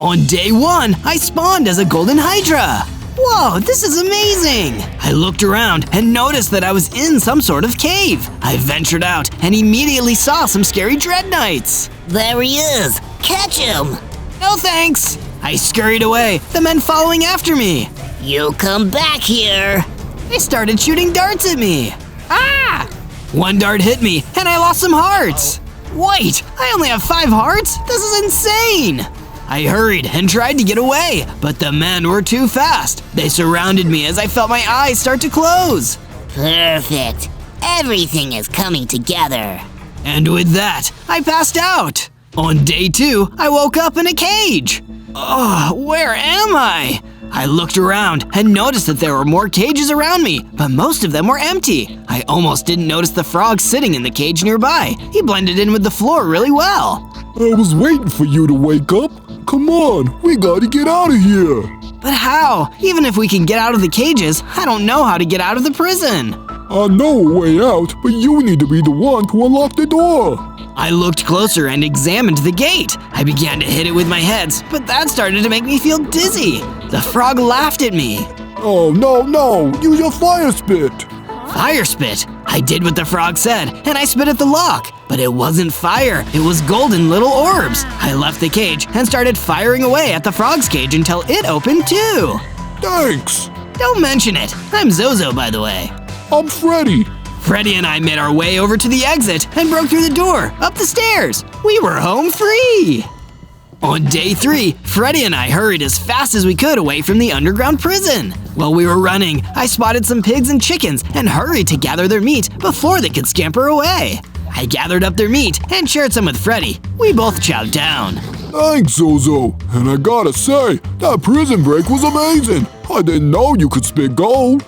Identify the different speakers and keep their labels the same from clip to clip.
Speaker 1: On day 1, I spawned as a Golden Hydra. Whoa, this is amazing! I looked around and noticed that I was in some sort of cave. I ventured out and immediately saw some scary Dread Knights.
Speaker 2: There he is! Catch him!
Speaker 1: No thanks! I scurried away, the men following after me.
Speaker 2: You come back here!
Speaker 1: They started shooting darts at me. Ah! One dart hit me and I lost some hearts. Wait, I only have 5 hearts? This is insane! I hurried and tried to get away, but the men were too fast. They surrounded me as I felt my eyes start to close.
Speaker 2: Perfect. Everything is coming together.
Speaker 1: And with that, I passed out. On day 2, I woke up in a cage. Oh, where am I? I looked around and noticed that there were more cages around me, but most of them were empty. I almost didn't notice the frog sitting in the cage nearby. He blended in with the floor really well.
Speaker 3: I was waiting for you to wake up. Come on, we gotta get out of here.
Speaker 1: But how? Even if we can get out of the cages, I don't know how to get out of the prison.
Speaker 3: I know a way out, but you need to be the one to unlock the door.
Speaker 1: I looked closer and examined the gate. I began to hit it with my heads, but that started to make me feel dizzy. The frog laughed at me.
Speaker 3: Oh, no, use your fire spit.
Speaker 1: Fire spit? I did what the frog said, and I spit at the lock. But it wasn't fire, it was golden little orbs. I left the cage and started firing away at the frog's cage until it opened too.
Speaker 3: Thanks.
Speaker 1: Don't mention it. I'm Zozo, by the way.
Speaker 3: I'm Freddy.
Speaker 1: Freddy and I made our way over to the exit and broke through the door, up the stairs. We were home free. On day 3, Freddy and I hurried as fast as we could away from the underground prison. While we were running, I spotted some pigs and chickens and hurried to gather their meat before they could scamper away. I gathered up their meat and shared some with Freddy. We both chowed down.
Speaker 3: Thanks, Zozo. And I gotta say, that prison break was amazing. I didn't know you could spit gold.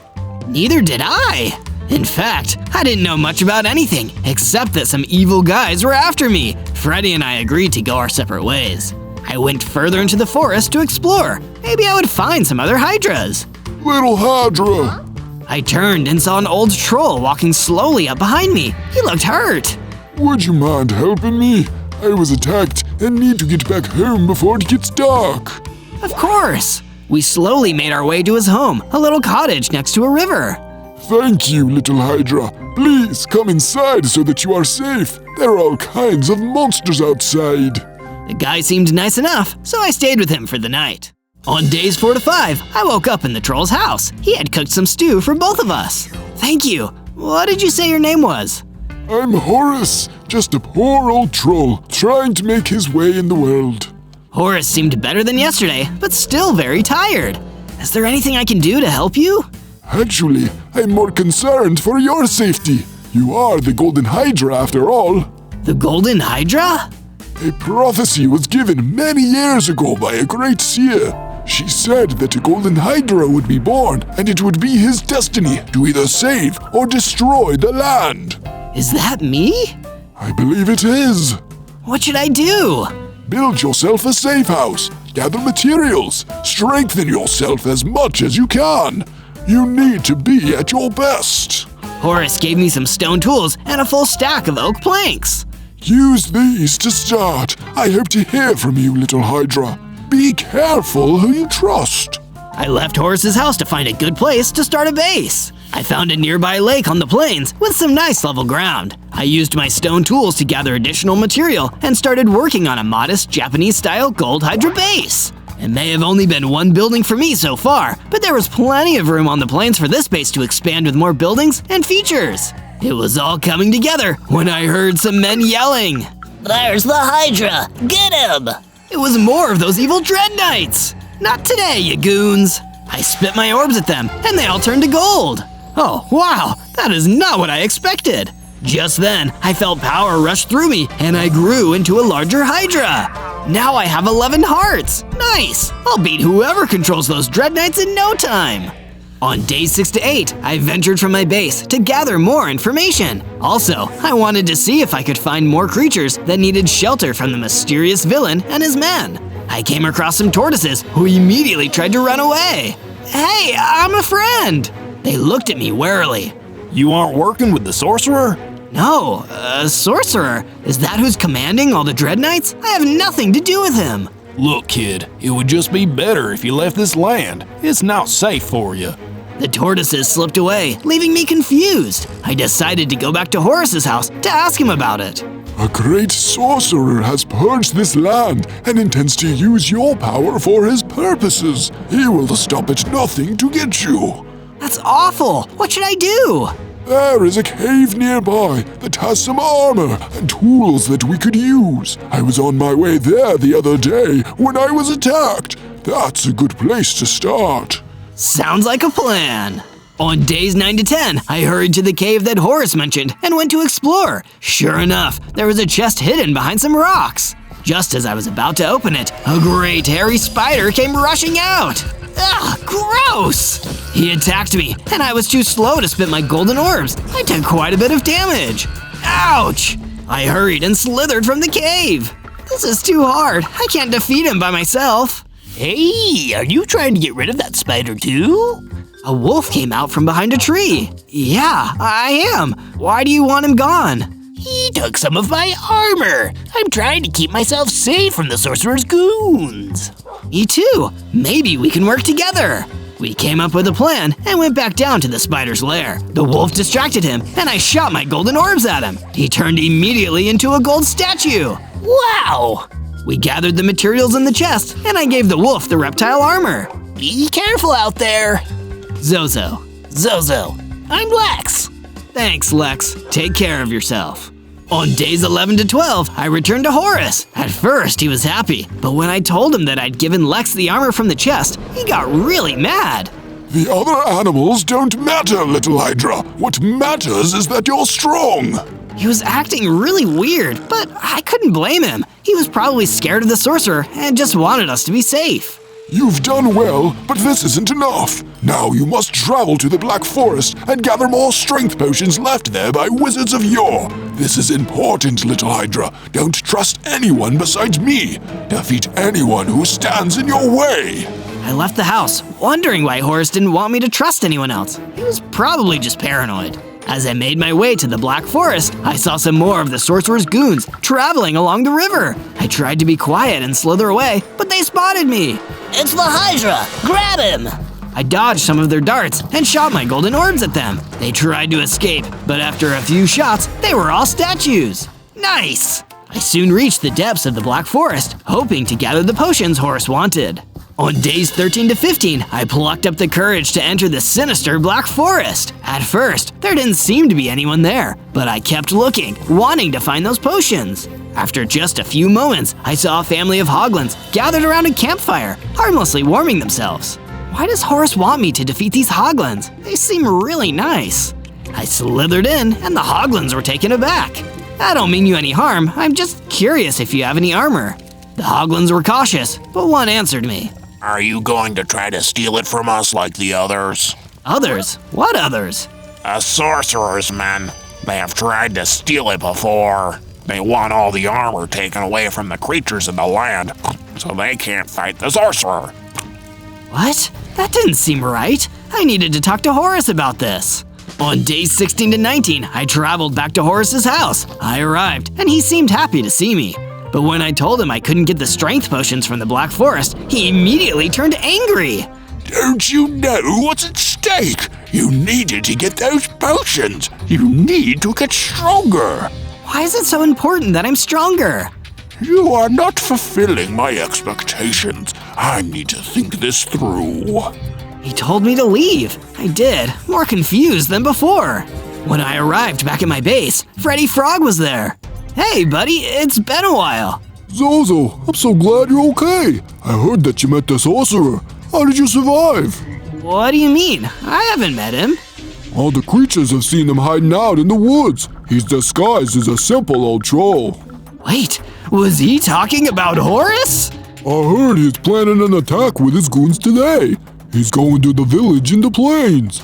Speaker 1: Neither did I. In fact, I didn't know much about anything, except that some evil guys were after me. Freddy and I agreed to go our separate ways. I went further into the forest to explore. Maybe I would find some other hydras.
Speaker 3: Little Hydra.
Speaker 1: I turned and saw an old troll walking slowly up behind me. He looked hurt.
Speaker 3: Would you mind helping me? I was attacked and need to get back home before it gets dark.
Speaker 1: Of course. We slowly made our way to his home, a little cottage next to a river.
Speaker 3: Thank you, little Hydra. Please come inside so that you are safe. There are all kinds of monsters outside.
Speaker 1: The guy seemed nice enough, so I stayed with him for the night. On days 4 to 5, I woke up in the troll's house. He had cooked some stew for both of us. Thank you. What did you say your name was?
Speaker 3: I'm Horace, just a poor old troll trying to make his way in the world.
Speaker 1: Horace seemed better than yesterday, but still very tired. Is there anything I can do to help you?
Speaker 3: Actually, I'm more concerned for your safety. You are the Golden Hydra after all.
Speaker 1: The Golden Hydra?
Speaker 3: A prophecy was given many years ago by a great seer. She said that a Golden Hydra would be born, and it would be his destiny to either save or destroy the land.
Speaker 1: Is that me?
Speaker 3: I believe it is.
Speaker 1: What should I do?
Speaker 3: Build yourself a safe house, gather materials, strengthen yourself as much as you can. You need to be at your best.
Speaker 1: Horace gave me some stone tools and a full stack of oak planks.
Speaker 3: Use these to start. I hope to hear from you, little Hydra. Be careful who you trust.
Speaker 1: I left Horace's house to find a good place to start a base. I found a nearby lake on the plains with some nice level ground. I used my stone tools to gather additional material and started working on a modest Japanese-style Gold Hydra base. It may have only been one building for me so far, but there was plenty of room on the plains for this base to expand with more buildings and features. It was all coming together when I heard some men yelling.
Speaker 2: There's the Hydra! Get him!
Speaker 1: It was more of those evil Dread Knights! Not today, you goons! I spit my orbs at them, and they all turned to gold. Oh, wow, that is not what I expected. Just then, I felt power rush through me, and I grew into a larger Hydra. Now I have 11 hearts. Nice! I'll beat whoever controls those Dread Knights in no time. On days 6 to 8, I ventured from my base to gather more information. Also, I wanted to see if I could find more creatures that needed shelter from the mysterious villain and his men. I came across some tortoises who immediately tried to run away. Hey, I'm a friend! They looked at me warily.
Speaker 4: You aren't working with the sorcerer?
Speaker 1: No, a sorcerer? Is that who's commanding all the Dread Knights? I have nothing to do with him.
Speaker 4: Look, kid, it would just be better if you left this land. It's not safe for you.
Speaker 1: The tortoises slipped away, leaving me confused. I decided to go back to Horace's house to ask him about it.
Speaker 3: A great sorcerer has purged this land and intends to use your power for his purposes. He will stop at nothing to get you.
Speaker 1: That's awful. What should I do?
Speaker 3: There is a cave nearby that has some armor and tools that we could use. I was on my way there the other day when I was attacked. That's a good place to start.
Speaker 1: Sounds like a plan. On days 9 to 10, I hurried to the cave that Horace mentioned and went to explore. Sure enough, there was a chest hidden behind some rocks. Just as I was about to open it, a great hairy spider came rushing out. Ugh, gross! He attacked me, and I was too slow to spit my golden orbs. I took quite a bit of damage. Ouch! I hurried and slithered from the cave. This is too hard. I can't defeat him by myself.
Speaker 2: Hey, are you trying to get rid of that spider too?
Speaker 1: A wolf came out from behind a tree. Yeah, I am. Why do you want him gone?
Speaker 2: He took some of my armor. I'm trying to keep myself safe from the sorcerer's goons.
Speaker 1: Me too. Maybe we can work together. We came up with a plan and went back down to the spider's lair. The wolf distracted him, and I shot my golden orbs at him. He turned immediately into a gold statue.
Speaker 2: Wow!
Speaker 1: We gathered the materials in the chest, and I gave the wolf the reptile armor.
Speaker 2: Be careful out there.
Speaker 1: Zozo.
Speaker 2: Zozo. I'm Lex.
Speaker 1: Thanks, Lex. Take care of yourself. On days 11 to 12, I returned to Horace. At first, he was happy, but when I told him that I'd given Lex the armor from the chest, he got really mad.
Speaker 3: The other animals don't matter, little Hydra. What matters is that you're strong.
Speaker 1: He was acting really weird, but I couldn't blame him. He was probably scared of the sorcerer and just wanted us to be safe.
Speaker 3: You've done well, but this isn't enough. Now you must travel to the Black Forest and gather more strength potions left there by wizards of yore. This is important, little Hydra. Don't trust anyone besides me. Defeat anyone who stands in your way.
Speaker 1: I left the house, wondering why Horace didn't want me to trust anyone else. He was probably just paranoid. As I made my way to the Black Forest, I saw some more of the sorcerer's goons traveling along the river. I tried to be quiet and slither away, but they spotted me.
Speaker 2: It's the Hydra! Grab him!
Speaker 1: I dodged some of their darts and shot my golden orbs at them. They tried to escape, but after a few shots, they were all statues. Nice! I soon reached the depths of the Black Forest, hoping to gather the potions Horace wanted. On days 13 to 15, I plucked up the courage to enter the sinister Black Forest. At first, there didn't seem to be anyone there, but I kept looking, wanting to find those potions. After just a few moments, I saw a family of hoglins gathered around a campfire, harmlessly warming themselves. Why does Horace want me to defeat these hoglins? They seem really nice. I slithered in, and the hoglins were taken aback. I don't mean you any harm, I'm just curious if you have any armor. The hoglins were cautious, but one answered me.
Speaker 5: Are you going to try to steal it from us like the others?
Speaker 1: Others? What others?
Speaker 5: A sorcerer's men. They have tried to steal it before. They want all the armor taken away from the creatures in the land, so they can't fight the sorcerer.
Speaker 1: What? That didn't seem right. I needed to talk to Horace about this. On days 16 to 19, I traveled back to Horace's house. I arrived, and he seemed happy to see me. But when I told him I couldn't get the strength potions from the Black Forest, he immediately turned angry.
Speaker 3: Don't you know what's at stake? You needed to get those potions. You need to get stronger.
Speaker 1: Why is it so important that I'm stronger?
Speaker 3: You are not fulfilling my expectations. I need to think this through.
Speaker 1: He told me to leave. I did, more confused than before. When I arrived back at my base, Freddy Frog was there. Hey, buddy, it's been a while.
Speaker 3: Zozo, I'm so glad you're okay. I heard that you met the sorcerer. How did you survive?
Speaker 1: What do you mean? I haven't met him.
Speaker 3: All the creatures have seen him hiding out in the woods. He's disguised as a simple old troll.
Speaker 1: Wait, was he talking about Horace?
Speaker 3: I heard he's planning an attack with his goons today. He's going to the village in the plains.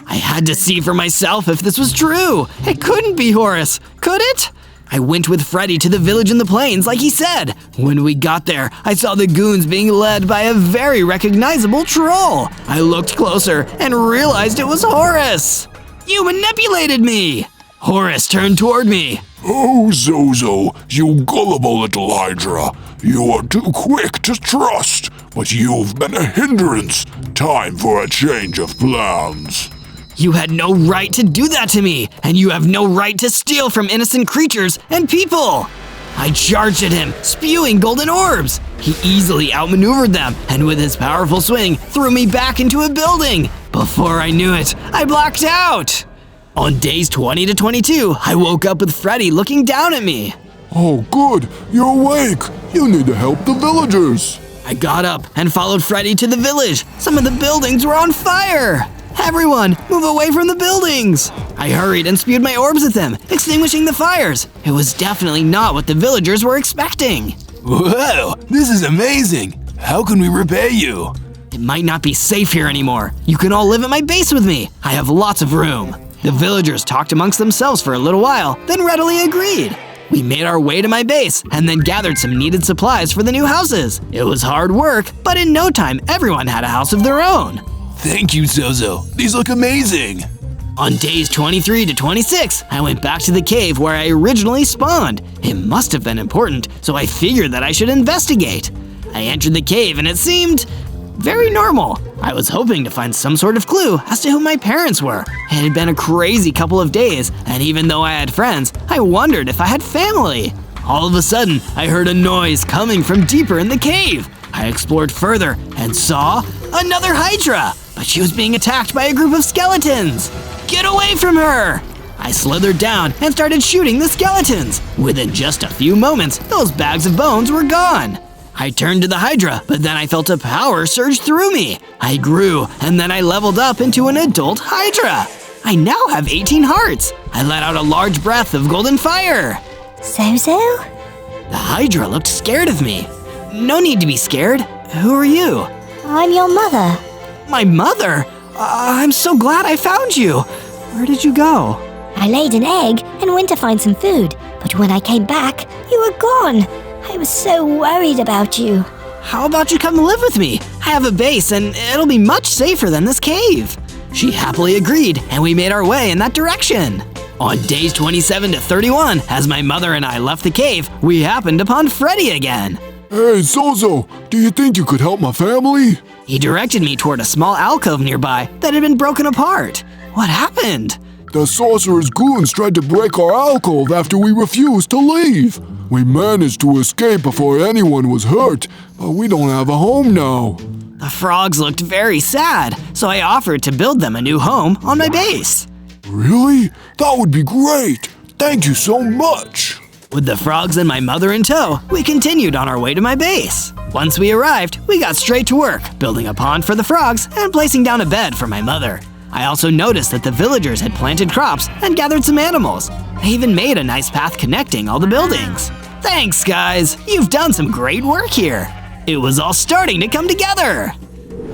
Speaker 1: I had to see for myself if this was true. It couldn't be Horace, could it? I went with Freddy to the village in the plains like he said. When we got there, I saw the goons being led by a very recognizable troll. I looked closer and realized it was Horace. You manipulated me! Horus turned toward me.
Speaker 3: Oh, Zozo, you gullible little Hydra. You are too quick to trust, but you've been a hindrance. Time for a change of plans.
Speaker 1: You had no right to do that to me, and you have no right to steal from innocent creatures and people. I charged at him, spewing golden orbs. He easily outmaneuvered them, and with his powerful swing, threw me back into a building. Before I knew it, I blacked out. On days 20 to 22, I woke up with Freddy looking down at me.
Speaker 3: Oh, good. You're awake. You need to help the villagers.
Speaker 1: I got up and followed Freddy to the village. Some of the buildings were on fire. Everyone, move away from the buildings! I hurried and spewed my orbs at them, extinguishing the fires. It was definitely not what the villagers were expecting.
Speaker 4: Whoa, this is amazing. How can we repay you?
Speaker 1: It might not be safe here anymore. You can all live at my base with me. I have lots of room. The villagers talked amongst themselves for a little while, then readily agreed. We made our way to my base and then gathered some needed supplies for the new houses. It was hard work, but in no time, everyone had a house of their own.
Speaker 4: Thank you, Zozo. These look amazing.
Speaker 1: On days 23 to 26, I went back to the cave where I originally spawned. It must have been important, so I figured that I should investigate. I entered the cave and it seemed very normal. I was hoping to find some sort of clue as to who my parents were. It had been a crazy couple of days, and even though I had friends, I wondered if I had family. All of a sudden, I heard a noise coming from deeper in the cave. I explored further and saw another Hydra, but she was being attacked by a group of skeletons. Get away from her! I slithered down and started shooting the skeletons. Within just a few moments, those bags of bones were gone. I turned to the Hydra, but then I felt a power surge through me. I grew, and then I leveled up into an adult Hydra. I now have 18 hearts. I let out a large breath of golden fire.
Speaker 6: Zozo?
Speaker 1: The Hydra looked scared of me. No need to be scared. Who are you?
Speaker 6: I'm your mother.
Speaker 1: My mother? I'm so glad I found you. Where did you go?
Speaker 6: I laid an egg and went to find some food, but when I came back, you were gone. I was so worried about you.
Speaker 1: How about you come live with me? I have a base and it'll be much safer than this cave. She happily agreed, and we made our way in that direction. On days 27 to 31, as my mother and I left the cave, we happened upon Freddy again.
Speaker 3: Hey, Zozo, do you think you could help my family?
Speaker 1: He directed me toward a small alcove nearby that had been broken apart. What happened?
Speaker 3: The sorcerer's goons tried to break our alcove after we refused to leave. We managed to escape before anyone was hurt, but we don't have a home now.
Speaker 1: The frogs looked very sad, so I offered to build them a new home on my base.
Speaker 3: Really? That would be great. Thank you so much.
Speaker 1: With the frogs and my mother in tow, we continued on our way to my base. Once we arrived, we got straight to work, building a pond for the frogs and placing down a bed for my mother. I also noticed that the villagers had planted crops and gathered some animals. They even made a nice path connecting all the buildings. Thanks, guys. You've done some great work here. It was all starting to come together.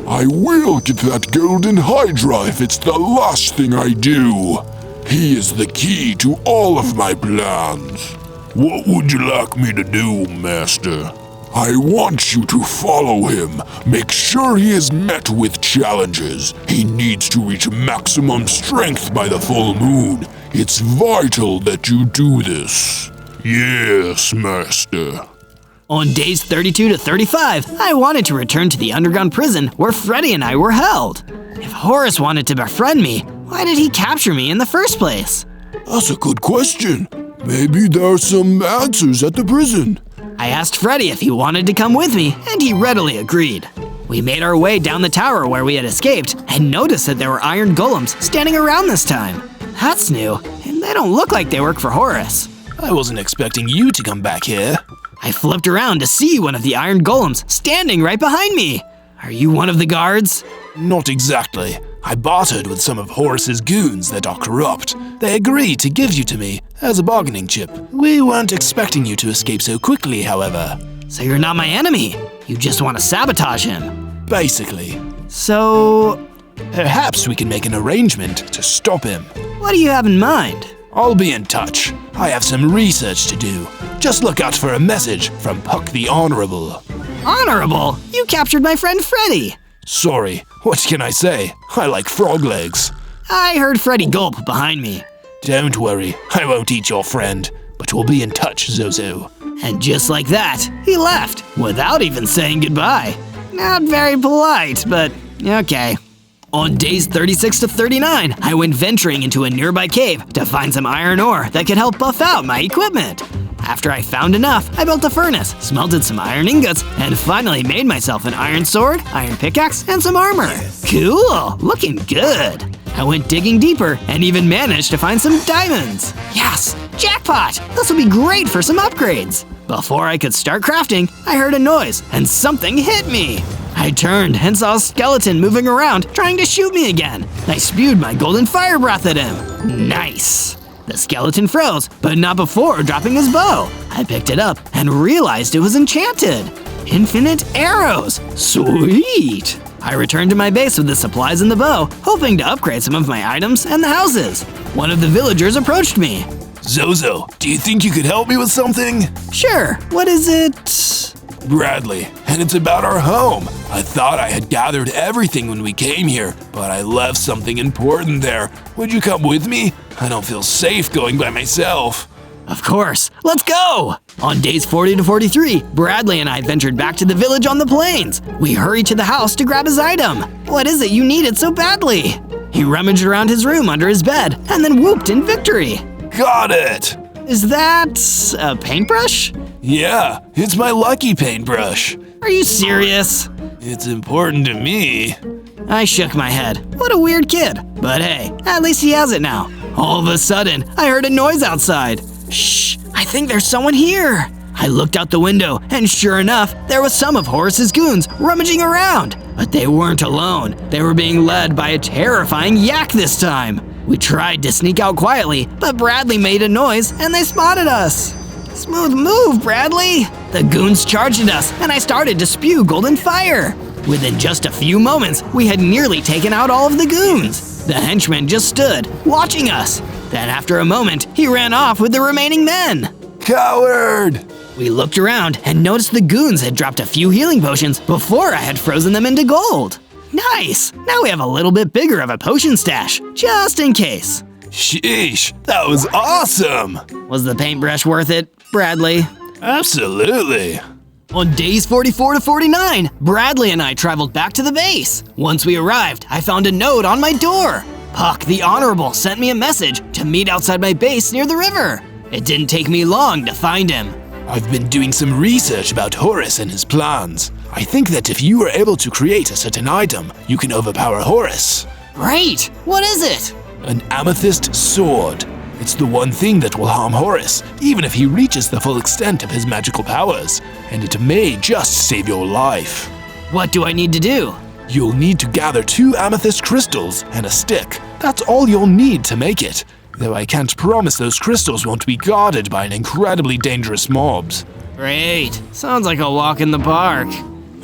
Speaker 3: I will get that Golden Hydra if it's the last thing I do. He is the key to all of my plans. What would you like me to do, Master? I want you to follow him. Make sure he is met with challenges. He needs to reach maximum strength by the full moon. It's vital that you do this. Yes, Master.
Speaker 1: On days 32 to 35, I wanted to return to the underground prison where Freddy and I were held. If Horus wanted to befriend me, why did he capture me in the first place?
Speaker 3: That's a good question. Maybe there are some answers at the prison.
Speaker 1: I asked Freddy if he wanted to come with me, and he readily agreed. We made our way down the tower where we had escaped, and noticed that there were iron golems standing around this time. That's new, and they don't look like they work for Horus.
Speaker 4: I wasn't expecting you to come back here.
Speaker 1: I flipped around to see one of the iron golems standing right behind me. Are you one of the guards?
Speaker 4: Not exactly. I bartered with some of Horus's goons that are corrupt. They agreed to give you to me as a bargaining chip. We weren't expecting you to escape so quickly, however.
Speaker 1: So you're not my enemy. You just want to sabotage him.
Speaker 4: Basically.
Speaker 1: So,
Speaker 4: Perhaps we can make an arrangement to stop him.
Speaker 1: what do you have in mind?
Speaker 4: I'll be in touch. I have some research to do. Just look out for a message from Puck the Honorable.
Speaker 1: Honorable? You captured my friend Freddy.
Speaker 4: Sorry, what can I say? I like frog legs.
Speaker 1: I heard Freddy gulp behind me.
Speaker 4: Don't worry, I won't eat your friend, but we'll be in touch, Zozo.
Speaker 1: And just like that, he left without even saying goodbye. Not very polite, but okay. On days 36 to 39, I went venturing into a nearby cave to find some iron ore that could help buff out my equipment. After I found enough, I built a furnace, smelted some iron ingots, and finally made myself an iron sword, iron pickaxe, and some armor. Cool, looking good. I went digging deeper and even managed to find some diamonds. Yes, jackpot! This will be great for some upgrades. Before I could start crafting, I heard a noise and something hit me. I turned and saw a skeleton moving around, trying to shoot me again. I spewed my golden fire breath at him. Nice. The skeleton froze, but not before dropping his bow. I picked it up and realized it was enchanted. Infinite arrows. Sweet. I returned to my base with the supplies and the bow, hoping to upgrade some of my items and the houses. One of the villagers approached me.
Speaker 4: Zozo, do you think you could help me with something?
Speaker 1: Sure, what is it?
Speaker 4: Bradley, and it's about our home. I thought I had gathered everything when we came here, but I left something important there. Would you come with me? I don't feel safe going by myself.
Speaker 1: Of course, let's go! On days 40 to 43, Bradley and I ventured back to the village on the plains. We hurried to the house to grab his item. What is it you needed so badly? He rummaged around his room under his bed and then whooped in victory.
Speaker 4: Got it!
Speaker 1: Is that a paintbrush?
Speaker 4: Yeah, it's my lucky paintbrush.
Speaker 1: Are you serious?
Speaker 4: It's important to me.
Speaker 1: I shook my head. What a weird kid. But hey, at least he has it now. All of a sudden, I heard a noise outside. Shh, I think there's someone here. I looked out the window, and sure enough, there was some of Horace's goons rummaging around. But they weren't alone. They were being led by a terrifying yak this time. We tried to sneak out quietly, but Bradley made a noise, and they spotted us. Smooth move, Bradley! The goons charged at us, and I started to spew golden fire. Within just a few moments, we had nearly taken out all of the goons. The henchman just stood, watching us. Then after a moment, he ran off with the remaining men.
Speaker 4: Coward!
Speaker 1: We looked around and noticed the goons had dropped a few healing potions before I had frozen them into gold. Nice! Now we have a little bit bigger of a potion stash, just in case.
Speaker 4: Sheesh, that was awesome!
Speaker 1: Was the paintbrush worth it, Bradley?
Speaker 4: Absolutely.
Speaker 1: On days 44 to 49, Bradley and I traveled back to the base. Once we arrived, I found a note on my door. Puck the Honorable sent me a message to meet outside my base near the river. It didn't take me long to find him.
Speaker 4: I've been doing some research about Horace and his plans. I think that if you are able to create a certain item, you can overpower Horace.
Speaker 1: Great! What is it?
Speaker 4: An amethyst sword. It's the one thing that will harm Horace, even if he reaches the full extent of his magical powers, and it may just save your life.
Speaker 1: What do I need to do?
Speaker 4: You'll need to gather 2 amethyst crystals and a stick. That's all you'll need to make it, though I can't promise those crystals won't be guarded by an incredibly dangerous mobs.
Speaker 1: Great. Sounds like a walk in the park.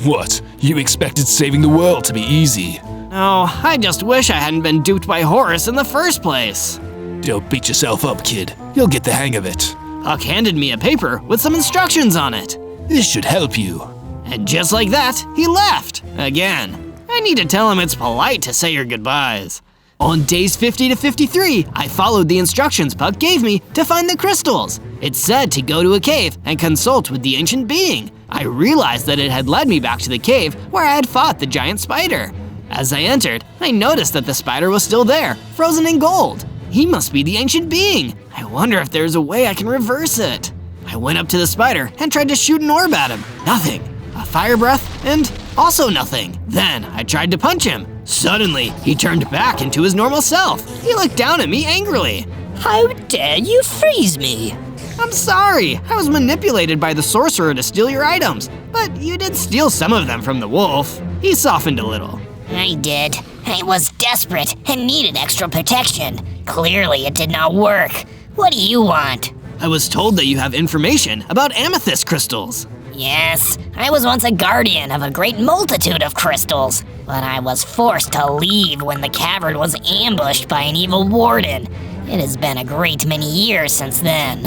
Speaker 4: What? You expected saving the world to be easy?
Speaker 1: No, I just wish I hadn't been duped by Horace in the first place.
Speaker 4: Don't beat yourself up, kid. You'll get the hang of it.
Speaker 1: Puck handed me a paper with some instructions on it.
Speaker 4: This should help you.
Speaker 1: And just like that, he left. Again. I need to tell him it's polite to say your goodbyes. On days 50 to 53, I followed the instructions Puck gave me to find the crystals. It said to go to a cave and consult with the ancient being. I realized that it had led me back to the cave where I had fought the giant spider. As I entered, I noticed that the spider was still there, frozen in gold. He must be the ancient being. I wonder if there's a way I can reverse it. I went up to the spider and tried to shoot an orb at him. Nothing. A fire breath, and also nothing. Then I tried to punch him. Suddenly, he turned back into his normal self. He looked down at me angrily.
Speaker 2: How dare you freeze me?
Speaker 1: I'm sorry. I was manipulated by the sorcerer to steal your items. But you did steal some of them from the wolf. He softened a little.
Speaker 2: I did. I was desperate and needed extra protection. Clearly it did not work. What do you want?
Speaker 1: I was told that you have information about amethyst crystals.
Speaker 2: Yes, I was once a guardian of a great multitude of crystals, but I was forced to leave when the cavern was ambushed by an evil warden. It has been a great many years since then.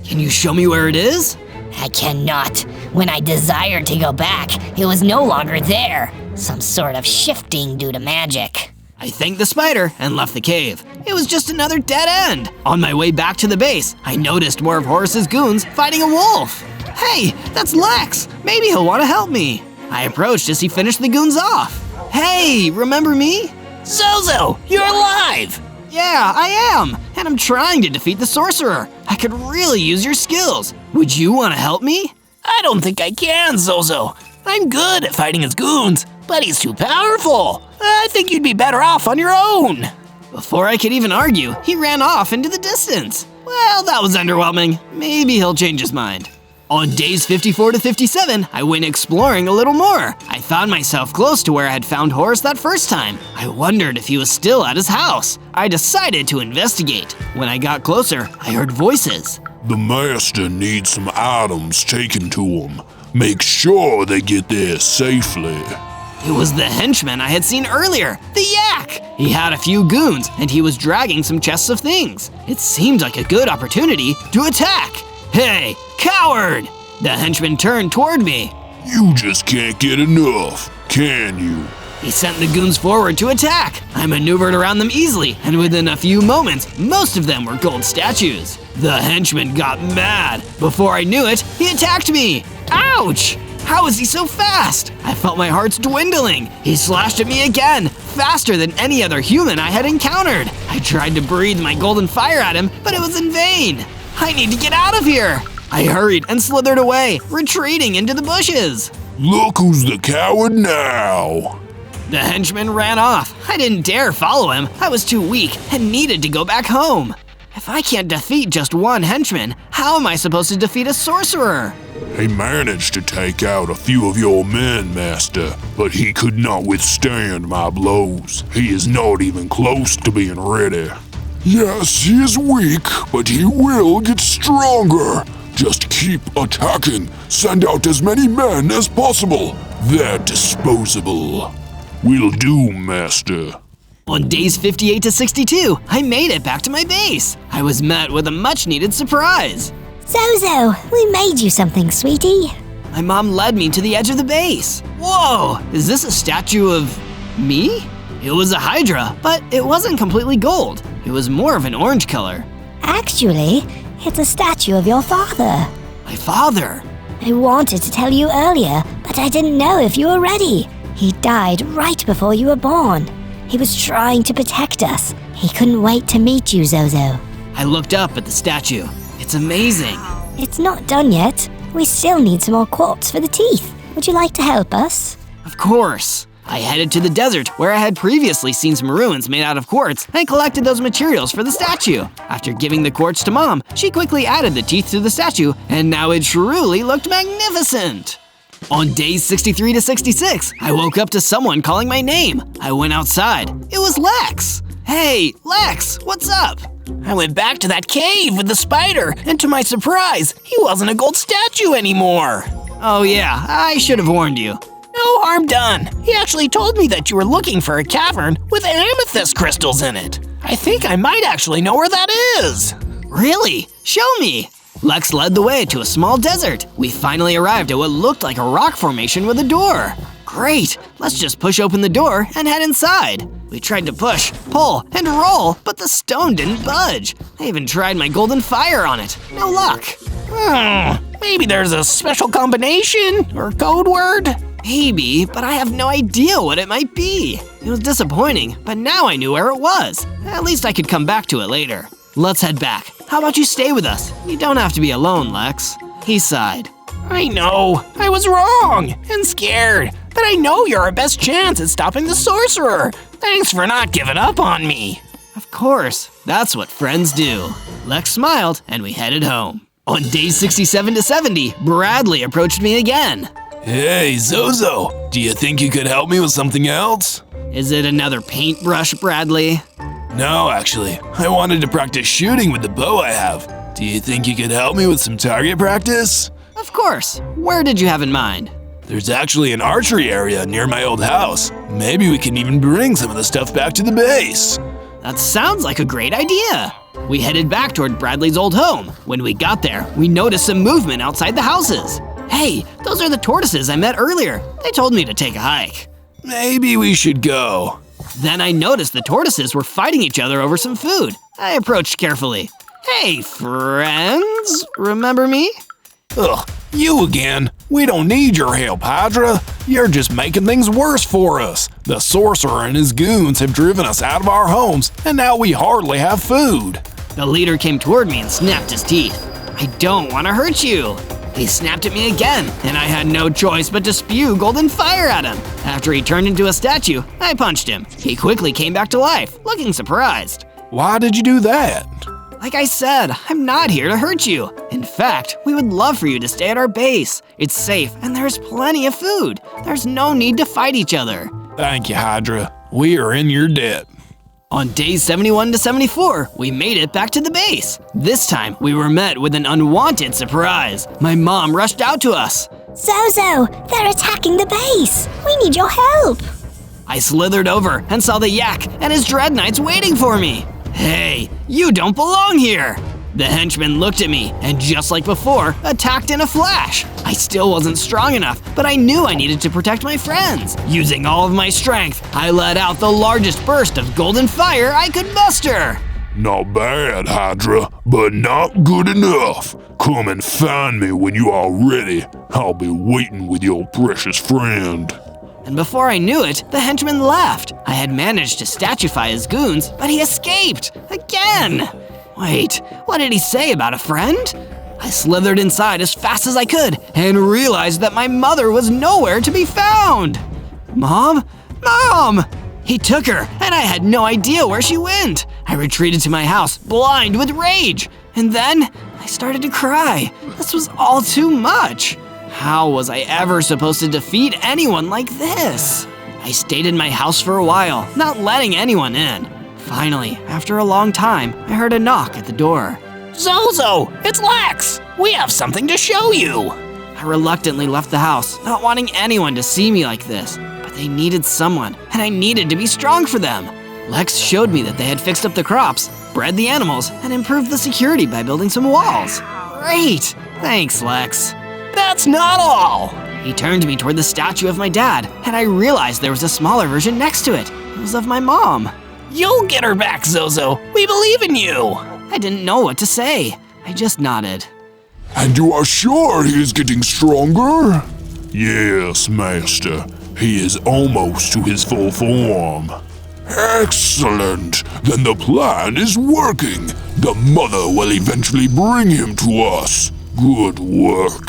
Speaker 1: Can you show me where it is?
Speaker 2: I cannot. When I desired to go back, it was no longer there. Some sort of shifting due to magic.
Speaker 1: I thanked the spider and left the cave. It was just another dead end. On my way back to the base, I noticed more of Horace's goons fighting a wolf. Hey, that's Lex. Maybe he'll want to help me. I approached as he finished the goons off. Hey, remember me?
Speaker 2: Zozo, you're alive!
Speaker 1: Yeah, I am, and I'm trying to defeat the sorcerer. I could really use your skills. Would you want to help me?
Speaker 4: I don't think I can, Zozo. I'm good at fighting his goons, but he's too powerful. I think you'd be better off on your own.
Speaker 1: Before I could even argue, he ran off into the distance. Well, that was underwhelming. Maybe he'll change his mind. On days 54 to 57, I went exploring a little more. I found myself close to where I had found Horace that first time. I wondered if he was still at his house. I decided to investigate. When I got closer, I heard voices.
Speaker 3: The master needs some items taken to him. Make sure they get there safely.
Speaker 1: It was the henchman I had seen earlier, the yak! He had a few goons, and he was dragging some chests of things. It seemed like a good opportunity to attack. Hey, coward! The henchman turned toward me.
Speaker 3: You just can't get enough, can you?
Speaker 1: He sent the goons forward to attack. I maneuvered around them easily, and within a few moments, most of them were gold statues. The henchman got mad. Before I knew it, he attacked me. Ouch! How is he so fast? I felt my heart's dwindling. He slashed at me again, faster than any other human I had encountered. I tried to breathe my golden fire at him, but it was in vain. I need to get out of here. I hurried and slithered away, retreating into the bushes.
Speaker 3: Look who's the coward now.
Speaker 1: The henchman ran off. I didn't dare follow him. I was too weak and needed to go back home. If I can't defeat just one henchman, how am I supposed to defeat a sorcerer?
Speaker 3: He managed to take out a few of your men, Master, but he could not withstand my blows. He is not even close to being ready. Yes, he is weak, but he will get stronger. Just keep attacking. Send out as many men as possible. They're disposable. Will do, Master.
Speaker 1: On days 58 to 62, I made it back to my base. I was met with a much-needed surprise.
Speaker 6: Zozo, we made you something, sweetie.
Speaker 1: My mom led me to the edge of the base. Whoa, is this a statue of me? It was a Hydra, but it wasn't completely gold. It was more of an orange color.
Speaker 6: Actually, it's a statue of your father.
Speaker 1: My father?
Speaker 6: I wanted to tell you earlier, but I didn't know if you were ready. He died right before you were born. He was trying to protect us. He couldn't wait to meet you, Zozo.
Speaker 1: I looked up at the statue. It's amazing.
Speaker 6: It's not done yet. We still need some more quartz for the teeth. Would you like to help us?
Speaker 1: Of course. I headed to the desert where I had previously seen some ruins made out of quartz and collected those materials for the statue. After giving the quartz to Mom, she quickly added the teeth to the statue, and now it truly looked magnificent. On days 63 to 66, I woke up to someone calling my name. I went outside. It was Lex. Hey, Lex, what's up?
Speaker 4: I went back to that cave with the spider, and to my surprise, he wasn't a gold statue anymore.
Speaker 1: Oh yeah, I should have warned you.
Speaker 4: No harm done. He actually told me that you were looking for a cavern with amethyst crystals in it. I think I might actually know where that is.
Speaker 1: Really? Show me. Lex led the way to a small desert. We finally arrived at what looked like a rock formation with a door. Great, let's just push open the door and head inside. We tried to push, pull, and roll, but the stone didn't budge. I even tried my golden fire on it. No luck.
Speaker 4: Maybe there's a special combination or code word?
Speaker 1: Maybe, but I have no idea what it might be. It was disappointing, but now I knew where it was. At least I could come back to it later. Let's head back. How about you stay with us? You don't have to be alone, Lex. He sighed.
Speaker 4: I know, I was wrong and scared, but I know you're our best chance at stopping the sorcerer. Thanks for not giving up on me.
Speaker 1: Of course, that's what friends do. Lex smiled and we headed home. On days 67 to 70, Bradley approached me again.
Speaker 4: Hey, Zozo, do you think you could help me with something else?
Speaker 1: Is it another paintbrush, Bradley?
Speaker 4: No, actually. I wanted to practice shooting with the bow I have. Do you think you could help me with some target practice?
Speaker 1: Of course. Where did you have in mind?
Speaker 4: There's actually an archery area near my old house. Maybe we can even bring some of the stuff back to the base.
Speaker 1: That sounds like a great idea. We headed back toward Bradley's old home. When we got there, we noticed some movement outside the houses. Hey, those are the tortoises I met earlier. They told me to take a hike.
Speaker 4: Maybe we should go.
Speaker 1: Then I noticed the tortoises were fighting each other over some food. I approached carefully. Hey, friends, remember me?
Speaker 4: Ugh, you again. We don't need your help, Hydra. You're just making things worse for us. The sorcerer and his goons have driven us out of our homes, and now we hardly have food.
Speaker 1: The leader came toward me and snapped his teeth. I don't want to hurt you. He snapped at me again, and I had no choice but to spew golden fire at him. After he turned into a statue, I punched him. He quickly came back to life, looking surprised.
Speaker 4: Why did you do that?
Speaker 1: Like I said, I'm not here to hurt you. In fact, we would love for you to stay at our base. It's safe and there's plenty of food. There's no need to fight each other.
Speaker 4: Thank you, Hydra. We are in your debt.
Speaker 1: On days 71 to 74, we made it back to the base. This time, we were met with an unwanted surprise. My mom rushed out to us.
Speaker 6: Zozo, they're attacking the base. We need your help.
Speaker 1: I slithered over and saw the yak and his dread knights waiting for me. Hey, you don't belong here! The henchman looked at me and, just like before, attacked in a flash. I still wasn't strong enough, but I knew I needed to protect my friends. Using all of my strength, I let out the largest burst of golden fire I could muster.
Speaker 3: Not bad, Hydra, but not good enough. Come and find me when you are ready. I'll be waiting with your precious friend.
Speaker 1: And before I knew it, the henchman left. I had managed to statuefy his goons, but he escaped again. Wait, what did he say about a friend? I slithered inside as fast as I could and realized that my mother was nowhere to be found. Mom? Mom! He took her, and I had no idea where she went. I retreated to my house, blind with rage. And then I started to cry. This was all too much. How was I ever supposed to defeat anyone like this? I stayed in my house for a while, not letting anyone in. Finally, after a long time, I heard a knock at the door.
Speaker 2: Zozo, it's Lex. We have something to show you.
Speaker 1: I reluctantly left the house, not wanting anyone to see me like this. But they needed someone, and I needed to be strong for them. Lex showed me that they had fixed up the crops, bred the animals, and improved the security by building some walls. Great! Thanks, Lex.
Speaker 2: That's not all.
Speaker 1: He turned me toward the statue of my dad, and I realized there was a smaller version next to it. It was of my mom.
Speaker 2: You'll get her back, Zozo. We believe in you.
Speaker 1: I didn't know what to say. I just nodded.
Speaker 3: And you are sure he is getting stronger? Yes, Master. He is almost to his full form. Excellent! Then the plan is working. The mother will eventually bring him to us. Good work.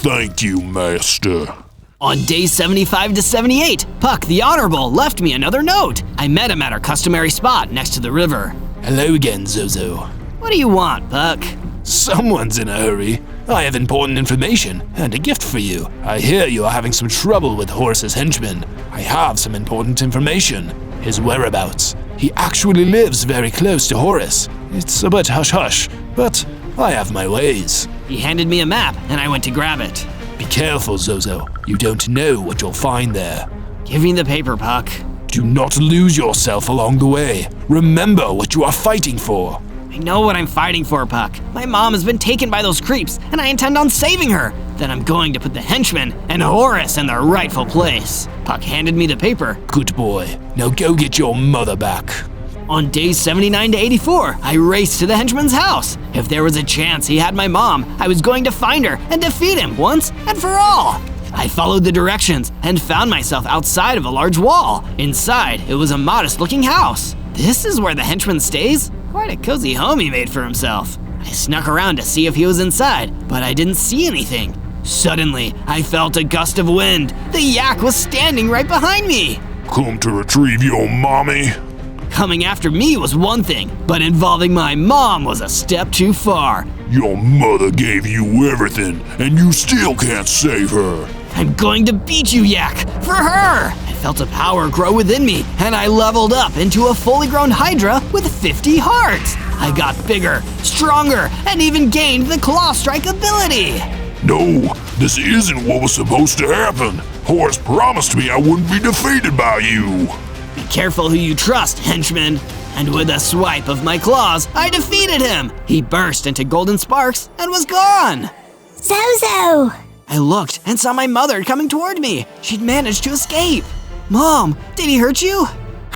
Speaker 3: Thank you, Master.
Speaker 1: On days 75 to 78, Puck the Honorable left me another note. I met him at our customary spot next to the river.
Speaker 4: Hello again, Zozo.
Speaker 1: What do you want, Puck?
Speaker 4: Someone's in a hurry. I have important information and a gift for you. I hear you are having some trouble with Horace's henchmen. I have some important information. His whereabouts. He actually lives very close to Horace. It's a bit hush-hush, but I have my ways.
Speaker 1: He handed me a map, and I went to grab it.
Speaker 4: Be careful, Zozo. You don't know what you'll find there.
Speaker 1: Give me the paper, Puck.
Speaker 4: Do not lose yourself along the way. Remember what you are fighting for.
Speaker 1: I know what I'm fighting for, Puck. My mom has been taken by those creeps, and I intend on saving her. Then I'm going to put the henchmen and Horace in their rightful place. Puck handed me the paper.
Speaker 4: Good boy. Now go get your mother back.
Speaker 1: On days 79 to 84, I raced to the henchman's house. If there was a chance he had my mom, I was going to find her and defeat him once and for all. I followed the directions and found myself outside of a large wall. Inside, it was a modest-looking house. This is where the henchman stays? Quite a cozy home he made for himself. I snuck around to see if he was inside, but I didn't see anything. Suddenly, I felt a gust of wind. The yak was standing right behind me.
Speaker 3: Come to retrieve your mommy?
Speaker 1: Coming after me was one thing, but involving my mom was a step too far.
Speaker 3: Your mother gave you everything, and you still can't save her.
Speaker 1: I'm going to beat you, Yak, for her! I felt a power grow within me, and I leveled up into a fully grown Hydra with 50 hearts. I got bigger, stronger, and even gained the Claw Strike ability.
Speaker 3: No, this isn't what was supposed to happen. Horace promised me I wouldn't be defeated by you.
Speaker 1: Be careful who you trust, henchman. And with a swipe of my claws, I defeated him. He burst into golden sparks and was gone.
Speaker 6: Zozo!
Speaker 1: I looked and saw my mother coming toward me. She'd managed to escape. Mom, did he hurt you?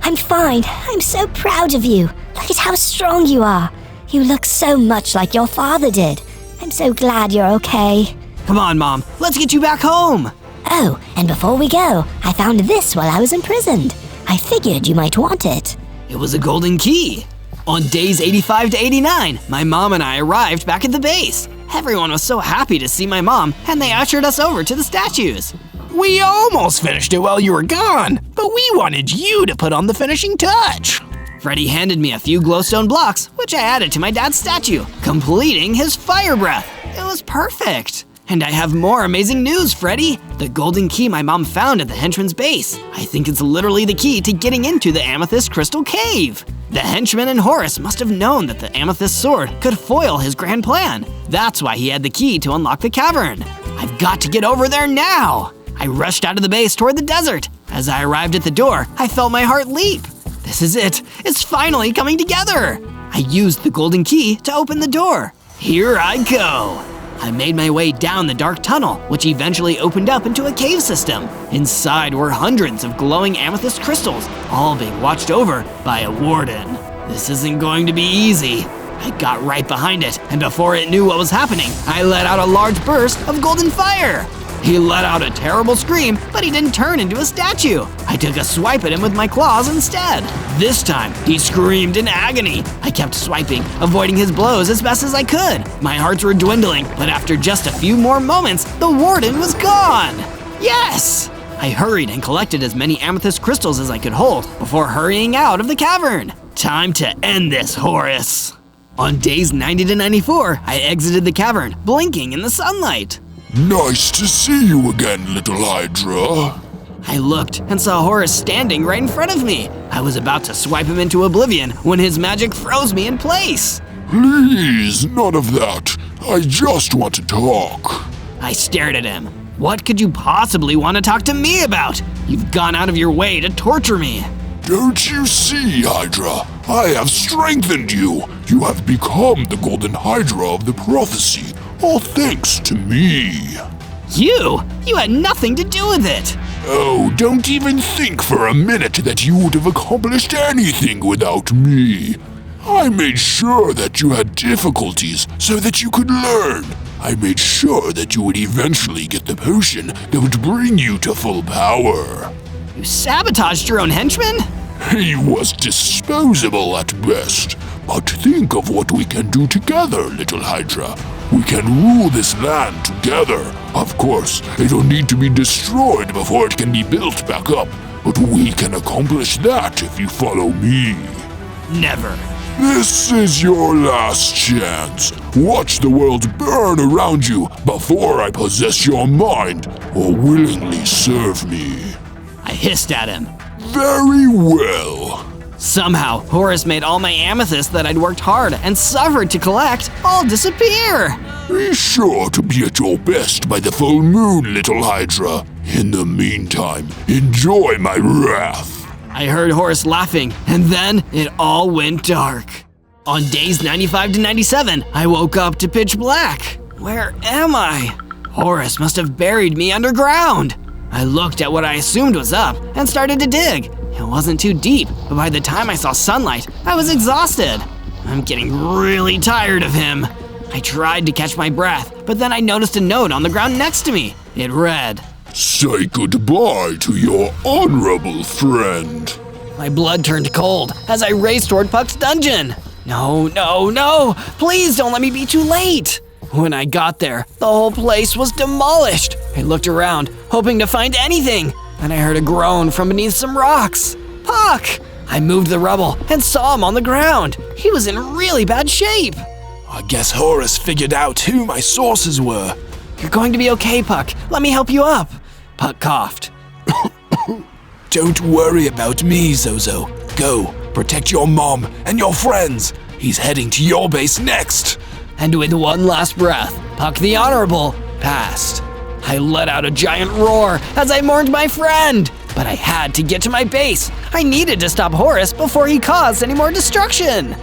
Speaker 6: I'm fine. I'm so proud of you. Look at how strong you are. You look so much like your father did. I'm so glad you're okay.
Speaker 1: Come on, Mom, let's get you back home.
Speaker 6: Oh, and before we go, I found this while I was imprisoned. I figured you might want it.
Speaker 1: It was a golden key. On days 85 to 89, my mom and I arrived back at the base. Everyone was so happy to see my mom, and they ushered us over to the statues.
Speaker 4: We almost finished it while you were gone, but we wanted you to put on the finishing touch.
Speaker 1: Freddy handed me a few glowstone blocks, which I added to my dad's statue, completing his fire breath. It was perfect. And I have more amazing news, Freddy! The golden key my mom found at the henchman's base. I think it's literally the key to getting into the Amethyst Crystal Cave. The henchman and Horace must have known that the amethyst sword could foil his grand plan. That's why he had the key to unlock the cavern. I've got to get over there now! I rushed out of the base toward the desert. As I arrived at the door, I felt my heart leap. This is it. It's finally coming together. I used the golden key to open the door. Here I go. I made my way down the dark tunnel, which eventually opened up into a cave system. Inside were hundreds of glowing amethyst crystals, all being watched over by a warden. This isn't going to be easy. I got right behind it, and before it knew what was happening, I let out a large burst of golden fire. He let out a terrible scream, but he didn't turn into a statue. I took a swipe at him with my claws instead. This time, he screamed in agony. I kept swiping, avoiding his blows as best as I could. My hearts were dwindling, but after just a few more moments, the warden was gone. Yes! I hurried and collected as many amethyst crystals as I could hold before hurrying out of the cavern. Time to end this, Horace. On days 90 to 94, I exited the cavern, blinking in the sunlight.
Speaker 3: Nice to see you again, little Hydra.
Speaker 1: I looked and saw Horace standing right in front of me. I was about to swipe him into oblivion when his magic froze me in place.
Speaker 3: Please, none of that. I just want to talk.
Speaker 1: I stared at him. What could you possibly want to talk to me about? You've gone out of your way to torture me.
Speaker 3: Don't you see, Hydra? I have strengthened you. You have become the Golden Hydra of the prophecy, all thanks to me.
Speaker 1: You had nothing to do with it.
Speaker 3: Oh, don't even think for a minute that you would have accomplished anything without me. I made sure that you had difficulties so that you could learn. I made sure that you would eventually get the potion that would bring you to full power.
Speaker 1: You sabotaged your own henchman?
Speaker 3: He was disposable at best. But think of what we can do together, little Hydra. We can rule this land together. Of course, it'll need to be destroyed before it can be built back up. But we can accomplish that if you follow me.
Speaker 1: Never.
Speaker 3: This is your last chance. Watch the world burn around you before I possess your mind or willingly serve me.
Speaker 1: I hissed at him.
Speaker 3: Very well.
Speaker 1: Somehow, Horace made all my amethysts that I'd worked hard and suffered to collect all disappear.
Speaker 3: Be sure to be at your best by the full moon, little Hydra. In the meantime, enjoy my wrath.
Speaker 1: I heard Horace laughing, and then it all went dark. On days 95 to 97, I woke up to pitch black. Where am I? Horace must have buried me underground. I looked at what I assumed was up and started to dig. It wasn't too deep, but by the time I saw sunlight, I was exhausted. I'm getting really tired of him. I tried to catch my breath, but then I noticed a note on the ground next to me. It read,
Speaker 3: Say goodbye to your honorable friend.
Speaker 1: My blood turned cold as I raced toward Puck's dungeon. No, please don't let me be too late. When I got there, the whole place was demolished. I looked around, hoping to find anything, and I heard a groan from beneath some rocks. Puck! I moved the rubble and saw him on the ground. He was in really bad shape.
Speaker 4: I guess Horace figured out who my sources were.
Speaker 1: You're going to be okay, Puck. Let me help you up. Puck coughed.
Speaker 4: Don't worry about me, Zozo. Go, protect your mom and your friends. He's heading to your base next.
Speaker 1: And with one last breath, Puck the Honorable passed. I let out a giant roar as I mourned my friend. But I had to get to my base. I needed to stop Horace before he caused any more destruction.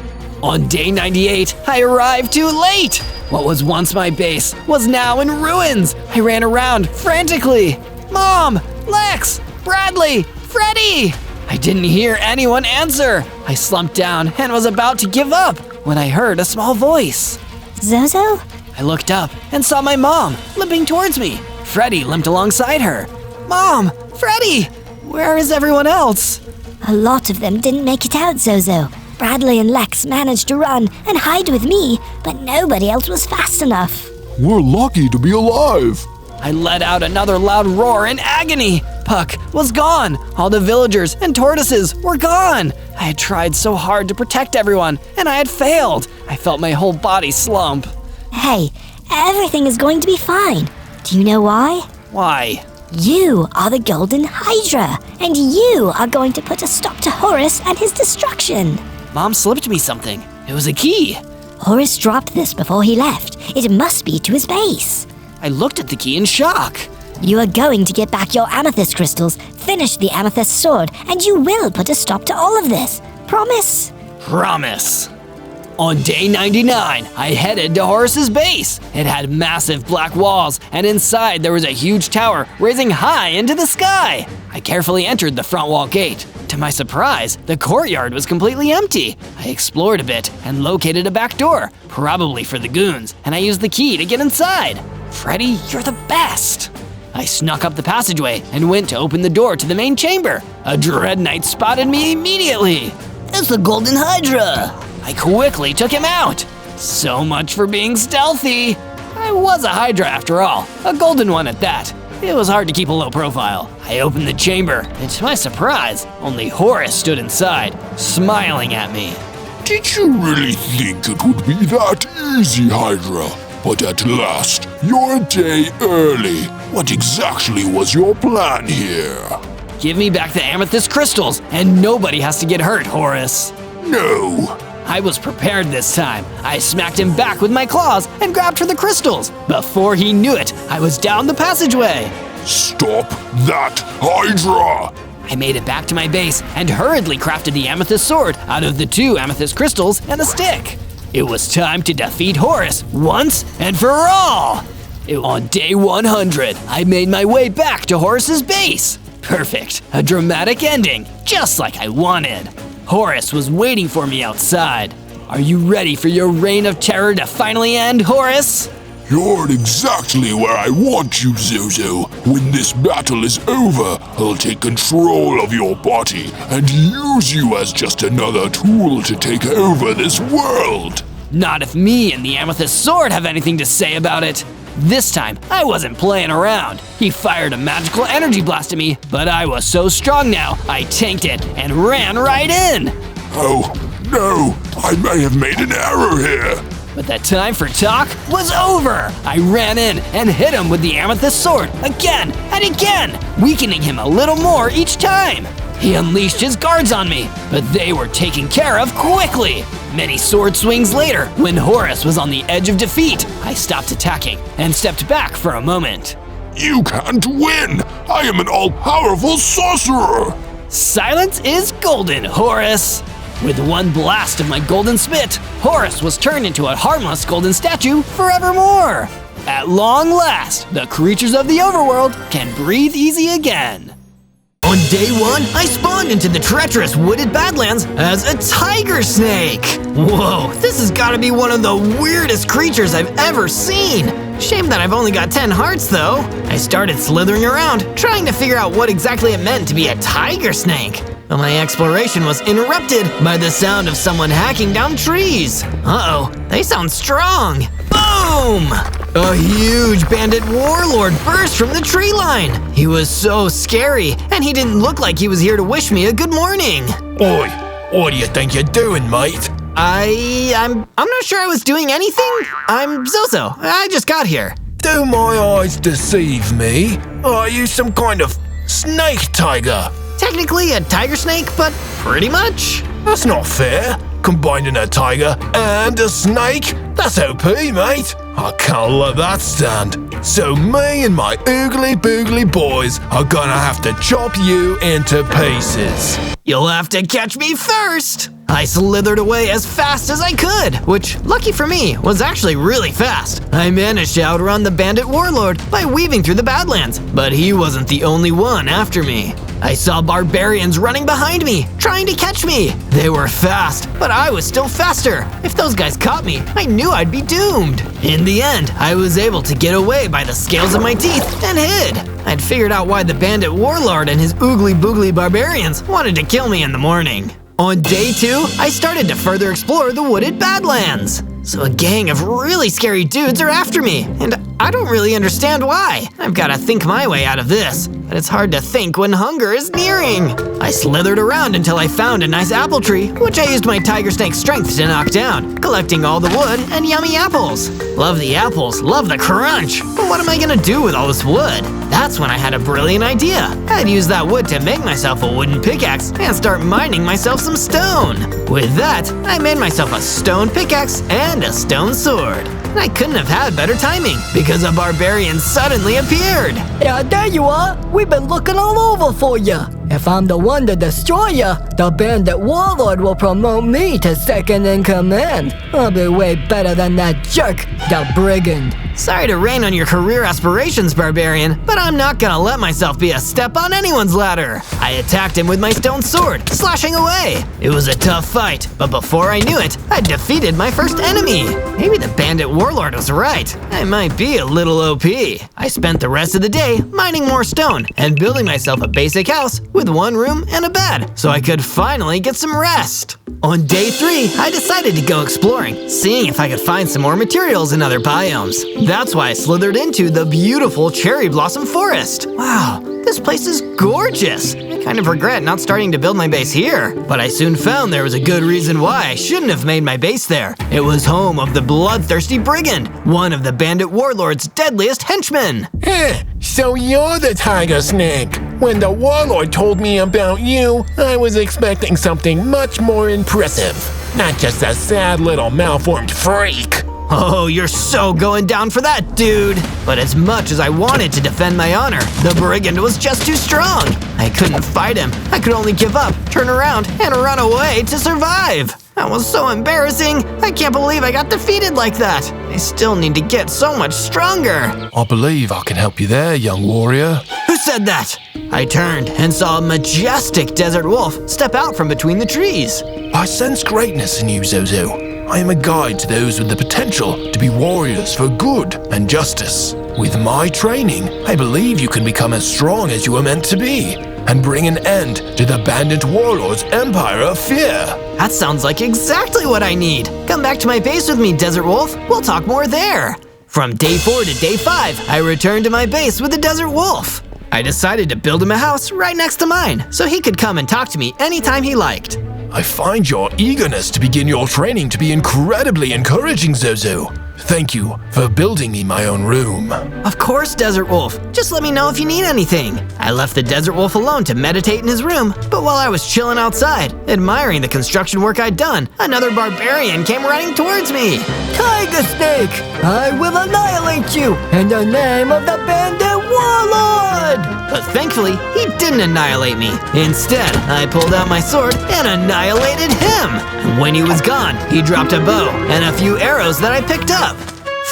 Speaker 1: On day 98, I arrived too late. What was once my base was now in ruins. I ran around frantically. Mom, Lex, Bradley, Freddy! I didn't hear anyone answer. I slumped down and was about to give up when I heard a small voice.
Speaker 6: Zozo?
Speaker 1: I looked up and saw my mom limping towards me. Freddy limped alongside her. Mom! Freddy! Where is everyone else?
Speaker 6: A lot of them didn't make it out, Zozo. Bradley and Lex managed to run and hide with me, but nobody else was fast enough.
Speaker 3: We're lucky to be alive.
Speaker 1: I let out another loud roar in agony. Puck was gone. All the villagers and tortoises were gone. I had tried so hard to protect everyone, and I had failed. I felt my whole body slump.
Speaker 6: Hey, everything is going to be fine. Do you know why?
Speaker 1: Why?
Speaker 6: You are the Golden Hydra, and you are going to put a stop to Horus and his destruction.
Speaker 1: Mom slipped me something. It was a key.
Speaker 6: Horus dropped this before he left. It must be to his base.
Speaker 1: I looked at the key in shock.
Speaker 6: You are going to get back your amethyst crystals, finish the amethyst sword, and you will put a stop to all of this. Promise?
Speaker 1: Promise. On day 99, I headed to Horus's base. It had massive black walls, and inside there was a huge tower raising high into the sky. I carefully entered the front wall gate. To my surprise, the courtyard was completely empty. I explored a bit and located a back door, probably for the goons, and I used the key to get inside. Freddy, you're the best. I snuck up the passageway and went to open the door to the main chamber. A Dread Knight spotted me immediately. It's the Golden Hydra. I quickly took him out. So much for being stealthy. I was a Hydra after all, a golden one at that. It was hard to keep a low profile. I opened the chamber, and to my surprise, only Horus stood inside, smiling at me.
Speaker 3: Did you really think it would be that easy, Hydra? But at last, you're a day early. What exactly was your plan here?
Speaker 1: Give me back the amethyst crystals, and nobody has to get hurt, Horus.
Speaker 3: No.
Speaker 1: I was prepared this time. I smacked him back with my claws and grabbed for the crystals. Before he knew it, I was down the passageway.
Speaker 3: Stop that, Hydra!
Speaker 1: I made it back to my base and hurriedly crafted the amethyst sword out of the 2 amethyst crystals and a stick. It was time to defeat Horus once and for all. On day 100, I made my way back to Horus's base. Perfect, a dramatic ending, just like I wanted. Horus was waiting for me outside. Are you ready for your reign of terror to finally end, Horus?
Speaker 3: You're exactly where I want you, Zozo. When this battle is over, I'll take control of your body and use you as just another tool to take over this world.
Speaker 1: Not if me and the amethyst sword have anything to say about it. This time, I wasn't playing around. He fired a magical energy blast at me, but I was so strong now, I tanked it and ran right in.
Speaker 3: Oh, no, I may have made an error here.
Speaker 1: But the time for talk was over. I ran in and hit him with the amethyst sword again and again, weakening him a little more each time. He unleashed his guards on me, but they were taken care of quickly. Many sword swings later, when Horus was on the edge of defeat, I stopped attacking and stepped back for a moment.
Speaker 3: You can't win! I am an all-powerful sorcerer!
Speaker 1: Silence is golden, Horus! With one blast of my golden spit, Horus was turned into a harmless golden statue forevermore. At long last, the creatures of the overworld can breathe easy again. On day 1, I spawned into the treacherous wooded badlands as a tiger snake. Whoa, this has got to be one of the weirdest creatures I've ever seen. Shame that I've only got 10 hearts though. I started slithering around, trying to figure out what exactly it meant to be a tiger snake. But my exploration was interrupted by the sound of someone hacking down trees. Uh-oh, they sound strong. Boom! A huge bandit warlord burst from the tree line. He was so scary, and he didn't look like he was here to wish me a good morning.
Speaker 7: Oi, what do you think you're doing, mate?
Speaker 1: I'm not sure I was doing anything. I'm Zozo. I just got here.
Speaker 7: Do my eyes deceive me? Are you some kind of snake tiger?
Speaker 1: Technically a tiger snake, but pretty much.
Speaker 7: That's not fair. Combining a tiger and a snake? That's OP, mate. I can't let that stand. So me and my oogly boogly boys are gonna have to chop you into pieces.
Speaker 1: You'll have to catch me first! I slithered away as fast as I could, which, lucky for me, was actually really fast. I managed to outrun the bandit warlord by weaving through the Badlands, but he wasn't the only one after me. I saw barbarians running behind me, trying to catch me. They were fast, but I was still faster. If those guys caught me, I knew I'd be doomed. In the end, I was able to get away by the scales of my teeth and hid. I'd figured out why the bandit warlord and his oogly boogly barbarians wanted to kill me in the morning. On day 2, I started to further explore the wooded Badlands. So a gang of really scary dudes are after me, and I don't really understand why. I've gotta think my way out of this, but it's hard to think when hunger is nearing. I slithered around until I found a nice apple tree, which I used my tiger snake strength to knock down, collecting all the wood and yummy apples. Love the apples, love the crunch, but what am I gonna do with all this wood? That's when I had a brilliant idea. I'd use that wood to make myself a wooden pickaxe and start mining myself some stone. With that, I made myself a stone pickaxe and a stone sword. And I couldn't have had better timing, because a barbarian suddenly appeared.
Speaker 8: Yeah, there you are. We've been looking all over for you. If I'm the one to destroy you, the bandit warlord will promote me to second in command. I'll be way better than that jerk, the brigand.
Speaker 1: Sorry to rain on your career aspirations, barbarian, but I'm not gonna let myself be a step on anyone's ladder. I attacked him with my stone sword, slashing away. It was a tough fight, but before I knew it, I defeated my first enemy. Maybe the bandit warlord was right. I might be a little OP. I spent the rest of the day mining more stone and building myself a basic house with one room and a bed, so I could finally get some rest. On day 3, I decided to go exploring, seeing if I could find some more materials in other biomes. That's why I slithered into the beautiful cherry blossom forest. Wow, this place is gorgeous. I kind of regret not starting to build my base here, but I soon found there was a good reason why I shouldn't have made my base there. It was home of the bloodthirsty brigand, one of the bandit warlord's deadliest henchmen.
Speaker 7: So you're the tiger snake. When the warlord told me about you, I was expecting something much more impressive. Not just a sad little malformed freak.
Speaker 1: Oh, you're so going down for that, dude! But as much as I wanted to defend my honor, the brigand was just too strong. I couldn't fight him. I could only give up, turn around, and run away to survive. That was so embarrassing. I can't believe I got defeated like that. I still need to get so much stronger.
Speaker 7: I believe I can help you there, young warrior.
Speaker 1: Who said that? I turned and saw a majestic desert wolf step out from between the trees.
Speaker 7: I sense greatness in you, Zozo. I am a guide to those with the potential to be warriors for good and justice. With my training, I believe you can become as strong as you were meant to be and bring an end to the bandit warlord's empire of fear.
Speaker 1: That sounds like exactly what I need. Come back to my base with me, Desert Wolf. We'll talk more there. From day 4 to day 5, I returned to my base with the Desert Wolf. I decided to build him a house right next to mine, so he could come and talk to me anytime he liked.
Speaker 7: I find your eagerness to begin your training to be incredibly encouraging, Zozo. Thank you for building me my own room.
Speaker 1: Of course, Desert Wolf. Just let me know if you need anything. I left the Desert Wolf alone to meditate in his room, but while I was chilling outside, admiring the construction work I'd done, another barbarian came running towards me.
Speaker 8: Tiger Snake, I will annihilate you in the name of the bandit warlord!
Speaker 1: But thankfully, he didn't annihilate me. Instead, I pulled out my sword and annihilated him. And when he was gone, he dropped a bow and a few arrows that I picked up.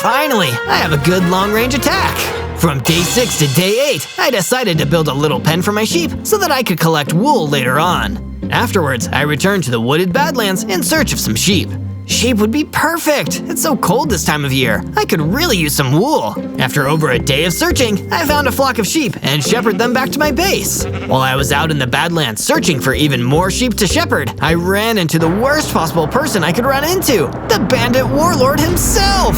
Speaker 1: Finally, I have a good long-range attack. From day 6 to day 8, I decided to build a little pen for my sheep so that I could collect wool later on. Afterwards, I returned to the wooded Badlands in search of some sheep. Sheep would be perfect. It's so cold this time of year. I could really use some wool. After over a day of searching, I found a flock of sheep and shepherded them back to my base. While I was out in the Badlands searching for even more sheep to shepherd, I ran into the worst possible person I could run into, the bandit warlord himself.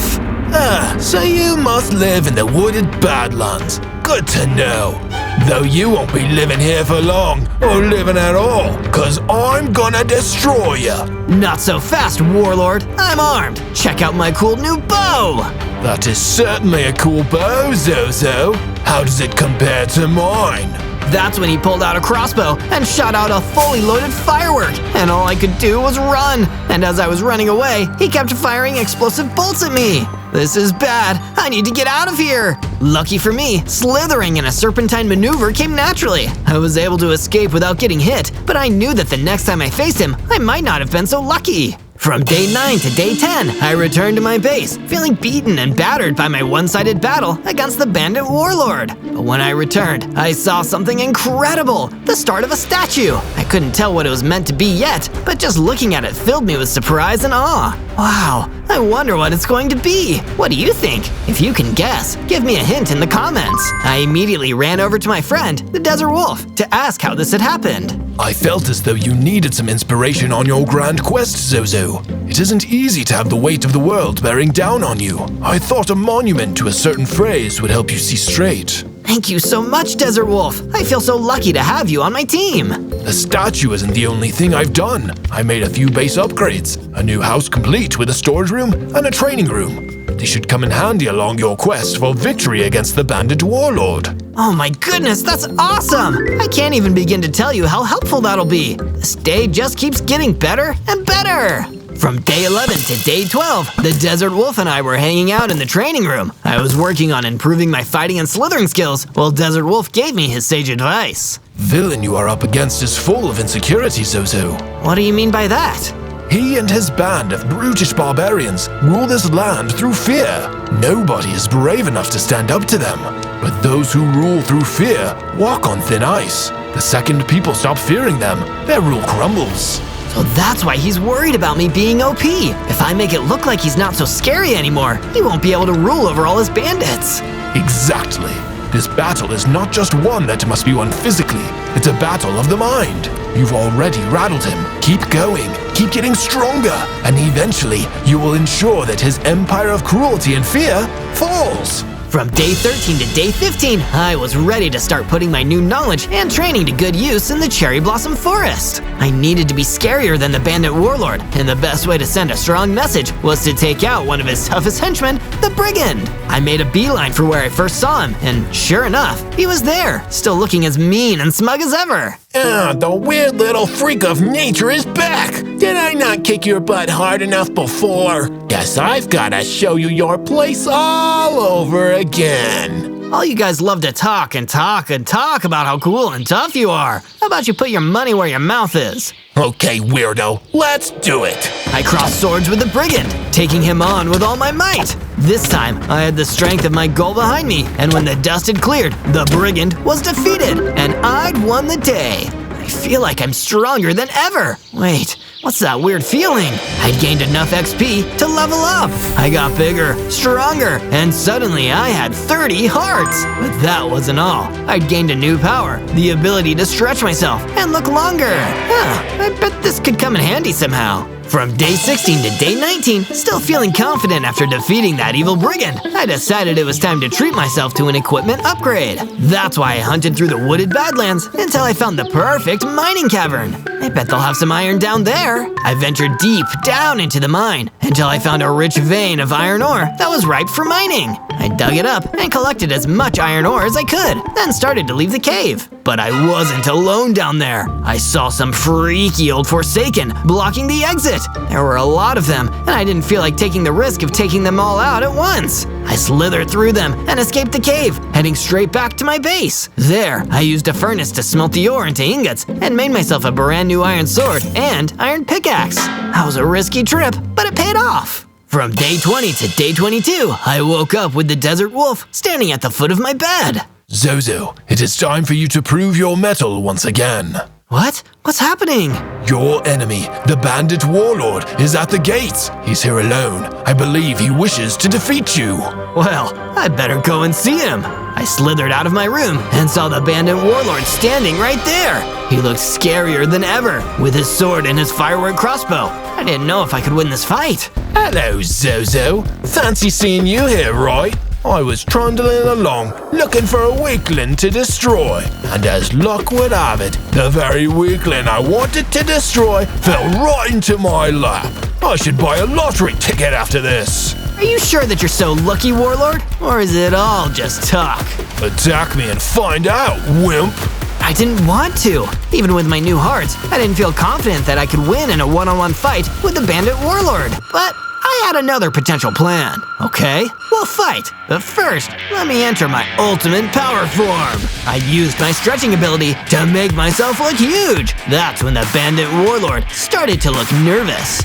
Speaker 7: So you must live in the wooded Badlands. Good to know. Though you won't be living here for long, or living at all, 'cause I'm gonna destroy you.
Speaker 1: Not so fast, warlord. I'm armed. Check out my cool new bow.
Speaker 7: That is certainly a cool bow, Zozo. How does it compare to mine?
Speaker 1: That's when he pulled out a crossbow and shot out a fully loaded firework, and all I could do was run. And as I was running away, he kept firing explosive bolts at me. This is bad. I need to get out of here. Lucky for me, slithering in a serpentine maneuver came naturally. I was able to escape without getting hit, but I knew that the next time I faced him, I might not have been so lucky. From day 9 to day 10, I returned to my base, feeling beaten and battered by my one-sided battle against the bandit warlord. But when I returned, I saw something incredible, the start of a statue. I couldn't tell what it was meant to be yet, but just looking at it filled me with surprise and awe. Wow, I wonder what it's going to be. What do you think? If you can guess, give me a hint in the comments. I immediately ran over to my friend, the Desert Wolf, to ask how this had happened.
Speaker 7: I felt as though you needed some inspiration on your grand quest, Zozo. It isn't easy to have the weight of the world bearing down on you. I thought a monument to a certain phrase would help you see straight.
Speaker 1: Thank you so much, Desert Wolf. I feel so lucky to have you on my team.
Speaker 7: The statue isn't the only thing I've done. I made a few base upgrades, a new house complete with a storage room and a training room. They should come in handy along your quest for victory against the bandit warlord.
Speaker 1: Oh my goodness, that's awesome! I can't even begin to tell you how helpful that'll be. This day just keeps getting better and better. From day 11 to day 12, the Desert Wolf and I were hanging out in the training room. I was working on improving my fighting and slithering skills, while Desert Wolf gave me his sage advice.
Speaker 7: Villain you are up against is full of insecurity, Zozo.
Speaker 1: What do you mean by that?
Speaker 7: He and his band of brutish barbarians rule this land through fear. Nobody is brave enough to stand up to them. But those who rule through fear walk on thin ice. The second people stop fearing them, their rule crumbles.
Speaker 1: So that's why he's worried about me being OP. If I make it look like he's not so scary anymore, he won't be able to rule over all his bandits.
Speaker 7: Exactly. This battle is not just one that must be won physically. It's a battle of the mind. You've already rattled him. Keep going. Keep getting stronger. And eventually, you will ensure that his empire of cruelty and fear falls.
Speaker 1: From day 13 to day 15, I was ready to start putting my new knowledge and training to good use in the Cherry Blossom Forest. I needed to be scarier than the bandit warlord, and the best way to send a strong message was to take out one of his toughest henchmen, the brigand. I made a beeline for where I first saw him, and sure enough, he was there, still looking as mean and smug as ever.
Speaker 7: The weird little freak of nature is back! Did I not kick your butt hard enough before? Guess I've gotta show you your place all over again.
Speaker 1: All you guys love to talk and talk and talk about how cool and tough you are. How about you put your money where your mouth is?
Speaker 7: Okay, weirdo, let's do it!
Speaker 1: I crossed swords with the brigand, taking him on with all my might. This time, I had the strength of my goal behind me, and when the dust had cleared, the brigand was defeated, and I'd won the day. I feel like I'm stronger than ever. Wait, what's that weird feeling? I'd gained enough XP to level up. I got bigger, stronger, and suddenly I had 30 hearts. But that wasn't all. I'd gained a new power, the ability to stretch myself and look longer. I bet this could come in handy somehow. From day 16 to day 19, still feeling confident after defeating that evil brigand, I decided it was time to treat myself to an equipment upgrade. That's why I hunted through the wooded Badlands until I found the perfect mining cavern. I bet they'll have some iron down there. I ventured deep down into the mine until I found a rich vein of iron ore that was ripe for mining. I dug it up and collected as much iron ore as I could, then started to leave the cave. But I wasn't alone down there. I saw some freaky old Forsaken blocking the exit. There were a lot of them, and I didn't feel like taking the risk of taking them all out at once. I slithered through them and escaped the cave, heading straight back to my base. There, I used a furnace to smelt the ore into ingots and made myself a brand new iron sword and iron pickaxe. That was a risky trip, but it paid off. From day 20 to day 22, I woke up with the Desert Wolf standing at the foot of my bed.
Speaker 7: Zozo, it is time for you to prove your mettle once again.
Speaker 1: What? What's happening?
Speaker 7: Your enemy, the bandit warlord, is at the gates. He's here alone. I believe he wishes to defeat you.
Speaker 1: Well, I better go and see him. I slithered out of my room and saw the bandit warlord standing right there. He looked scarier than ever, with his sword and his firework crossbow. I didn't know if I could win this fight.
Speaker 7: Hello, Zozo. Fancy seeing you here, right? I was trundling along, looking for a weakling to destroy. And as luck would have it, the very weakling I wanted to destroy fell right into my lap. I should buy a lottery ticket after this.
Speaker 1: Are you sure that you're so lucky, Warlord? Or is it all just talk?
Speaker 7: Attack me and find out, wimp.
Speaker 1: I didn't want to. Even with my new hearts, I didn't feel confident that I could win in a one-on-one fight with the bandit warlord. But I had another potential plan. Okay, we'll fight. But first, let me enter my ultimate power form. I used my stretching ability to make myself look huge. That's when the bandit warlord started to look nervous.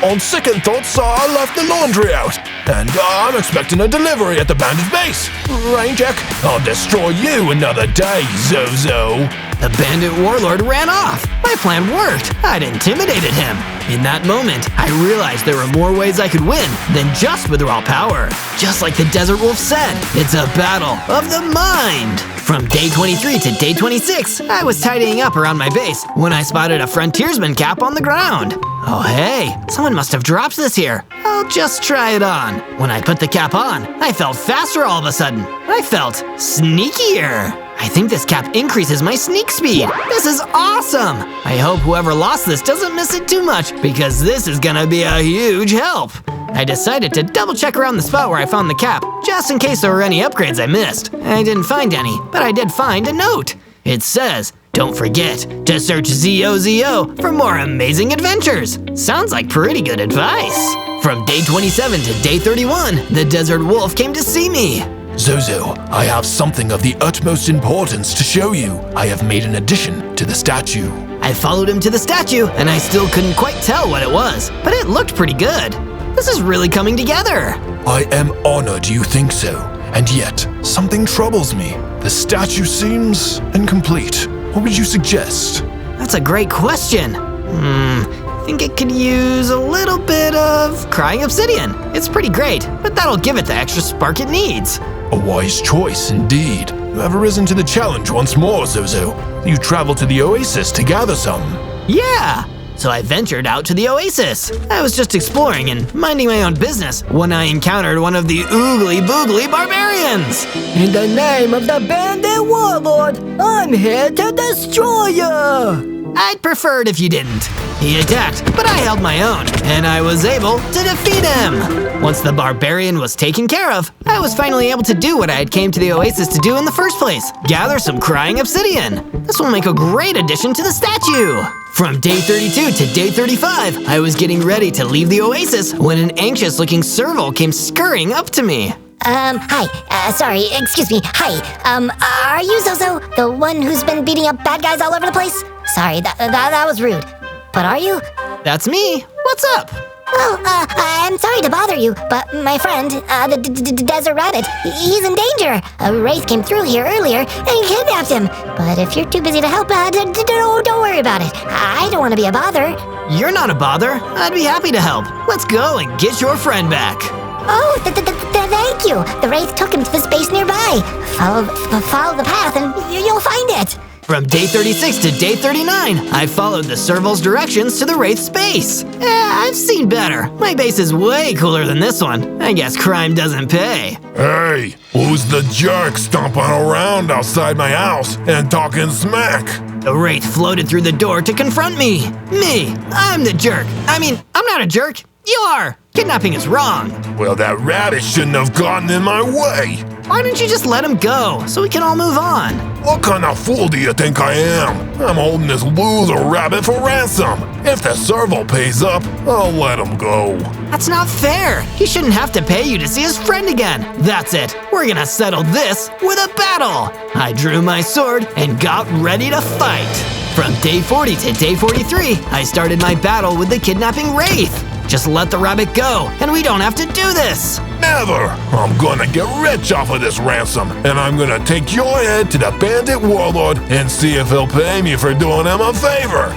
Speaker 7: On second thoughts, I left the laundry out. And I'm expecting a delivery at the bandit base. Rain check, I'll destroy you another day, Zozo.
Speaker 1: The bandit warlord ran off. My plan worked. I'd intimidated him. In that moment, I realized there were more ways I could win than just with raw power. Just like the Desert Wolf said, it's a battle of the mind. From day 23 to day 26, I was tidying up around my base when I spotted a frontiersman cap on the ground. Oh hey, someone must have dropped this here. I'll just try it on. When I put the cap on, I felt faster all of a sudden. I felt sneakier. I think this cap increases my sneak speed. This is awesome! I hope whoever lost this doesn't miss it too much, because this is gonna be a huge help. I decided to double check around the spot where I found the cap, just in case there were any upgrades I missed. I didn't find any, but I did find a note. It says, "Don't forget to search ZOZO for more amazing adventures." Sounds like pretty good advice. From day 27 to day 31, the Desert Wolf came to see me.
Speaker 7: Zozo, I have something of the utmost importance to show you. I have made an addition to the statue.
Speaker 1: I followed him to the statue, and I still couldn't quite tell what it was, but it looked pretty good. This is really coming together.
Speaker 7: I am honored you think so, and yet something troubles me. The statue seems incomplete. What would you suggest?
Speaker 1: That's a great question. I think it could use a little bit of crying obsidian. It's pretty great, but that'll give it the extra spark it needs.
Speaker 7: A wise choice indeed. You have risen to the challenge once more, Zozo. You traveled to the oasis to gather some.
Speaker 1: Yeah! So I ventured out to the oasis. I was just exploring and minding my own business when I encountered one of the oogly boogly barbarians.
Speaker 8: In the name of the bandit warlord, I'm here to destroy you!
Speaker 1: I'd prefer it if you didn't. He attacked, but I held my own, and I was able to defeat him. Once the barbarian was taken care of, I was finally able to do what I had came to the oasis to do in the first place, gather some crying obsidian. This will make a great addition to the statue. From day 32 to day 35, I was getting ready to leave the oasis when an anxious-looking serval came scurrying up to me.
Speaker 6: Hi, sorry, excuse me, hi, are you Zozo, the one who's been beating up bad guys all over the place? Sorry, that was rude, but are you?
Speaker 1: That's me. What's up?
Speaker 6: Well, I'm sorry to bother you, but my friend, the Desert Rabbit, he's in danger. A wraith came through here earlier and kidnapped him. But if you're too busy to help, don't worry about it. I don't want to be a bother.
Speaker 1: You're not a bother. I'd be happy to help. Let's go and get your friend back.
Speaker 6: Oh, thank you. The wraith took him to the space nearby. Follow the path and you'll find it.
Speaker 1: From day 36 to day 39, I followed the serval's directions to the Wraith's base. I've seen better. My base is way cooler than this one. I guess crime doesn't pay.
Speaker 3: Hey, who's the jerk stomping around outside my house and talking smack?
Speaker 1: The Wraith floated through the door to confront me. Me, I'm the jerk. I'm not a jerk. You are. Kidnapping is wrong.
Speaker 3: Well, that rabbit shouldn't have gotten in my way.
Speaker 1: Why don't you just let him go so we can all move on?
Speaker 3: What kind of fool do you think I am? I'm holding this loser rabbit for ransom. If the serval pays up, I'll let him go.
Speaker 1: That's not fair. He shouldn't have to pay you to see his friend again. That's it. We're gonna settle this with a battle. I drew my sword and got ready to fight. From day 40 to day 43, I started my battle with the kidnapping Wraith. Just let the rabbit go, and we don't have to do this.
Speaker 3: Never! I'm gonna get rich off of this ransom, and I'm gonna take your head to the bandit warlord and see if he'll pay me for doing him a favor.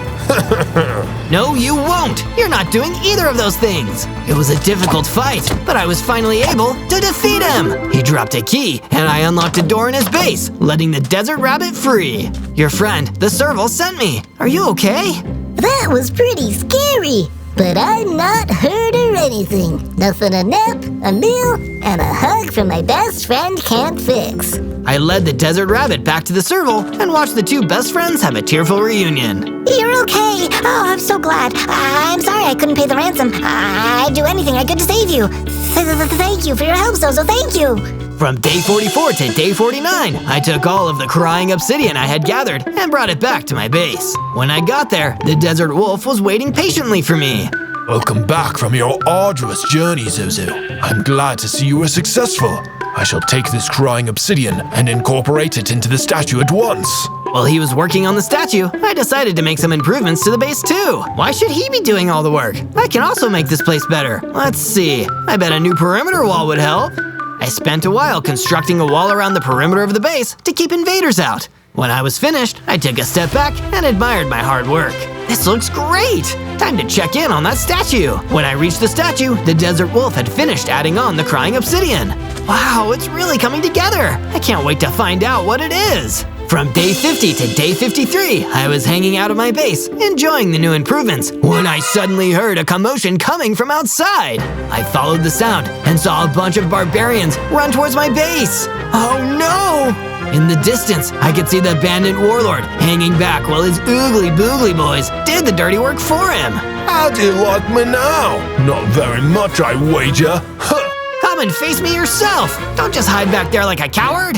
Speaker 1: No, you won't. You're not doing either of those things. It was a difficult fight, but I was finally able to defeat him. He dropped a key, and I unlocked a door in his base, letting the desert rabbit free. Your friend, the serval, sent me. Are you okay?
Speaker 6: That was pretty scary. But I'm not hurt or anything. Nothing a nap, a meal, and a hug from my best friend can't fix.
Speaker 1: I led the desert rabbit back to the serval and watched the two best friends have a tearful reunion.
Speaker 6: You're okay. Oh, I'm so glad. I'm sorry I couldn't pay the ransom. I'd do anything I could to save you. Thank you for your help, Zozo. Thank you.
Speaker 1: From day 44 to day 49, I took all of the crying obsidian I had gathered and brought it back to my base. When I got there, the desert wolf was waiting patiently for me.
Speaker 7: Welcome back from your arduous journey, Zozo. I'm glad to see you were successful. I shall take this crying obsidian and incorporate it into the statue at once.
Speaker 1: While he was working on the statue, I decided to make some improvements to the base too. Why should he be doing all the work? I can also make this place better. Let's see. I bet a new perimeter wall would help. I spent a while constructing a wall around the perimeter of the base to keep invaders out. When I was finished, I took a step back and admired my hard work. This looks great! Time to check in on that statue. When I reached the statue, the desert wolf had finished adding on the crying obsidian. Wow, it's really coming together. I can't wait to find out what it is. From day 50 to day 53, I was hanging out of my base, enjoying the new improvements, when I suddenly heard a commotion coming from outside. I followed the sound and saw a bunch of barbarians run towards my base. Oh no! In the distance, I could see the bandit warlord hanging back while his oogly boogly boys did the dirty work for him.
Speaker 7: How do you like me now? Not very much, I wager. Huh.
Speaker 1: Come and face me yourself. Don't just hide back there like a coward.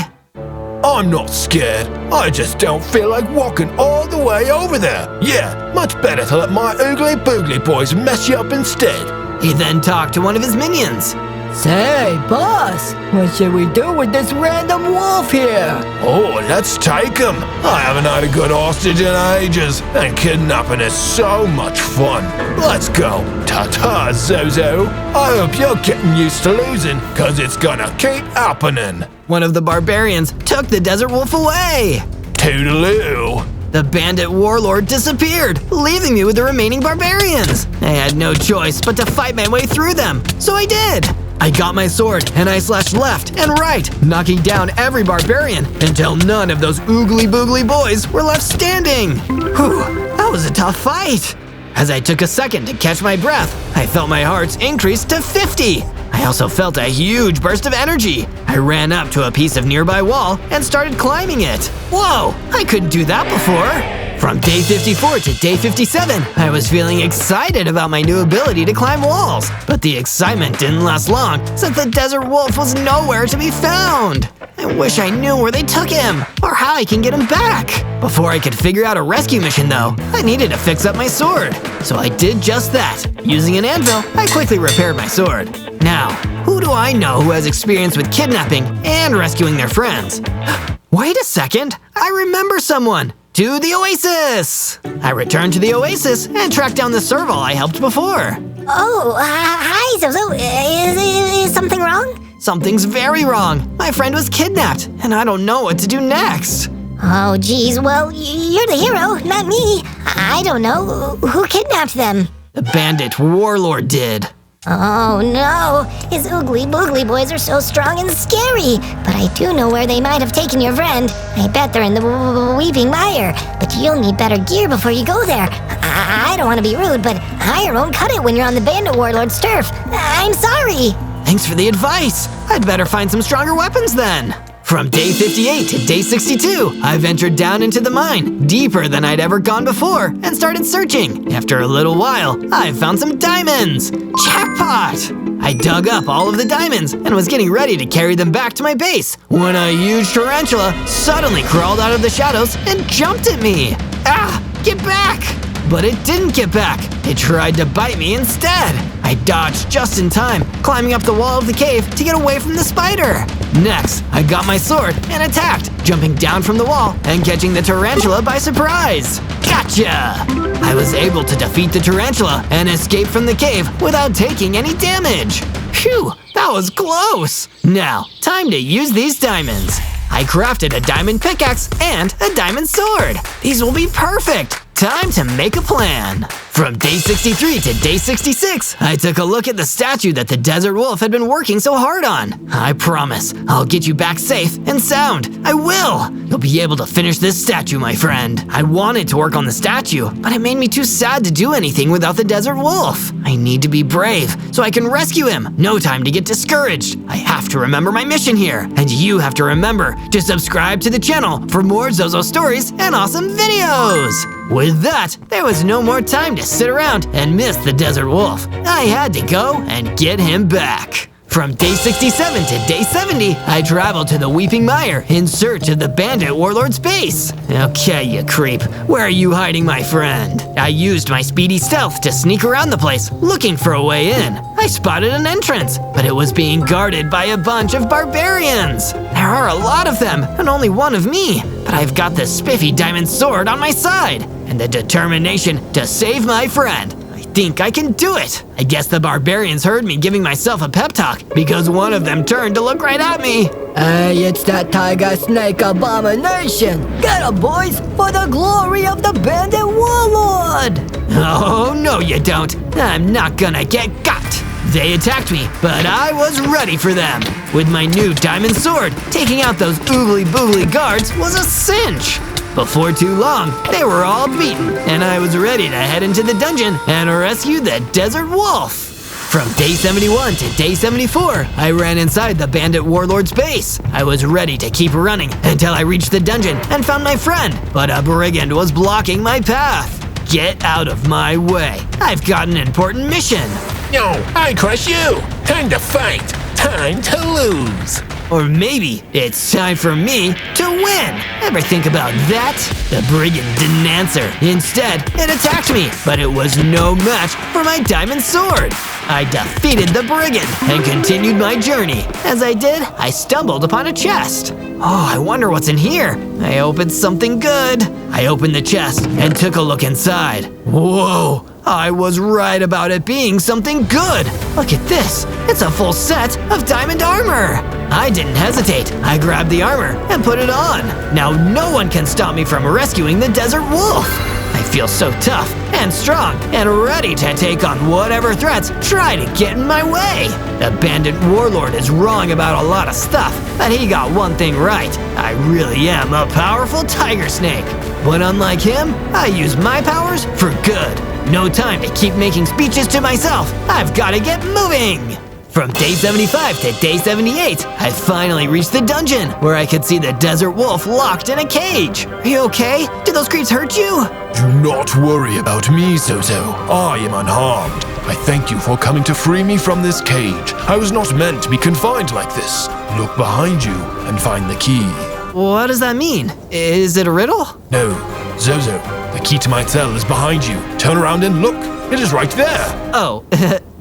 Speaker 7: I'm not scared. I just don't feel like walking all the way over there. Yeah, much better to let my oogly boogly boys mess you up instead.
Speaker 1: He then talked to one of his minions.
Speaker 8: Say, boss, what should we do with this random wolf here?
Speaker 7: Oh, let's take him. I haven't had a good hostage in ages, and kidnapping is so much fun. Let's go. Ta-ta, Zozo. I hope you're getting used to losing, cause it's gonna keep happening.
Speaker 1: One of the barbarians took the desert wolf away.
Speaker 7: Toodaloo.
Speaker 1: The bandit warlord disappeared, leaving me with the remaining barbarians. I had no choice but to fight my way through them, so I did. I got my sword and I slashed left and right, knocking down every barbarian until none of those oogly boogly boys were left standing. Whew, that was a tough fight. As I took a second to catch my breath, I felt my hearts increase to 50. I also felt a huge burst of energy. I ran up to a piece of nearby wall and started climbing it. Whoa, I couldn't do that before. From day 54 to day 57, I was feeling excited about my new ability to climb walls. But the excitement didn't last long, since the desert wolf was nowhere to be found. I wish I knew where they took him, or how I can get him back. Before I could figure out a rescue mission though, I needed to fix up my sword. So I did just that. Using an anvil, I quickly repaired my sword. Now, who do I know who has experience with kidnapping and rescuing their friends? Wait a second, I remember someone. To the oasis! I returned to the oasis and tracked down the serval I helped before.
Speaker 6: Oh, hi, Zozo. Is something wrong?
Speaker 1: Something's very wrong. My friend was kidnapped, and I don't know what to do next.
Speaker 6: Oh, geez. Well, you're the hero, not me. I don't know. Who kidnapped them?
Speaker 1: The bandit warlord did.
Speaker 6: Oh, no. His oogly boogly boys are so strong and scary. But I do know where they might have taken your friend. I bet they're in the Weeping Mire. But you'll need better gear before you go there. I don't want to be rude, but iron won't cut it when you're on the bandit warlord's turf. I'm sorry.
Speaker 1: Thanks for the advice. I'd better find some stronger weapons then. From day 58 to day 62, I ventured down into the mine, deeper than I'd ever gone before, and started searching. After a little while, I found some diamonds. Jackpot! I dug up all of the diamonds and was getting ready to carry them back to my base when a huge tarantula suddenly crawled out of the shadows and jumped at me. Ah! Get back! But it didn't get back. It tried to bite me instead. I dodged just in time, climbing up the wall of the cave to get away from the spider. Next, I got my sword and attacked, jumping down from the wall and catching the tarantula by surprise. Gotcha! I was able to defeat the tarantula and escape from the cave without taking any damage. Phew, that was close. Now, time to use these diamonds. I crafted a diamond pickaxe and a diamond sword. These will be perfect. Time to make a plan. From day 63 to day 66, I took a look at the statue that the desert wolf had been working so hard on. I promise, I'll get you back safe and sound. I will! You'll be able to finish this statue, my friend. I wanted to work on the statue, but it made me too sad to do anything without the desert wolf. I need to be brave, so I can rescue him. No time to get discouraged. I have to remember my mission here, and you have to remember to subscribe to the channel for more Zozo stories and awesome videos. With that, there was no more time to sit around and miss the desert wolf. I had to go and get him back. From day 67 to day 70, I traveled to the Weeping Mire in search of the bandit warlord's base. Okay, you creep. Where are you hiding, my friend? I used my speedy stealth to sneak around the place, looking for a way in. I spotted an entrance, but it was being guarded by a bunch of barbarians. There are a lot of them, and only one of me. But I've got the spiffy diamond sword on my side, and the determination to save my friend. I think I can do it. I guess the barbarians heard me giving myself a pep talk because one of them turned to look right at me.
Speaker 8: Hey, it's that tiger snake abomination! Get 'em, boys, for the glory of the bandit warlord!
Speaker 1: Oh, no you don't. I'm not gonna get got. They attacked me, but I was ready for them. With my new diamond sword, taking out those oogly-boogly guards was a cinch. Before too long, they were all beaten, and I was ready to head into the dungeon and rescue the desert wolf. From day 71 to day 74, I ran inside the bandit warlord's base. I was ready to keep running until I reached the dungeon and found my friend, but a brigand was blocking my path. Get out of my way. I've got an important mission.
Speaker 7: No, I crush you. Time to fight. Time to lose.
Speaker 1: Or maybe it's time for me to win. Ever think about that? The brigand didn't answer. Instead, it attacked me, but it was no match for my diamond sword. I defeated the brigand and continued my journey. As I did, I stumbled upon a chest. Oh, I wonder what's in here. I opened something good. I opened the chest and took a look inside. Whoa, I was right about it being something good. Look at this. It's a full set of diamond armor. I didn't hesitate. I grabbed the armor and put it on. Now no one can stop me from rescuing the desert wolf. I feel so tough and strong and ready to take on whatever threats try to get in my way. The bandit warlord is wrong about a lot of stuff, but he got one thing right. I really am a powerful tiger snake. But unlike him, I use my powers for good. No time to keep making speeches to myself. I've got to get moving. From day 75 to day 78, I finally reached the dungeon where I could see the desert wolf locked in a cage. Are you okay? Did those creeps hurt you?
Speaker 7: Do not worry about me, Zozo. I am unharmed. I thank you for coming to free me from this cage. I was not meant to be confined like this. Look behind you and find the key.
Speaker 1: What does that mean? Is it a riddle?
Speaker 7: No, Zozo, the key to my cell is behind you. Turn around and look. It is right there.
Speaker 1: Oh,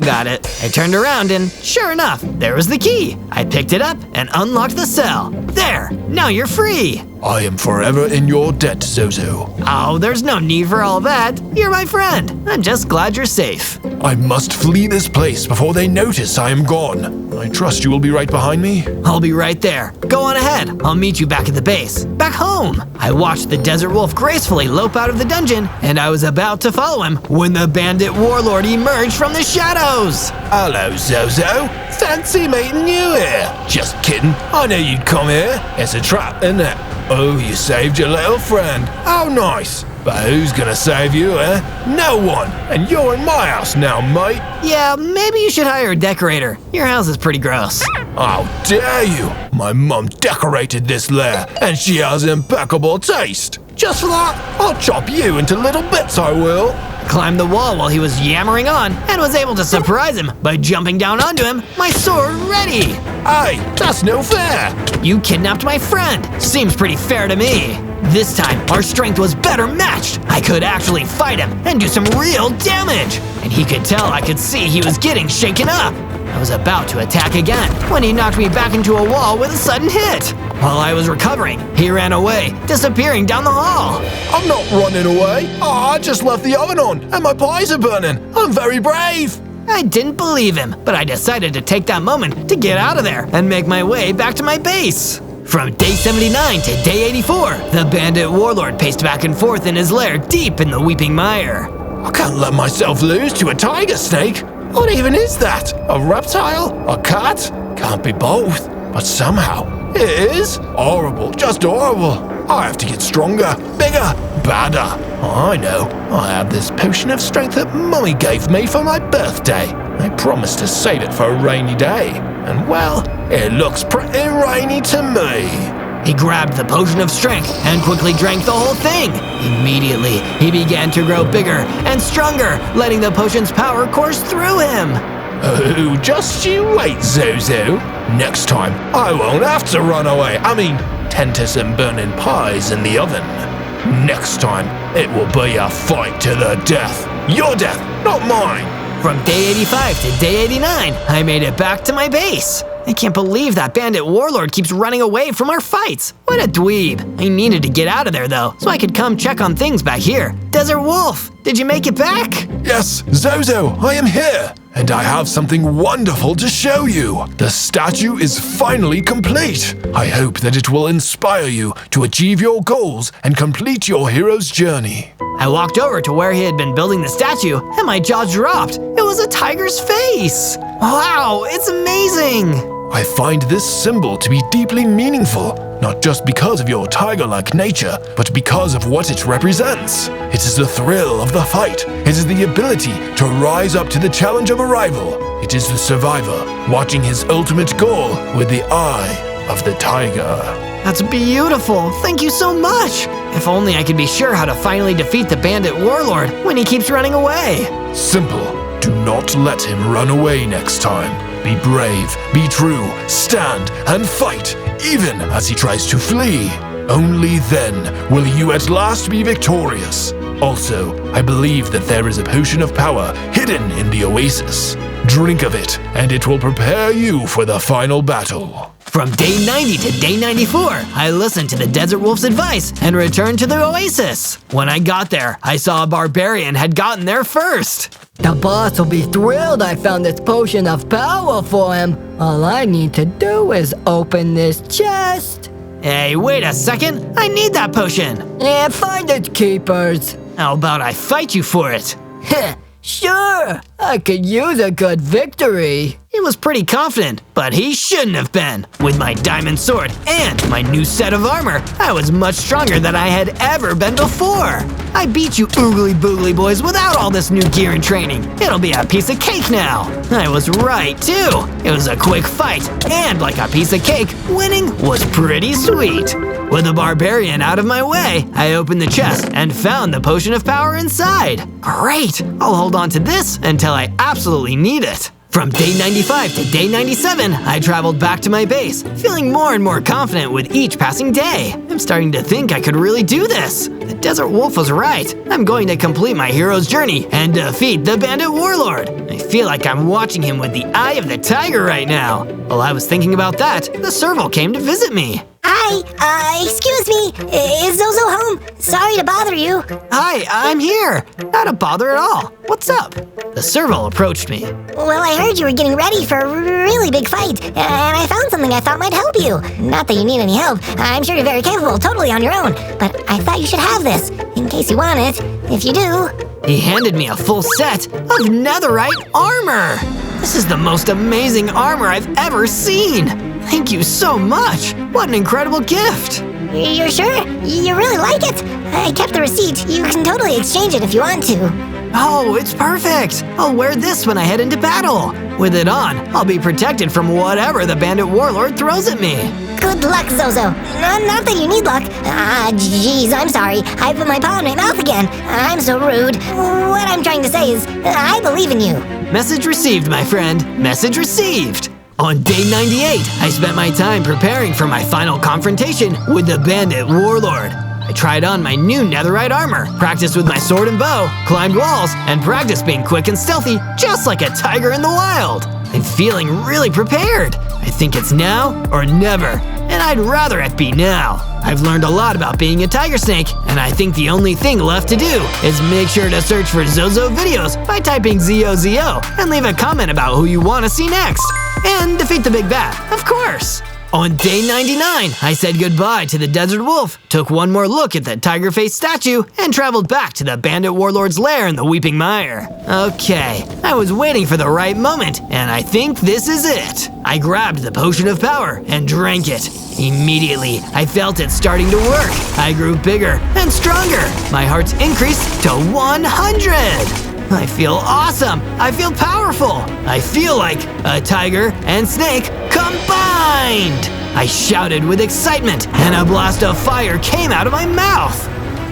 Speaker 1: got it. I turned around and sure enough, there was the key. I picked it up and unlocked the cell. There, now you're free.
Speaker 7: I am forever in your debt, Zozo.
Speaker 1: Oh, there's no need for all that. You're my friend. I'm just glad you're safe.
Speaker 7: I must flee this place before they notice I am gone. I trust you will be right behind me.
Speaker 1: I'll be right there. Go on ahead. I'll meet you back at the base. Back home. I watched the desert wolf gracefully lope out of the dungeon, and I was about to follow him when the bandit warlord emerged from the shadows.
Speaker 7: Hello, Zozo. Fancy meeting you here. Just kidding. I knew you'd come here. It's a trap, isn't it? Oh, you saved your little friend. How nice. But who's gonna save you, eh? No one. And you're in my house now, mate.
Speaker 1: Yeah, maybe you should hire a decorator. Your house is pretty gross.
Speaker 7: How dare you! My mum decorated this lair, and she has impeccable taste. Just for that, I'll chop you into little bits, I will.
Speaker 1: Climbed the wall while he was yammering on and was able to surprise him by jumping down onto him, my sword ready.
Speaker 7: Hey, that's no fair.
Speaker 1: You kidnapped my friend. Seems pretty fair to me. This time, our strength was better matched. I could actually fight him and do some real damage. And he could tell I could see he was getting shaken up. I was about to attack again when he knocked me back into a wall with a sudden hit. While I was recovering, he ran away, disappearing down the hall.
Speaker 7: I'm not running away. I just left the oven on and my pies are burning. I'm very brave.
Speaker 1: I didn't believe him, but I decided to take that moment to get out of there and make my way back to my base. From day 79 to day 84, the bandit warlord paced back and forth in his lair deep in the Weeping Mire.
Speaker 7: I can't let myself lose to a tiger snake. What even is that? A reptile? A cat? Can't be both. But somehow, it is. Horrible, just horrible. I have to get stronger, bigger, badder. I know. I have this potion of strength that Mummy gave me for my birthday. I promised to save it for a rainy day. And well, it looks pretty rainy to me.
Speaker 1: He grabbed the potion of strength and quickly drank the whole thing. Immediately, he began to grow bigger and stronger, letting the potion's power course through him.
Speaker 7: Oh, just you wait, Zozo. Next time, I won't have to run away. I mean, tend to some burning pies in the oven. Next time, it will be a fight to the death. Your death, not mine.
Speaker 1: From day 85 to day 89, I made it back to my base. I can't believe that bandit warlord keeps running away from our fights. What a dweeb. I needed to get out of there though, so I could come check on things back here. Desert Wolf, did you make it back?
Speaker 7: Yes, Zozo, I am here. And I have something wonderful to show you. The statue is finally complete. I hope that it will inspire you to achieve your goals and complete your hero's journey.
Speaker 1: I walked over to where he had been building the statue, and my jaw dropped. It was a tiger's face. Wow, it's amazing.
Speaker 7: I find this symbol to be deeply meaningful, not just because of your tiger-like nature, but because of what it represents. It is the thrill of the fight. It is the ability to rise up to the challenge of a rival. It is the survivor watching his ultimate goal with the eye of the tiger.
Speaker 1: That's beautiful. Thank you so much. If only I could be sure how to finally defeat the bandit warlord when he keeps running away.
Speaker 7: Simple. Do not let him run away next time. Be brave, be true, stand and fight, even as he tries to flee. Only then will you at last be victorious. Also, I believe that there is a potion of power hidden in the oasis. Drink of it, and it will prepare you for the final battle.
Speaker 1: From day 90 to day 94, I listened to the Desert Wolf's advice and returned to the oasis. When I got there, I saw a barbarian had gotten there first.
Speaker 8: The boss will be thrilled I found this potion of power for him. All I need to do is open this chest.
Speaker 1: Hey, wait a second. I need that potion.
Speaker 8: And find its keepers.
Speaker 1: How about I fight you for it?
Speaker 8: Sure, I could use a good victory.
Speaker 1: He was pretty confident, but he shouldn't have been. With my diamond sword and my new set of armor, I was much stronger than I had ever been before. I beat you oogly boogly boys without all this new gear and training. It'll be a piece of cake now. I was right, too. It was a quick fight, and like a piece of cake, winning was pretty sweet. With the barbarian out of my way, I opened the chest and found the potion of power inside. Great! I'll hold on to this until I absolutely need it. From day 95 to day 97, I traveled back to my base, feeling more and more confident with each passing day. I'm starting to think I could really do this. The Desert Wolf was right. I'm going to complete my hero's journey and defeat the bandit warlord. I feel like I'm watching him with the eye of the tiger right now. While I was thinking about that, the serval came to visit me.
Speaker 6: Hi, excuse me, is Zozo home? Sorry to bother you.
Speaker 1: Hi, I'm here. Not a bother at all. What's up? The serval approached me.
Speaker 6: Well, I heard you were getting ready for a really big fight, and I found something I thought might help you. Not that you need any help. I'm sure you're very capable, totally on your own. But I thought you should have this, in case you want it. If you do...
Speaker 1: He handed me a full set of netherite armor. This is the most amazing armor I've ever seen. Thank you so much. What an incredible gift.
Speaker 6: You're sure? You really like it? I kept the receipt. You can totally exchange it if you want to.
Speaker 1: Oh, it's perfect. I'll wear this when I head into battle. With it on, I'll be protected from whatever the bandit warlord throws at me.
Speaker 6: Good luck, Zozo. Not that you need luck. Geez, I'm sorry. I put my paw in my mouth again. I'm so rude. What I'm trying to say is, I believe in you.
Speaker 1: Message received, my friend. Message received. On day 98, I spent my time preparing for my final confrontation with the bandit warlord. I tried on my new netherite armor, practiced with my sword and bow, climbed walls, and practiced being quick and stealthy, just like a tiger in the wild. I'm feeling really prepared. I think it's now or never, and I'd rather it be now. I've learned a lot about being a tiger snake, and I think the only thing left to do is make sure to search for Zozo videos by typing ZOZO and leave a comment about who you want to see next. And defeat the big bad, of course. On day 99, I said goodbye to the Desert Wolf, took one more look at the tiger face statue, and traveled back to the bandit warlord's lair in the Weeping Mire. Okay, I was waiting for the right moment, and I think this is it. I grabbed the potion of power and drank it. Immediately, I felt it starting to work. I grew bigger and stronger. My heart's increased to 100. I feel awesome. I feel powerful. I feel like a tiger and snake combined. I shouted with excitement, and a blast of fire came out of my mouth.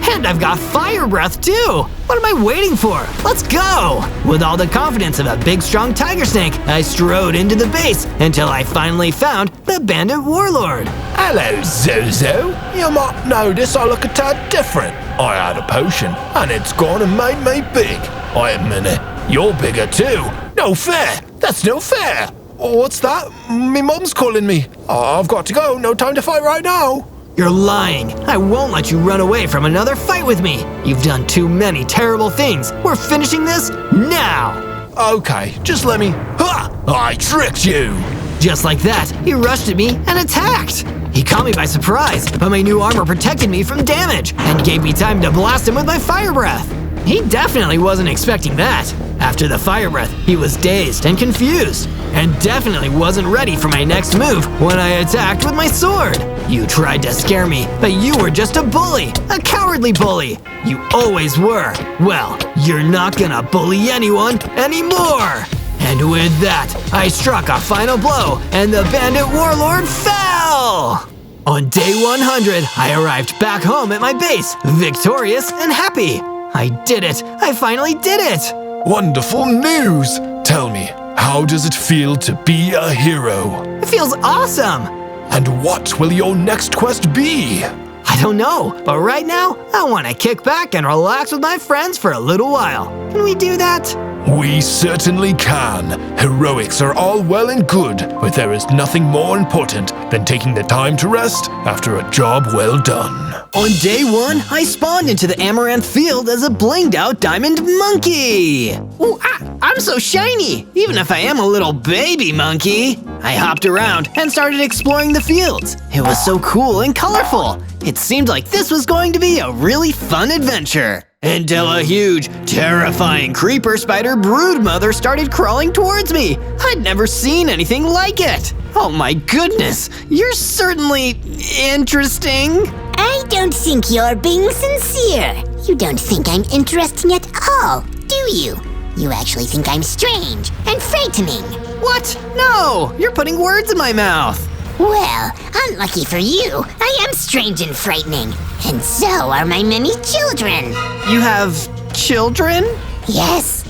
Speaker 1: And I've got fire breath too! What am I waiting for? Let's go! With all the confidence of a big strong tiger snake, I strode into the base until I finally found the bandit warlord.
Speaker 7: Hello, Zozo. You might notice I look a tad different. I had a potion, and it's gone and made me big. Wait a minute, you're bigger too. No fair! That's no fair! Oh, what's that? Me mum's calling me. I've got to go, no time to fight right now.
Speaker 1: You're lying. I won't let you run away from another fight with me. You've done too many terrible things. We're finishing this now.
Speaker 7: Okay, just let me... Ha! I tricked you!
Speaker 1: Just like that, he rushed at me and attacked. He caught me by surprise, but my new armor protected me from damage and gave me time to blast him with my fire breath. He definitely wasn't expecting that. After the fire breath, he was dazed and confused, and definitely wasn't ready for my next move when I attacked with my sword. You tried to scare me, but you were just a bully, a cowardly bully. You always were. Well, you're not gonna bully anyone anymore. And with that, I struck a final blow, and the bandit warlord fell! On day 100, I arrived back home at my base, victorious and happy. I did it! I finally did it!
Speaker 7: Wonderful news! Tell me, how does it feel to be a hero?
Speaker 1: It feels awesome!
Speaker 7: And what will your next quest be?
Speaker 1: I don't know, but right now, I want to kick back and relax with my friends for a little while. Can we do that?
Speaker 7: We certainly can. Heroics are all well and good, but there is nothing more important than taking the time to rest after a job well done.
Speaker 1: On day 1, I spawned into the Amaranth Field as a blinged out diamond monkey. Ooh, I'm so shiny, even if I am a little baby monkey. I hopped around and started exploring the fields. It was so cool and colorful. It seemed like this was going to be a really fun adventure. Until a huge, terrifying creeper spider broodmother started crawling towards me. I'd never seen anything like it. Oh my goodness, you're certainly interesting.
Speaker 6: I don't think you're being sincere. You don't think I'm interesting at all, do you? You actually think I'm strange and frightening.
Speaker 1: What? No, you're putting words in my mouth.
Speaker 6: Well, unlucky for you, I am strange and frightening. And so are my many children.
Speaker 1: You have children?
Speaker 6: Yes,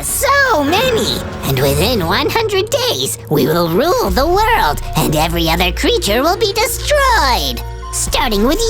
Speaker 6: so many. And within 100 days, we will rule the world, and every other creature will be destroyed. Starting with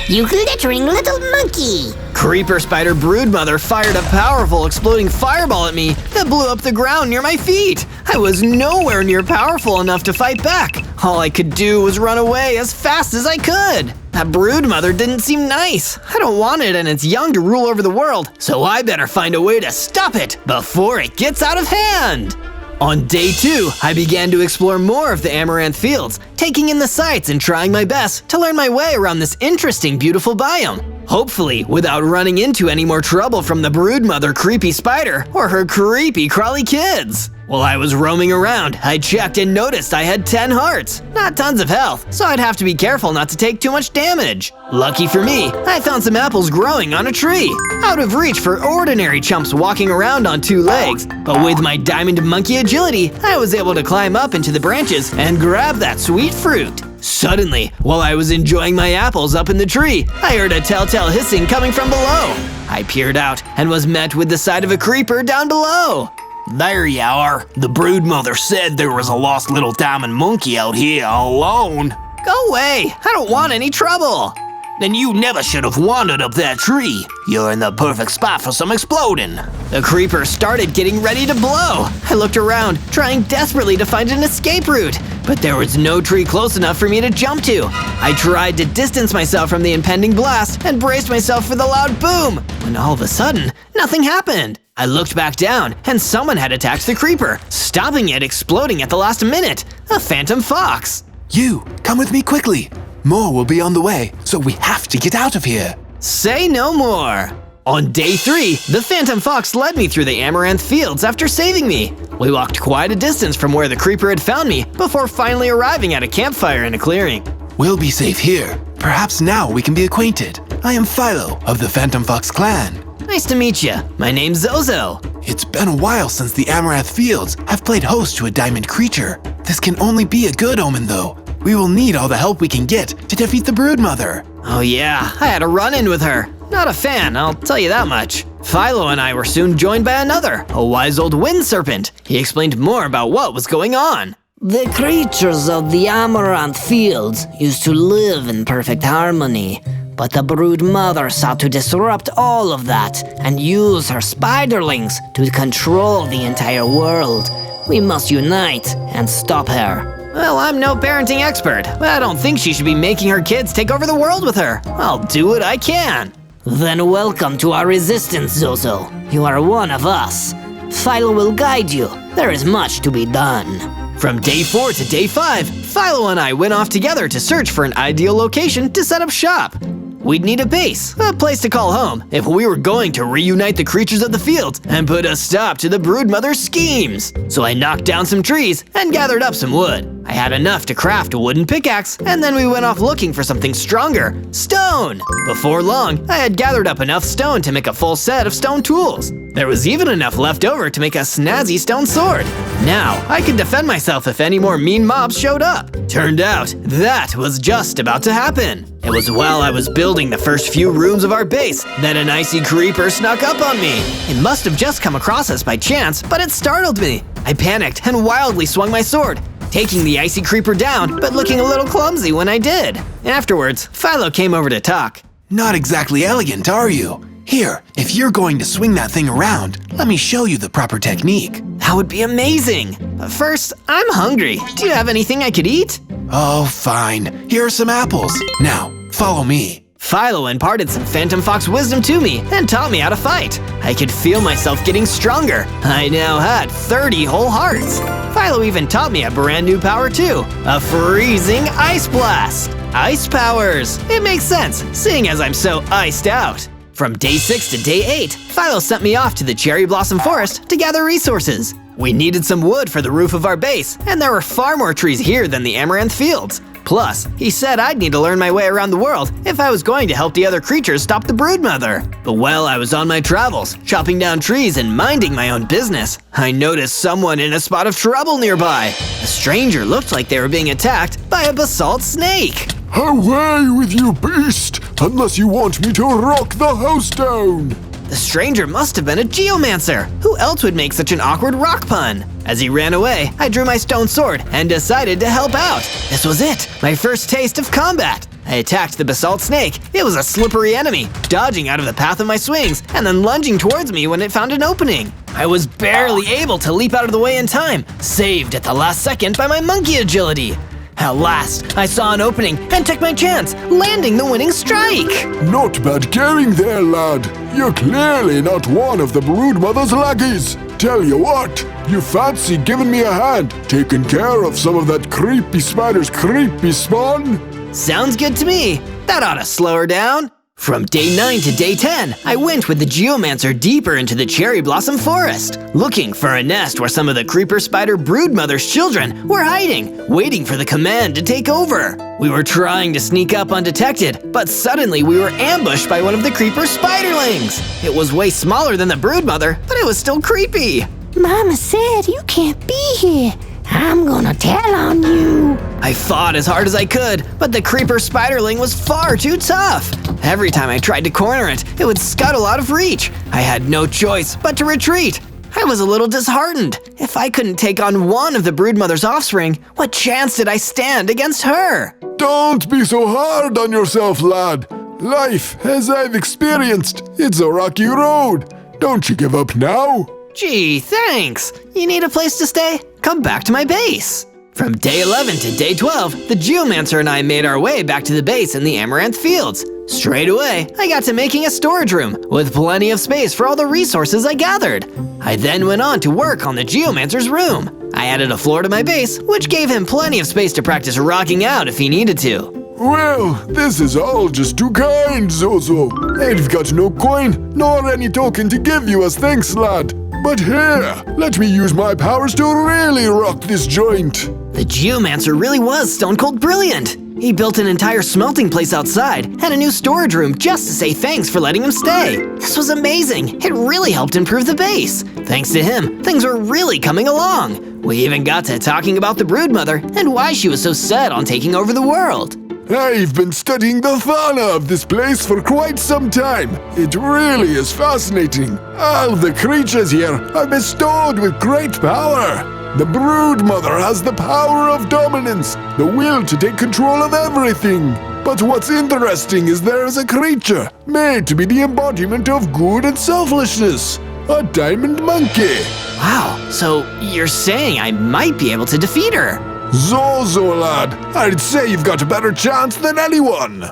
Speaker 6: you glittering little monkey.
Speaker 1: Creeper spider broodmother fired a powerful exploding fireball at me that blew up the ground near my feet. I was nowhere near powerful enough to fight back. All I could do was run away as fast as I could. That broodmother didn't seem nice. I don't want it and it's young to rule over the world, so I better find a way to stop it before it gets out of hand. On day 2, I began to explore more of the Amaranth Fields, taking in the sights and trying my best to learn my way around this interesting, beautiful biome. Hopefully, without running into any more trouble from the broodmother creepy spider or her creepy crawly kids. While I was roaming around, I checked and noticed I had 10 hearts. Not tons of health, so I'd have to be careful not to take too much damage. Lucky for me, I found some apples growing on a tree, out of reach for ordinary chumps walking around on 2 legs. But with my diamond monkey agility, I was able to climb up into the branches and grab that sweet fruit. Suddenly, while I was enjoying my apples up in the tree, I heard a telltale hissing coming from below. I peered out and was met with the sight of a creeper down below.
Speaker 5: There you are. The broodmother said there was a lost little diamond monkey out here all alone.
Speaker 1: Go away! I don't want any trouble!
Speaker 5: Then you never should have wandered up that tree. You're in the perfect spot for some exploding.
Speaker 1: The creeper started getting ready to blow. I looked around, trying desperately to find an escape route, but there was no tree close enough for me to jump to. I tried to distance myself from the impending blast and braced myself for the loud boom, when all of a sudden, nothing happened. I looked back down, and someone had attacked the creeper, stopping it exploding at the last minute. A phantom fox.
Speaker 9: You, come with me quickly. More will be on the way, so we have to get out of here.
Speaker 1: Say no more. On day 3, the phantom fox led me through the Amaranth Fields after saving me. We walked quite a distance from where the creeper had found me before finally arriving at a campfire in a clearing.
Speaker 9: We'll be safe here. Perhaps now we can be acquainted. I am Philo of the Phantom Fox clan.
Speaker 1: Nice to meet you. My name's Zozo.
Speaker 9: It's been a while since the Amaranth Fields have played host to a diamond creature. This can only be a good omen though. We will need all the help we can get to defeat the Broodmother.
Speaker 1: Oh yeah, I had a run-in with her. Not a fan, I'll tell you that much. Philo and I were soon joined by another, a wise old wind serpent. He explained more about what was going on.
Speaker 8: The creatures of the Amaranth Fields used to live in perfect harmony, but the Broodmother sought to disrupt all of that and use her spiderlings to control the entire world. We must unite and stop her.
Speaker 1: Well, I'm no parenting expert, but I don't think she should be making her kids take over the world with her. I'll do what I can.
Speaker 8: Then welcome to our resistance, Zozo. You are one of us. Philo will guide you. There is much to be done.
Speaker 1: From day 4 to day 5, Philo and I went off together to search for an ideal location to set up shop. We'd need a base, a place to call home, if we were going to reunite the creatures of the fields and put a stop to the Broodmother's schemes. So I knocked down some trees and gathered up some wood. I had enough to craft a wooden pickaxe, and then we went off looking for something stronger, stone. Before long, I had gathered up enough stone to make a full set of stone tools. There was even enough left over to make a snazzy stone sword. Now, I could defend myself if any more mean mobs showed up. Turned out, that was just about to happen. It was while I was building the first few rooms of our base that an icy creeper snuck up on me. It must have just come across us by chance, but it startled me. I panicked and wildly swung my sword, taking the icy creeper down, but looking a little clumsy when I did. Afterwards, Philo came over to talk.
Speaker 9: Not exactly elegant, are you? Here, if you're going to swing that thing around, let me show you the proper technique.
Speaker 1: That would be amazing. But first, I'm hungry. Do you have anything I could eat?
Speaker 9: Oh, fine. Here are some apples. Now, follow me.
Speaker 1: Philo imparted some Phantom Fox wisdom to me and taught me how to fight. I could feel myself getting stronger. I now had 30 whole hearts. Philo even taught me a brand new power too, a freezing ice blast. Ice powers. It makes sense, seeing as I'm so iced out. From day 6 to day 8, Philo sent me off to the Cherry Blossom Forest to gather resources. We needed some wood for the roof of our base, and there were far more trees here than the Amaranth Fields. Plus, he said I'd need to learn my way around the world if I was going to help the other creatures stop the Broodmother. But while I was on my travels, chopping down trees and minding my own business, I noticed someone in a spot of trouble nearby. A stranger looked like they were being attacked by a basalt snake.
Speaker 3: Away with you, beast! Unless you want me to rock the house down!
Speaker 1: The stranger must have been a geomancer. Who else would make such an awkward rock pun? As he ran away, I drew my stone sword and decided to help out. This was it, my first taste of combat. I attacked the basalt snake. It was a slippery enemy, dodging out of the path of my swings and then lunging towards me when it found an opening. I was barely able to leap out of the way in time, saved at the last second by my monkey agility. At last, I saw an opening and took my chance, landing the winning strike.
Speaker 3: Not bad going there, lad. You're clearly not one of the Broodmother's lackeys. Tell you what, you fancy giving me a hand, taking care of some of that creepy spider's creepy spawn?
Speaker 1: Sounds good to me. That ought to slow her down. From day 9 to day 10, I went with the geomancer deeper into the Cherry Blossom Forest, looking for a nest where some of the creeper spider Broodmother's children were hiding, waiting for the command to take over. We were trying to sneak up undetected, but suddenly we were ambushed by one of the creeper spiderlings. It was way smaller than the Broodmother, but it was still creepy.
Speaker 6: Mama said you can't be here. I'm gonna tell on you.
Speaker 1: I fought as hard as I could, but the creeper spiderling was far too tough. Every time I tried to corner it, it would scuttle out of reach. I had no choice but to retreat. I was a little disheartened. If I couldn't take on one of the Broodmother's offspring, what chance did I stand against her?
Speaker 3: Don't be so hard on yourself, lad. Life, as I've experienced, it's a rocky road. Don't you give up now.
Speaker 1: Gee, thanks. You need a place to stay? Come back to my base. From day 11 to day 12, the geomancer and I made our way back to the base in the Amaranth Fields. Straight away, I got to making a storage room with plenty of space for all the resources I gathered. I then went on to work on the geomancer's room. I added a floor to my base, which gave him plenty of space to practice rocking out if he needed to.
Speaker 3: Well, this is all just too kind, Zozo. I've got no coin, nor any token to give you as thanks, lad. But here, let me use my powers to really rock this joint.
Speaker 1: The geomancer really was stone cold brilliant. He built an entire smelting place outside and a new storage room just to say thanks for letting him stay. This was amazing. It really helped improve the base. Thanks to him, things were really coming along. We even got to talking about the broodmother and why she was so set on taking over the world.
Speaker 3: I've been studying the fauna of this place for quite some time. It really is fascinating. All the creatures here are bestowed with great power. The broodmother has the power of dominance, the will to take control of everything. But what's interesting is there is a creature made to be the embodiment of good and selflessness. A diamond monkey.
Speaker 1: Wow, so you're saying I might be able to defeat her?
Speaker 3: Zozo, lad. I'd say you've got a better chance than anyone.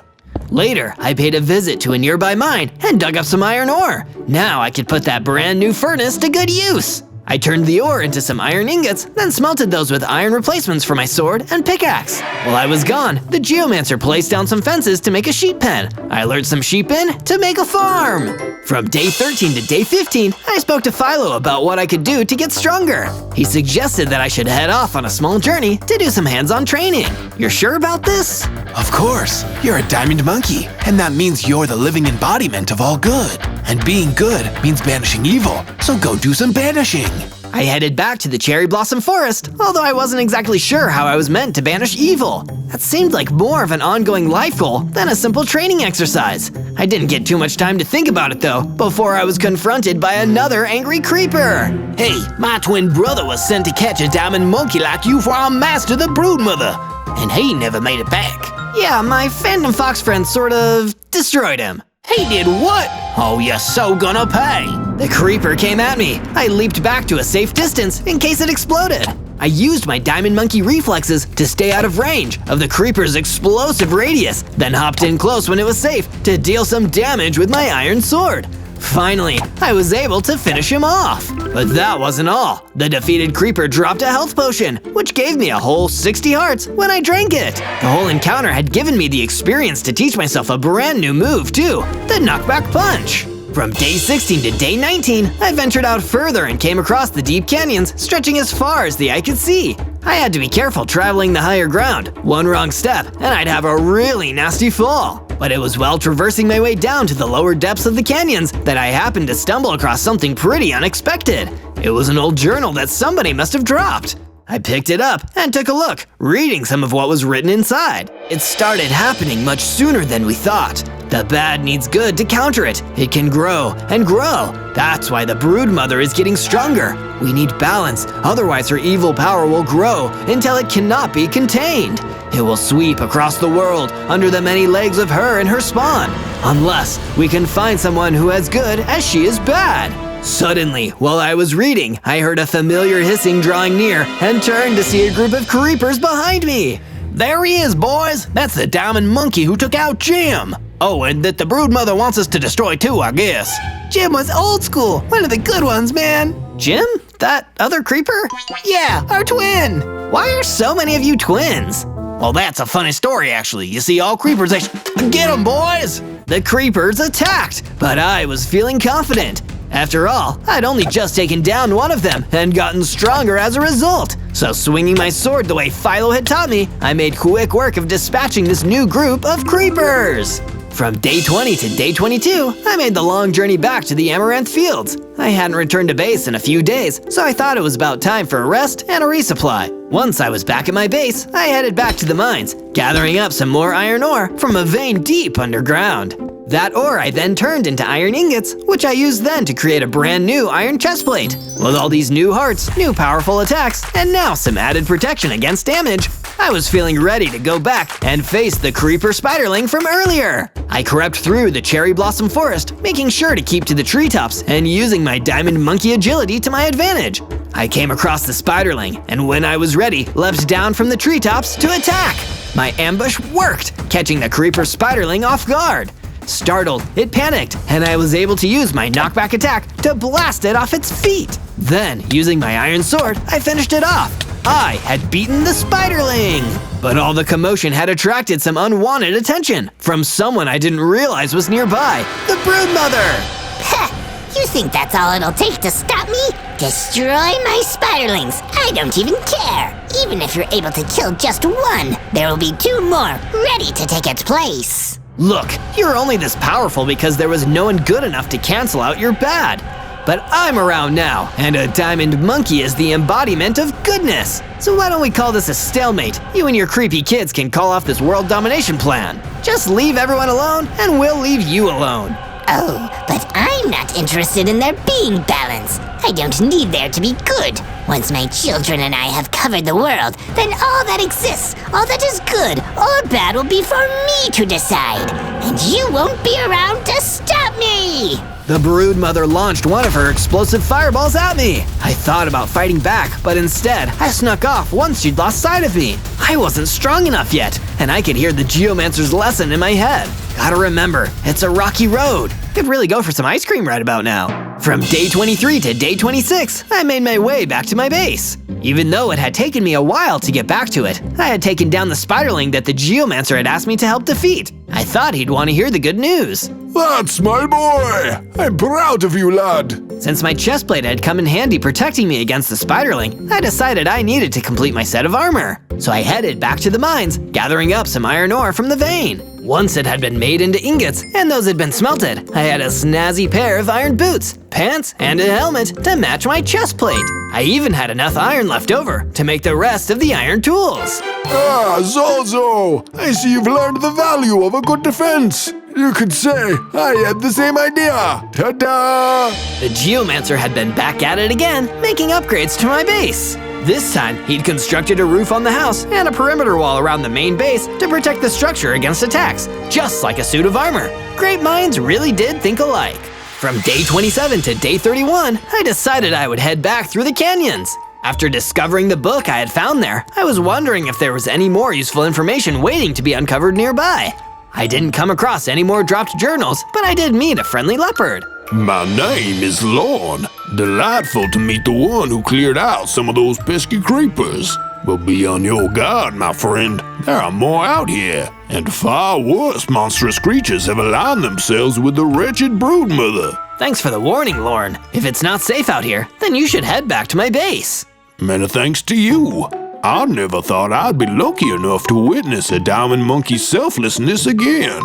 Speaker 1: Later, I paid a visit to a nearby mine and dug up some iron ore. Now I could put that brand new furnace to good use. I turned the ore into some iron ingots, then smelted those with iron replacements for my sword and pickaxe. While I was gone, the geomancer placed down some fences to make a sheep pen. I lured some sheep in to make a farm. From day 13 to day 15, I spoke to Philo about what I could do to get stronger. He suggested that I should head off on a small journey to do some hands-on training. You're sure about this?
Speaker 9: Of course, you're a diamond monkey, and that means you're the living embodiment of all good. And being good means banishing evil, so go do some banishing.
Speaker 1: I headed back to the cherry blossom forest, although I wasn't exactly sure how I was meant to banish evil. That seemed like more of an ongoing life goal than a simple training exercise. I didn't get too much time to think about it though, before I was confronted by another angry creeper. Hey, my twin brother was sent to catch a diamond monkey like you for our master, the broodmother, and he never made it back. Yeah, my Phantom Fox friend sort of destroyed him. He did what? Oh, you're so gonna pay. The creeper came at me. I leaped back to a safe distance in case it exploded. I used my diamond monkey reflexes to stay out of range of the creeper's explosive radius, then hopped in close when it was safe to deal some damage with my iron sword. Finally, I was able to finish him off. But that wasn't all. The defeated creeper dropped a health potion, which gave me a whole 60 hearts when I drank it. The whole encounter had given me the experience to teach myself a brand new move too, the knockback punch. From day 16 to day 19, I ventured out further and came across the deep canyons stretching as far as the eye could see. I had to be careful traveling the higher ground. One wrong step, and I'd have a really nasty fall. But it was while traversing my way down to the lower depths of the canyons that I happened to stumble across something pretty unexpected. It was an old journal that somebody must have dropped. I picked it up and took a look, reading some of what was written inside. It started happening much sooner than we thought. The bad needs good to counter it. It can grow and grow. That's why the broodmother is getting stronger. We need balance, otherwise her evil power will grow until it cannot be contained. It will sweep across the world under the many legs of her and her spawn, unless we can find someone who as good as she is bad. Suddenly, while I was reading, I heard a familiar hissing drawing near and turned to see a group of creepers behind me. There he is, boys! That's the diamond monkey who took out Jim! Oh, and that the broodmother wants us to destroy too, I guess. Jim was old school, one of the good ones, man. Jim? That other creeper? Yeah, our twin! Why are so many of you twins? Well, that's a funny story, actually. You see, all creepers get 'em, boys! The creepers attacked, but I was feeling confident. After all, I'd only just taken down one of them and gotten stronger as a result. So swinging my sword the way Philo had taught me, I made quick work of dispatching this new group of creepers. From day 20 to day 22, I made the long journey back to the Amaranth Fields. I hadn't returned to base in a few days, so I thought it was about time for a rest and a resupply. Once I was back at my base, I headed back to the mines, gathering up some more iron ore from a vein deep underground. That ore I then turned into iron ingots, which I used then to create a brand new iron chestplate. With all these new hearts, new powerful attacks, and now some added protection against damage, I was feeling ready to go back and face the creeper spiderling from earlier. I crept through the cherry blossom forest, making sure to keep to the treetops and using my diamond monkey agility to my advantage. I came across the spiderling, and when I was ready, leapt down from the treetops to attack. My ambush worked, catching the creeper spiderling off guard. Startled, it panicked, and I was able to use my knockback attack to blast it off its feet. Then, using my iron sword, I finished it off. I had beaten the spiderling! But all the commotion had attracted some unwanted attention from someone I didn't realize was nearby, the broodmother!
Speaker 6: Heh, you think that's all it'll take to stop me? Destroy my spiderlings! I don't even care! Even if you're able to kill just one, there will be two more ready to take its place.
Speaker 1: Look, you're only this powerful because there was no one good enough to cancel out your bad. But I'm around now, and a diamond monkey is the embodiment of goodness. So why don't we call this a stalemate? You and your creepy kids can call off this world domination plan. Just leave everyone alone, and we'll leave you alone.
Speaker 6: Oh, but I'm not interested in there being balance. I don't need there to be good. Once my children and I have covered the world, then all that exists, all that is good or bad will be for me to decide. And you won't be around to stop me!
Speaker 1: The brood mother launched one of her explosive fireballs at me. I thought about fighting back, but instead, I snuck off once she'd lost sight of me. I wasn't strong enough yet, and I could hear the geomancer's lesson in my head. Gotta remember, it's a rocky road. Could really go for some ice cream right about now. From day 23 to day 26, I made my way back to my base. Even though it had taken me a while to get back to it, I had taken down the spiderling that the geomancer had asked me to help defeat. I thought he'd want to hear the good news.
Speaker 3: That's my boy! I'm proud of you, lad!
Speaker 1: Since my chestplate had come in handy protecting me against the spiderling, I decided I needed to complete my set of armor. So I headed back to the mines, gathering up some iron ore from the vein. Once it had been made into ingots, and those had been smelted, I had a snazzy pair of iron boots, pants, and a helmet to match my chestplate. I even had enough iron left over to make the rest of the iron tools.
Speaker 3: Ah, Zozo! I see you've learned the value of a good defense. You could say I had the same idea. Ta-da!
Speaker 1: The geomancer had been back at it again, making upgrades to my base. This time, he'd constructed a roof on the house and a perimeter wall around the main base to protect the structure against attacks, just like a suit of armor. Great minds really did think alike. From day 27 to day 31, I decided I would head back through the canyons. After discovering the book I had found there, I was wondering if there was any more useful information waiting to be uncovered nearby. I didn't come across any more dropped journals, but I did meet a friendly leopard.
Speaker 3: My name is Lorne. Delightful to meet the one who cleared out some of those pesky creepers. But be on your guard, my friend. There are more out here, and far worse monstrous creatures have aligned themselves with the wretched broodmother.
Speaker 1: Thanks for the warning, Lorne. If it's not safe out here, then you should head back to my base.
Speaker 3: Many thanks to you. I never thought I'd be lucky enough to witness a diamond monkey's selflessness again.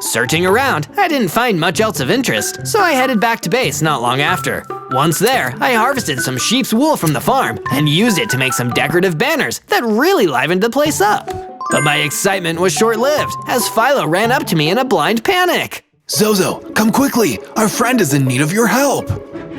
Speaker 1: Searching around, I didn't find much else of interest, so I headed back to base not long after. Once there, I harvested some sheep's wool from the farm and used it to make some decorative banners that really livened the place up. But my excitement was short-lived, as Philo ran up to me in a blind panic.
Speaker 7: Zozo, come quickly! Our friend is in need of your help!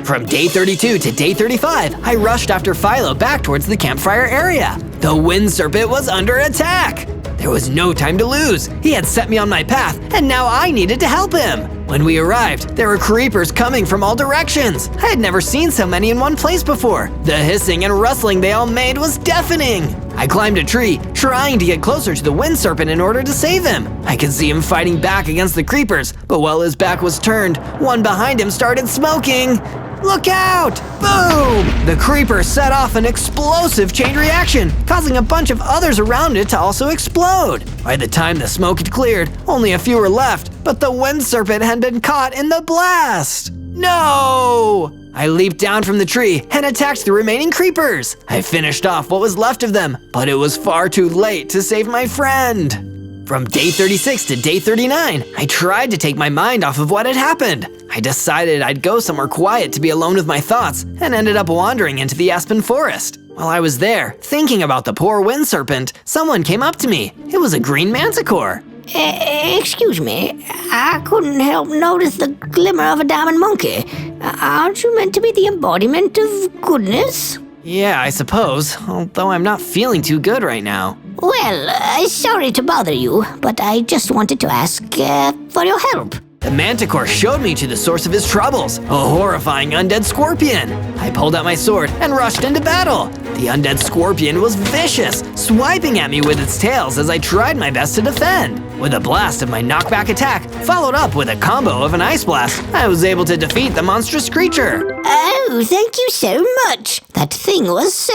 Speaker 1: From day 32 to day 35, I rushed after Philo back towards the campfire area. The wind serpent was under attack! There was no time to lose. He had set me on my path, and now I needed to help him. When we arrived, there were creepers coming from all directions. I had never seen so many in one place before. The hissing and rustling they all made was deafening. I climbed a tree, trying to get closer to the wind serpent in order to save him. I could see him fighting back against the creepers, but while his back was turned, one behind him started smoking. Look out! Boom! The creeper set off an explosive chain reaction, causing a bunch of others around it to also explode. By the time the smoke had cleared, only a few were left, but the wind serpent had been caught in the blast. No! I leaped down from the tree and attacked the remaining creepers. I finished off what was left of them, but it was far too late to save my friend. From day 36 to day 39, I tried to take my mind off of what had happened. I decided I'd go somewhere quiet to be alone with my thoughts and ended up wandering into the aspen forest. While I was there, thinking about the poor wind serpent, someone came up to me. It was a green manticore.
Speaker 6: Excuse me, I couldn't help notice the glimmer of a diamond monkey. Aren't you meant to be the embodiment of goodness?
Speaker 1: Yeah, I suppose, although I'm not feeling too good right now.
Speaker 6: Well, sorry to bother you, but I just wanted to ask for your help.
Speaker 1: The manticore showed me to the source of his troubles, a horrifying undead scorpion. I pulled out my sword and rushed into battle. The undead scorpion was vicious, swiping at me with its tails as I tried my best to defend. With a blast of my knockback attack, followed up with a combo of an ice blast, I was able to defeat the monstrous creature.
Speaker 6: Oh, thank you so much. That thing was so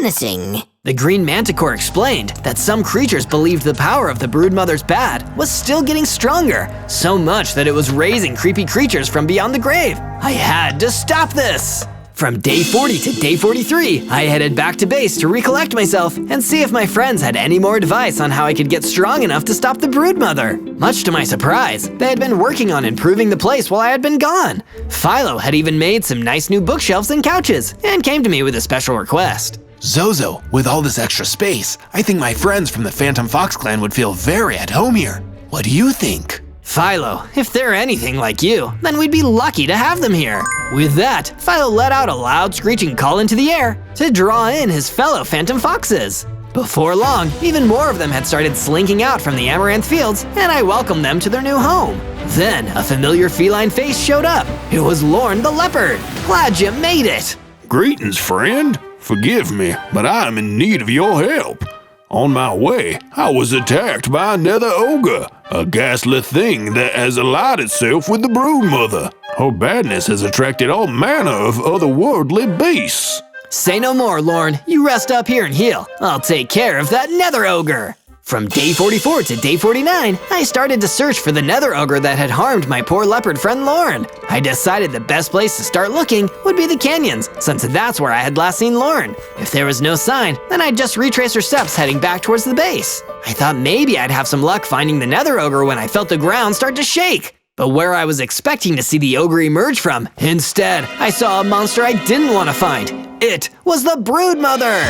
Speaker 6: menacing.
Speaker 1: The green manticore explained that some creatures believed the power of the broodmother's bad was still getting stronger, so much that it was raising creepy creatures from beyond the grave. I had to stop this! From day 40 to day 43, I headed back to base to recollect myself and see if my friends had any more advice on how I could get strong enough to stop the broodmother. Much to my surprise, they had been working on improving the place while I had been gone. Philo had even made some nice new bookshelves and couches and came to me with a special request.
Speaker 9: Zozo, with all this extra space, I think my friends from the Phantom Fox clan would feel very at home here. What do you think?
Speaker 1: Philo, if they're anything like you, then we'd be lucky to have them here. With that, Philo let out a loud screeching call into the air to draw in his fellow Phantom Foxes. Before long, even more of them had started slinking out from the Amaranth Fields, and I welcomed them to their new home. Then, a familiar feline face showed up. It was Lorne the Leopard. Glad you made it.
Speaker 3: Greetings, friend. Forgive me, but I am in need of your help. On my way, I was attacked by a nether ogre, a ghastly thing that has allied itself with the broodmother. Her badness has attracted all manner of otherworldly beasts.
Speaker 1: Say no more, Lorne. You rest up here and heal. I'll take care of that nether ogre. From day 44 to day 49, I started to search for the nether ogre that had harmed my poor leopard friend Lorne. I decided the best place to start looking would be the canyons, since that's where I had last seen Lorne. If there was no sign, then I'd just retrace her steps heading back towards the base. I thought maybe I'd have some luck finding the nether ogre when I felt the ground start to shake. But where I was expecting to see the ogre emerge from, instead, I saw a monster I didn't want to find. It was the broodmother!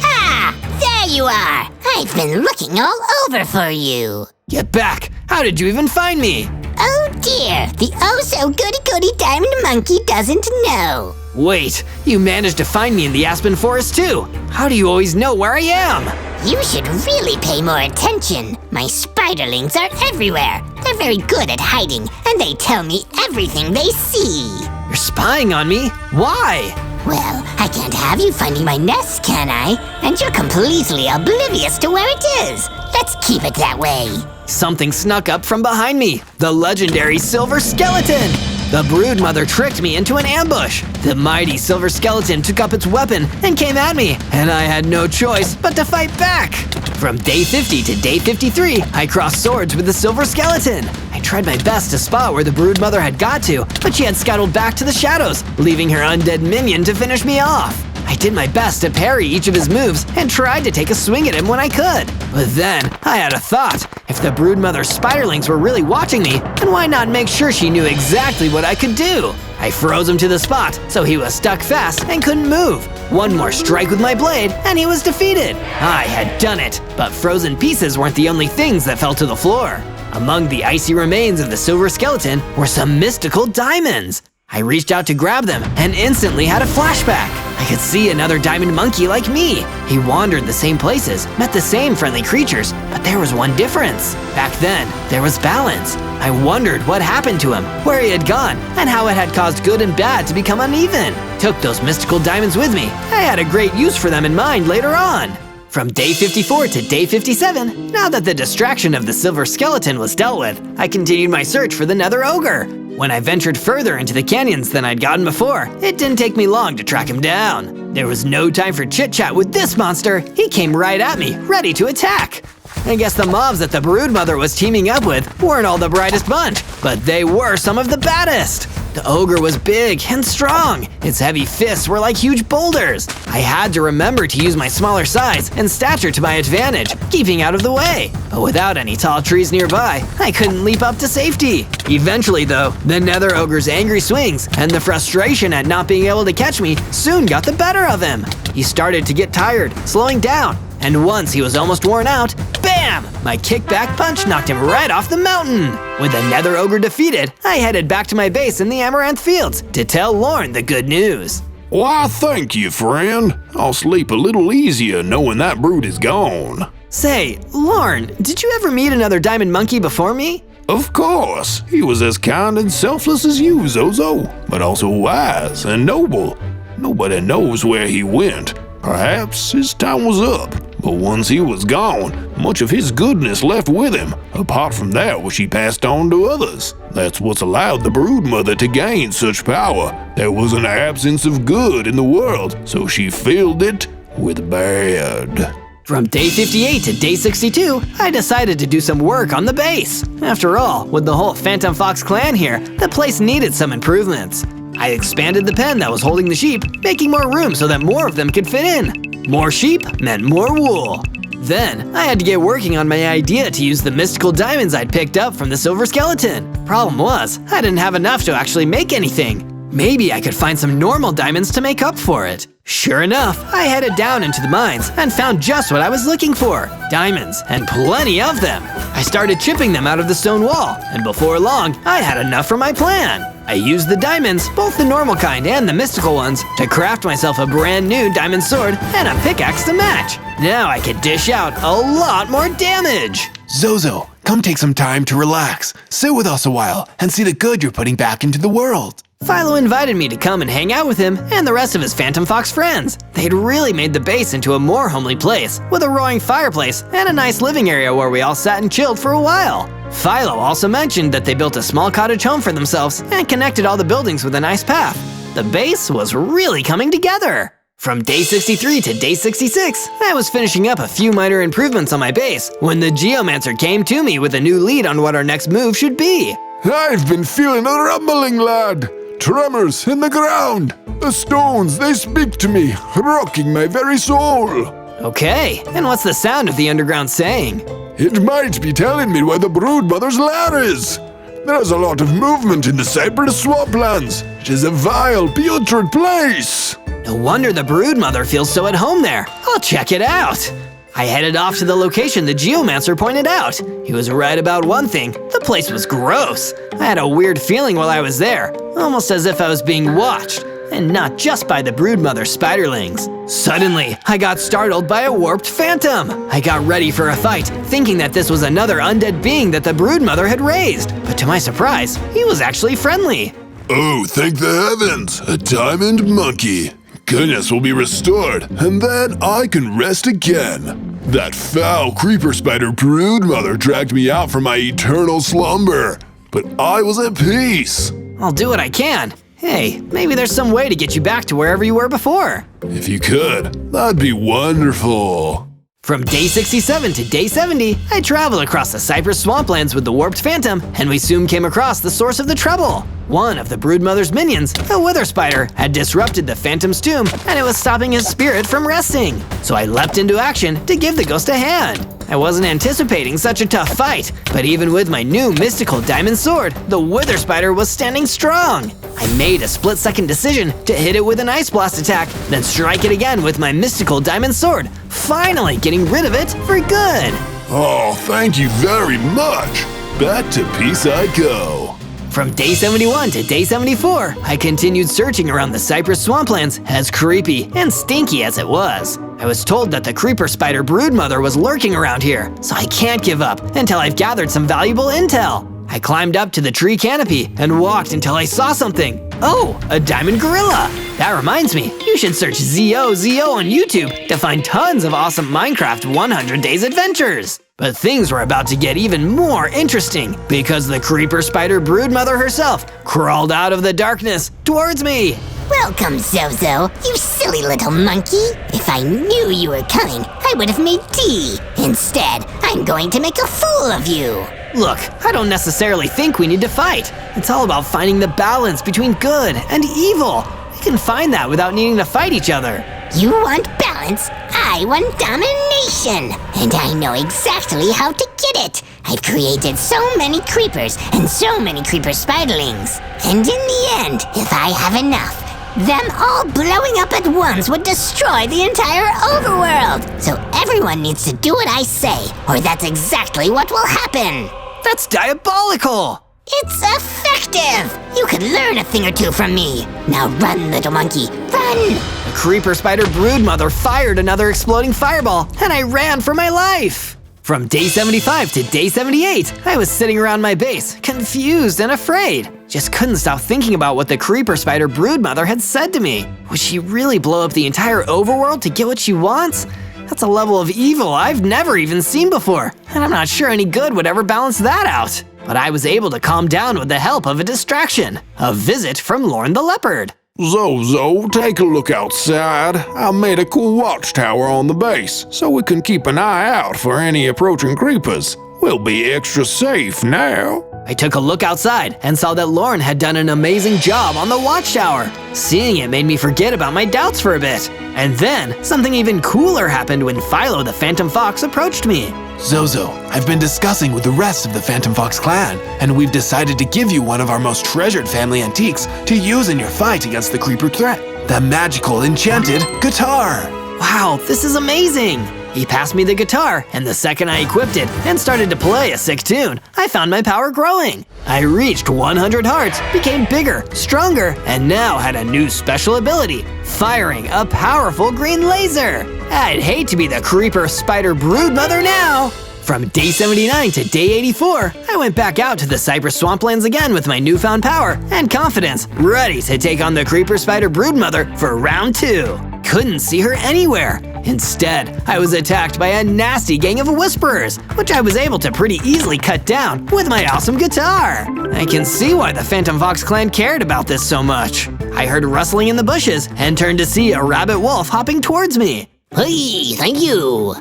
Speaker 6: Ah, there you are. I've been looking all over for you.
Speaker 1: Get back! How did you even find me?
Speaker 6: Oh dear, the oh-so-goody-goody diamond monkey doesn't know.
Speaker 1: Wait, you managed to find me in the Aspen Forest too. How do you always know where I am?
Speaker 6: You should really pay more attention. My spiderlings are everywhere. They're very good at hiding, and they tell me everything they see.
Speaker 1: You're spying on me? Why?
Speaker 6: Well, I can't have you finding my nest, can I? And you're completely oblivious to where it is. Let's keep it that way.
Speaker 1: Something snuck up from behind me. The legendary silver skeleton! The broodmother tricked me into an ambush. The mighty silver skeleton took up its weapon and came at me, and I had no choice but to fight back. From day 50 to day 53, I crossed swords with the silver skeleton. I tried my best to spot where the broodmother had got to, but she had scuttled back to the shadows, leaving her undead minion to finish me off. I did my best to parry each of his moves and tried to take a swing at him when I could. But then, I had a thought. If the broodmother's spiderlings were really watching me, then why not make sure she knew exactly what I could do? I froze him to the spot, so he was stuck fast and couldn't move. One more strike with my blade, and he was defeated. I had done it, but frozen pieces weren't the only things that fell to the floor. Among the icy remains of the silver skeleton were some mystical diamonds. I reached out to grab them and instantly had a flashback. I could see another diamond monkey like me. He wandered the same places, met the same friendly creatures, but there was one difference. Back then, there was balance. I wondered what happened to him, where he had gone, and how it had caused good and bad to become uneven. Took those mystical diamonds with me. I had a great use for them in mind later on. From day 54 to day 57, now that the distraction of the silver skeleton was dealt with, I continued my search for the nether ogre. When I ventured further into the canyons than I'd gotten before, it didn't take me long to track him down. There was no time for chit-chat with this monster. He came right at me, ready to attack. I guess the mobs that the broodmother was teaming up with weren't all the brightest bunch, but they were some of the baddest. The ogre was big and strong. Its heavy fists were like huge boulders. I had to remember to use my smaller size and stature to my advantage, keeping out of the way. But without any tall trees nearby, I couldn't leap up to safety. Eventually though, the nether ogre's angry swings and the frustration at not being able to catch me soon got the better of him. He started to get tired, slowing down. And once he was almost worn out, bam! My kickback punch knocked him right off the mountain. With the nether ogre defeated, I headed back to my base in the Amaranth Fields to tell Lorne the good news.
Speaker 3: Why, thank you, friend. I'll sleep a little easier knowing that brood is gone.
Speaker 1: Say, Lorne, did you ever meet another diamond monkey before me?
Speaker 3: Of course. He was as kind and selfless as you, Zozo, but also wise and noble. Nobody knows where he went. Perhaps his time was up, but once he was gone, much of his goodness left with him, apart from that which he passed on to others. That's what's allowed the broodmother to gain such power. There was an absence of good in the world, so she filled it with bad.
Speaker 1: From day 58 to day 62, I decided to do some work on the base. After all, with the whole Phantom Fox clan here, the place needed some improvements. I expanded the pen that was holding the sheep, making more room so that more of them could fit in. More sheep meant more wool. Then, I had to get working on my idea to use the mystical diamonds I'd picked up from the silver skeleton. Problem was, I didn't have enough to actually make anything. Maybe I could find some normal diamonds to make up for it. Sure enough, I headed down into the mines and found just what I was looking for. Diamonds, and plenty of them. I started chipping them out of the stone wall, and before long, I had enough for my plan. I used the diamonds, both the normal kind and the mystical ones, to craft myself a brand new diamond sword and a pickaxe to match. Now I could dish out a lot more damage.
Speaker 9: Zozo, come take some time to relax, sit with us a while, and see the good you're putting back into the world.
Speaker 1: Philo invited me to come and hang out with him and the rest of his Phantom Fox friends. They'd really made the base into a more homely place, with a roaring fireplace and a nice living area where we all sat and chilled for a while. Philo also mentioned that they built a small cottage home for themselves and connected all the buildings with a nice path. The base was really coming together. From day 63 to day 66, I was finishing up a few minor improvements on my base when the Geomancer came to me with a new lead on what our next move should be.
Speaker 3: I've been feeling a rumbling, lad. Tremors in the ground. The stones, they speak to me, rocking my very soul.
Speaker 1: Okay, and what's the sound of the underground saying?
Speaker 3: It might be telling me where the Broodmother's lair is. There's a lot of movement in the cypress swamplands. It is a vile, putrid place.
Speaker 1: No wonder the Broodmother feels so at home there. I'll check it out. I headed off to the location the Geomancer pointed out. He was right about one thing. The place was gross. I had a weird feeling while I was there, almost as if I was being watched, and not just by the Broodmother spiderlings. Suddenly, I got startled by a warped phantom. I got ready for a fight, thinking that this was another undead being that the Broodmother had raised. But to my surprise, he was actually friendly.
Speaker 3: Oh, thank the heavens, a diamond monkey. Goodness will be restored, and then I can rest again. That foul creeper spider Broodmother dragged me out from my eternal slumber, but I was at peace.
Speaker 1: I'll do what I can. Hey, maybe there's some way to get you back to wherever you were before.
Speaker 3: If you could, that'd be wonderful.
Speaker 1: From day 67 to day 70, I traveled across the cypress swamplands with the warped phantom, and we soon came across the source of the trouble. One of the Broodmother's minions, a wither spider, had disrupted the phantom's tomb, and it was stopping his spirit from resting. So I leapt into action to give the ghost a hand. I wasn't anticipating such a tough fight, but even with my new mystical diamond sword, the wither spider was standing strong. I made a split-second decision to hit it with an ice blast attack, then strike it again with my mystical diamond sword, finally getting rid of it for good.
Speaker 3: Oh, thank you very much. Back to peace I go.
Speaker 1: From day 71 to day 74, I continued searching around the cypress swamplands, as creepy and stinky as it was. I was told that the creeper spider Broodmother was lurking around here, so I can't give up until I've gathered some valuable intel. I climbed up to the tree canopy and walked until I saw something. Oh, a diamond gorilla! That reminds me, you should search Zozo on YouTube to find tons of awesome Minecraft 100 Days adventures. But things were about to get even more interesting because the creeper spider Broodmother herself crawled out of the darkness towards me.
Speaker 6: Welcome, Zozo, you silly little monkey. If I knew you were coming, I would have made tea. Instead, I'm going to make a fool of you.
Speaker 1: Look, I don't necessarily think we need to fight. It's all about finding the balance between good and evil. We can find that without needing to fight each other.
Speaker 6: You want balance, I want domination. And I know exactly how to get it. I've created so many creepers and so many creeper spiderlings. And in the end, if I have enough, them all blowing up at once would destroy the entire overworld. So everyone needs to do what I say, or that's exactly what will happen.
Speaker 1: That's diabolical!
Speaker 6: It's effective! You could learn a thing or two from me. Now run, little monkey, run!
Speaker 1: The creeper spider Broodmother fired another exploding fireball, and I ran for my life! From day 75 to day 78, I was sitting around my base, confused and afraid. Just couldn't stop thinking about what the creeper spider Broodmother had said to me. Would she really blow up the entire overworld to get what she wants? That's a level of evil I've never even seen before, and I'm not sure any good would ever balance that out. But I was able to calm down with the help of a distraction, a visit from Lorne the Leopard.
Speaker 5: Zozo, take a look outside. I made a cool watchtower on the base, so we can keep an eye out for any approaching creepers. We'll be extra safe now.
Speaker 1: I took a look outside and saw that Lauren had done an amazing job on the watchtower. Seeing it made me forget about my doubts for a bit. And then, something even cooler happened when Philo the Phantom Fox approached me.
Speaker 9: Zozo, I've been discussing with the rest of the Phantom Fox clan, and we've decided to give you one of our most treasured family antiques to use in your fight against the creeper threat. The magical enchanted guitar.
Speaker 1: Wow, this is amazing! He passed me the guitar, and the second I equipped it and started to play a sick tune, I found my power growing. I reached 100 hearts, became bigger, stronger, and now had a new special ability, firing a powerful green laser. I'd hate to be the creeper spider broodmother now. From day 79 to day 84, I went back out to the cypress swamplands again with my newfound power and confidence, ready to take on the creeper spider broodmother for round 2. Couldn't see her anywhere. Instead, I was attacked by a nasty gang of whisperers, which I was able to pretty easily cut down with my awesome guitar. I can see why the Phantom Fox clan cared about this so much. I heard rustling in the bushes and turned to see a rabbit wolf hopping towards me.
Speaker 2: Hey, thank you.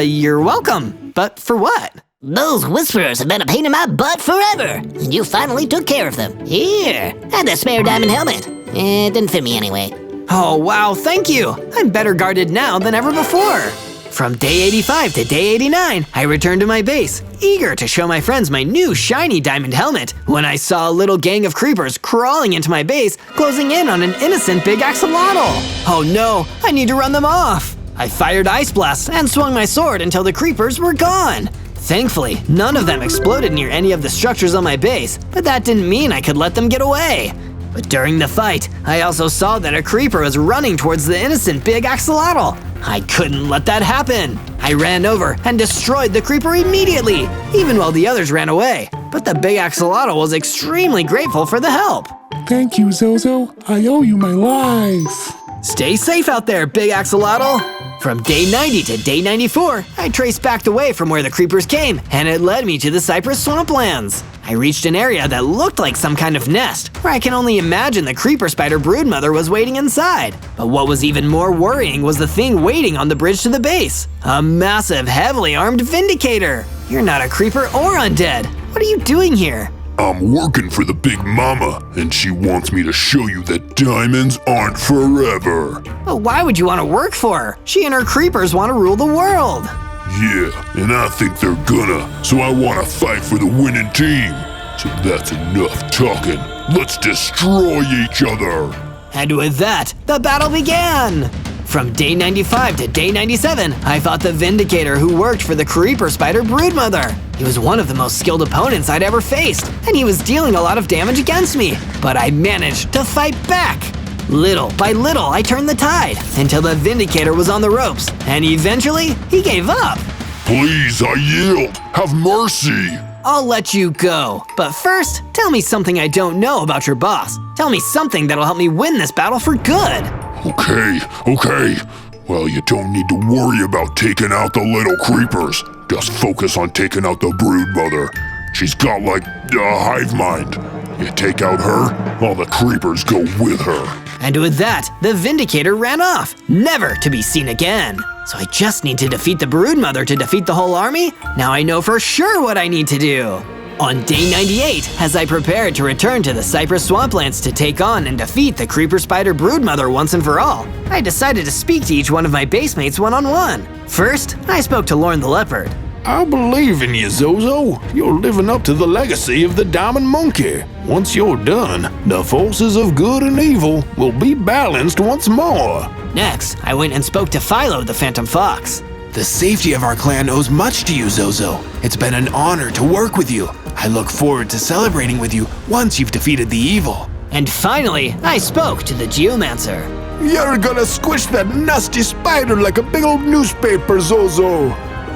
Speaker 1: You're welcome. But for what?
Speaker 2: Those whisperers have been a pain in my butt forever, and you finally took care of them. Here, and the spare diamond helmet. It didn't fit me anyway.
Speaker 1: Oh wow, thank you! I'm better guarded now than ever before! From day 85 to day 89, I returned to my base, eager to show my friends my new shiny diamond helmet, when I saw a little gang of creepers crawling into my base, closing in on an innocent big axolotl. Oh no, I need to run them off! I fired ice blasts and swung my sword until the creepers were gone. Thankfully, none of them exploded near any of the structures on my base, but that didn't mean I could let them get away. But during the fight, I also saw that a creeper was running towards the innocent big axolotl. I couldn't let that happen. I ran over and destroyed the creeper immediately, even while the others ran away. But the big axolotl was extremely grateful for the help.
Speaker 3: Thank you, Zozo. I owe you my life.
Speaker 1: Stay safe out there, big axolotl. From day 90 to day 94, I traced back the way from where the creepers came, and it led me to the cypress swamplands. I reached an area that looked like some kind of nest, where I can only imagine the creeper spider broodmother was waiting inside. But what was even more worrying was the thing waiting on the bridge to the base. A massive, heavily armed vindicator. You're not a creeper or undead. What are you doing here?
Speaker 3: I'm working for the Big Mama, and she wants me to show you that diamonds aren't forever.
Speaker 1: But why would you want to work for her? She and her creepers want to rule the world.
Speaker 3: Yeah, and I think they're gonna, so I want to fight for the winning team. So that's enough talking. Let's destroy each other.
Speaker 1: And with that, the battle began! From day 95 to day 97, I fought the Vindicator who worked for the Creeper Spider Broodmother. He was one of the most skilled opponents I'd ever faced, and he was dealing a lot of damage against me, but I managed to fight back. Little by little, I turned the tide, until the Vindicator was on the ropes, and eventually, he gave up.
Speaker 3: Please, I yield. Have mercy.
Speaker 1: I'll let you go, but first, tell me something I don't know about your boss. Tell me something that'll help me win this battle for good.
Speaker 3: Okay. Well, you don't need to worry about taking out the little creepers. Just focus on taking out the broodmother. She's got like a hive mind. You take out her, all the creepers go with her.
Speaker 1: And with that, the Vindicator ran off, never to be seen again. So I just need to defeat the broodmother to defeat the whole army? Now I know for sure what I need to do. On day 98, as I prepared to return to the Cypress Swamplands to take on and defeat the Creeper Spider Broodmother once and for all, I decided to speak to each one of my basemates one-on-one. First, I spoke to Lorne the Leopard.
Speaker 4: I believe in you, Zozo. You're living up to the legacy of the Diamond Monkey. Once you're done, the forces of good and evil will be balanced once more.
Speaker 1: Next, I went and spoke to Philo the Phantom Fox.
Speaker 9: The safety of our clan owes much to you, Zozo. It's been an honor to work with you. I look forward to celebrating with you once you've defeated the evil.
Speaker 1: And finally, I spoke to the Geomancer.
Speaker 7: You're gonna squish that nasty spider like a big old newspaper, Zozo.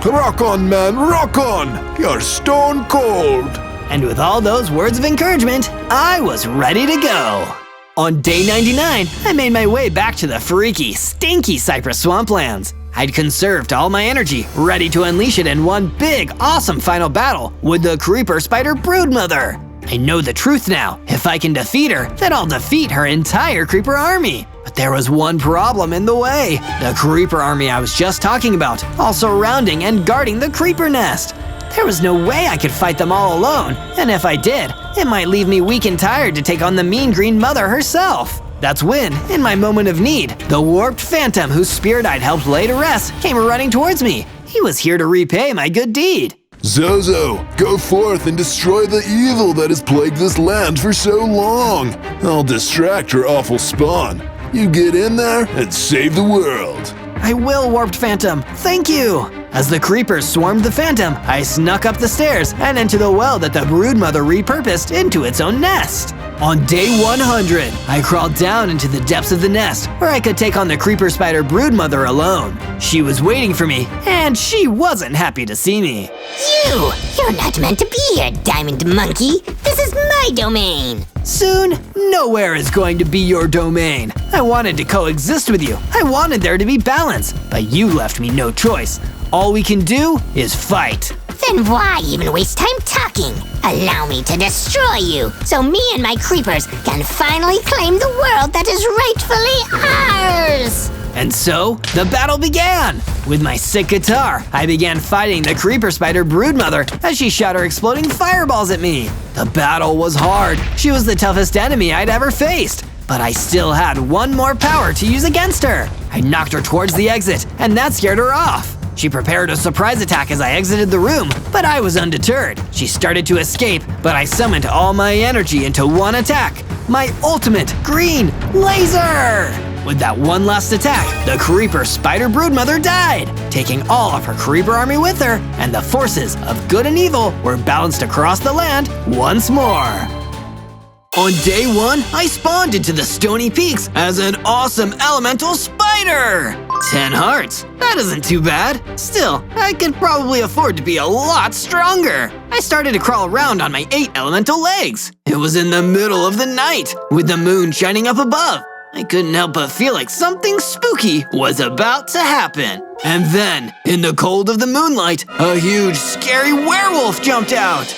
Speaker 7: Rock on, man, rock on! You're stone cold!
Speaker 1: And with all those words of encouragement, I was ready to go. On day 99, I made my way back to the freaky, stinky Cypress Swamplands. I'd conserved all my energy, ready to unleash it in one big, awesome final battle with the Creeper Spider Broodmother. I know the truth now. If I can defeat her, then I'll defeat her entire Creeper army. But there was one problem in the way. The Creeper army I was just talking about, all surrounding and guarding the Creeper nest. There was no way I could fight them all alone, and if I did, it might leave me weak and tired to take on the mean green mother herself. That's when, in my moment of need, the warped phantom whose spirit I'd helped lay to rest came running towards me. He was here to repay my good deed.
Speaker 3: Zozo, go forth and destroy the evil that has plagued this land for so long. I'll distract her awful spawn. You get in there and save the world.
Speaker 1: I will, Warped Phantom. Thank you. As the creepers swarmed the phantom, I snuck up the stairs and into the well that the broodmother repurposed into its own nest. On day 100, I crawled down into the depths of the nest where I could take on the creeper spider broodmother alone. She was waiting for me, and she wasn't happy to see me.
Speaker 6: You're not meant to be here, Diamond Monkey. This is my domain.
Speaker 1: Soon, nowhere is going to be your domain. I wanted to coexist with you. I wanted there to be balance, but you left me no choice. All we can do is fight.
Speaker 6: Then why even waste time talking? Allow me to destroy you, so me and my creepers can finally claim the world that is rightfully ours!
Speaker 1: And so, the battle began! With my sick guitar, I began fighting the creeper spider broodmother as she shot her exploding fireballs at me. The battle was hard. She was the toughest enemy I'd ever faced. But I still had one more power to use against her. I knocked her towards the exit, and that scared her off. She prepared a surprise attack as I exited the room, but I was undeterred. She started to escape, but I summoned all my energy into one attack. My ultimate green laser! With that one last attack, the creeper spider broodmother died, taking all of her creeper army with her, and the forces of good and evil were balanced across the land once more. On day 1, I spawned into the stony peaks as an awesome elemental spider! 10 hearts, that isn't too bad. Still, I could probably afford to be a lot stronger. I started to crawl around on my 8 elemental legs. It was in the middle of the night, with the moon shining up above. I couldn't help but feel like something spooky was about to happen. And then, in the cold of the moonlight, a huge, scary werewolf jumped out.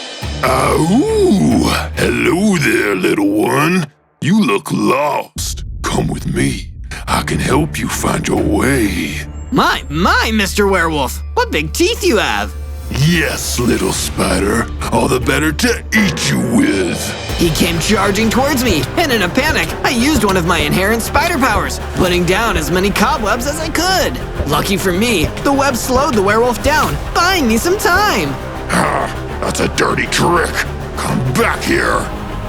Speaker 3: Oh, hello there, little one. You look lost. Come with me. I can help you find your way.
Speaker 1: My, Mr. Werewolf, what big teeth you have.
Speaker 3: Yes, little spider. All the better to eat you with.
Speaker 1: He came charging towards me, and in a panic, I used one of my inherent spider powers, putting down as many cobwebs as I could. Lucky for me, the web slowed the werewolf down, buying me some time.
Speaker 3: That's a dirty trick. Come back here.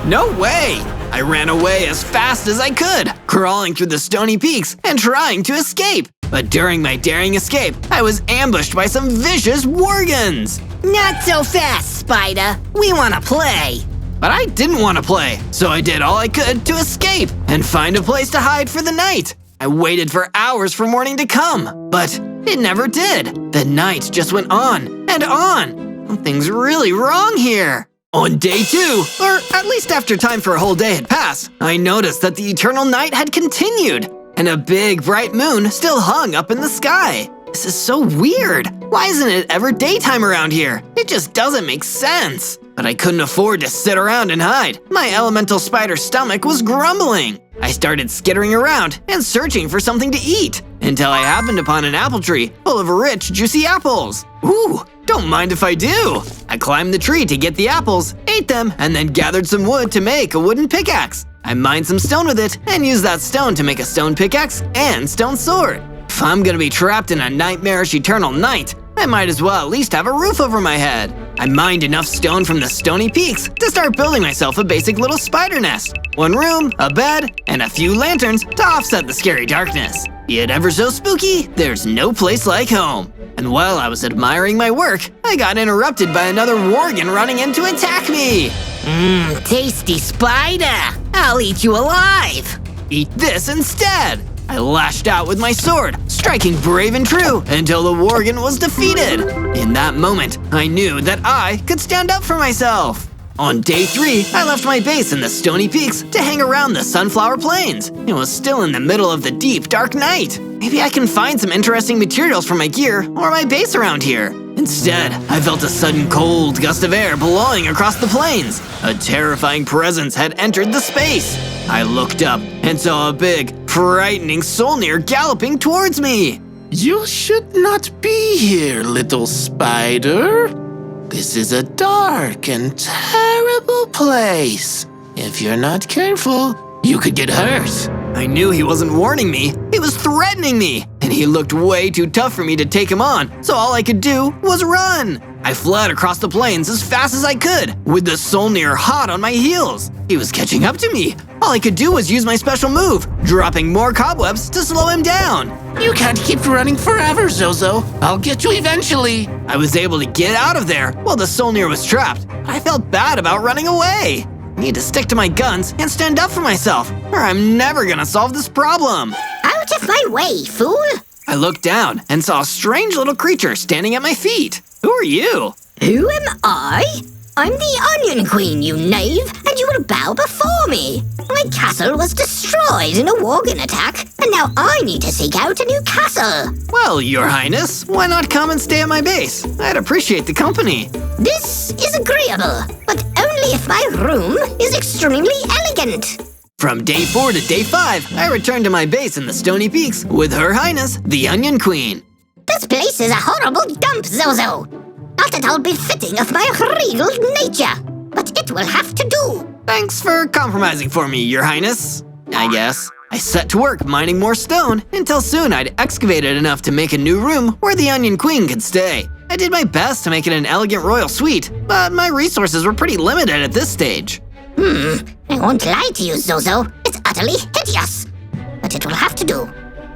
Speaker 1: No way! I ran away as fast as I could, crawling through the stony peaks and trying to escape. But during my daring escape, I was ambushed by some vicious worgons.
Speaker 2: Not so fast, Spider. We want to play.
Speaker 1: But I didn't want to play, so I did all I could to escape and find a place to hide for the night. I waited for hours for morning to come, but it never did. The night just went on and on. Something's really wrong here. On day 2, or at least after time for a whole day had passed, I noticed that the eternal night had continued, and a big bright moon still hung up in the sky. This is so weird. Why isn't it ever daytime around here? It just doesn't make sense. But I couldn't afford to sit around and hide. My elemental spider stomach was grumbling. I started skittering around and searching for something to eat, until I happened upon an apple tree full of rich, juicy apples. Ooh, don't mind if I do. I climbed the tree to get the apples, ate them, and then gathered some wood to make a wooden pickaxe. I mined some stone with it and used that stone to make a stone pickaxe and stone sword. If I'm gonna be trapped in a nightmarish eternal night, I might as well at least have a roof over my head. I mined enough stone from the stony peaks to start building myself a basic little spider nest. One room, a bed, and a few lanterns to offset the scary darkness. Be it ever so spooky, there's no place like home. And while I was admiring my work, I got interrupted by another worgen running in to attack me.
Speaker 2: Tasty spider. I'll eat you alive.
Speaker 1: Eat this instead. I lashed out with my sword, striking brave and true until the worgen was defeated. In that moment, I knew that I could stand up for myself. On day 3, I left my base in the stony peaks to hang around the sunflower plains. It was still in the middle of the deep, dark night. Maybe I can find some interesting materials for my gear or my base around here. Instead, I felt a sudden cold gust of air blowing across the plains. A terrifying presence had entered the space. I looked up and saw a big, frightening Solnir galloping towards me.
Speaker 9: You should not be here, little spider.
Speaker 7: This is a dark and terrible place. If you're not careful, you could get hurt.
Speaker 1: I knew he wasn't warning me. He was threatening me, and he looked way too tough for me to take him on, so all I could do was run. I fled across the plains as fast as I could, with the Solnir hot on my heels. He was catching up to me. All I could do was use my special move, dropping more cobwebs to slow him down.
Speaker 7: You can't keep running forever, Zozo. I'll get you eventually.
Speaker 1: I was able to get out of there while the Solnir was trapped. I felt bad about running away. I need to stick to my guns and stand up for myself, or I'm never gonna solve this problem.
Speaker 6: Out of my way, fool!
Speaker 1: I looked down and saw a strange little creature standing at my feet. Who are you?
Speaker 6: Who am I? I'm the Onion Queen, you knave, and you will bow before me. My castle was destroyed in a Worgen attack, and now I need to seek out a new castle.
Speaker 1: Well, Your Highness, why not come and stay at my base? I'd appreciate the company.
Speaker 6: This is agreeable, but only if my room is extremely elegant.
Speaker 1: From day 4 to day 5, I returned to my base in the Stony Peaks with Her Highness, the Onion Queen.
Speaker 6: This place is a horrible dump, Zozo. Not at all befitting of my regal nature, but it will have to do.
Speaker 1: Thanks for compromising for me, Your Highness, I guess. I set to work mining more stone until soon I'd excavated enough to make a new room where the Onion Queen could stay. I did my best to make it an elegant royal suite, but my resources were pretty limited at this stage.
Speaker 6: I won't lie to you, Zozo. It's utterly hideous. But it will have to do.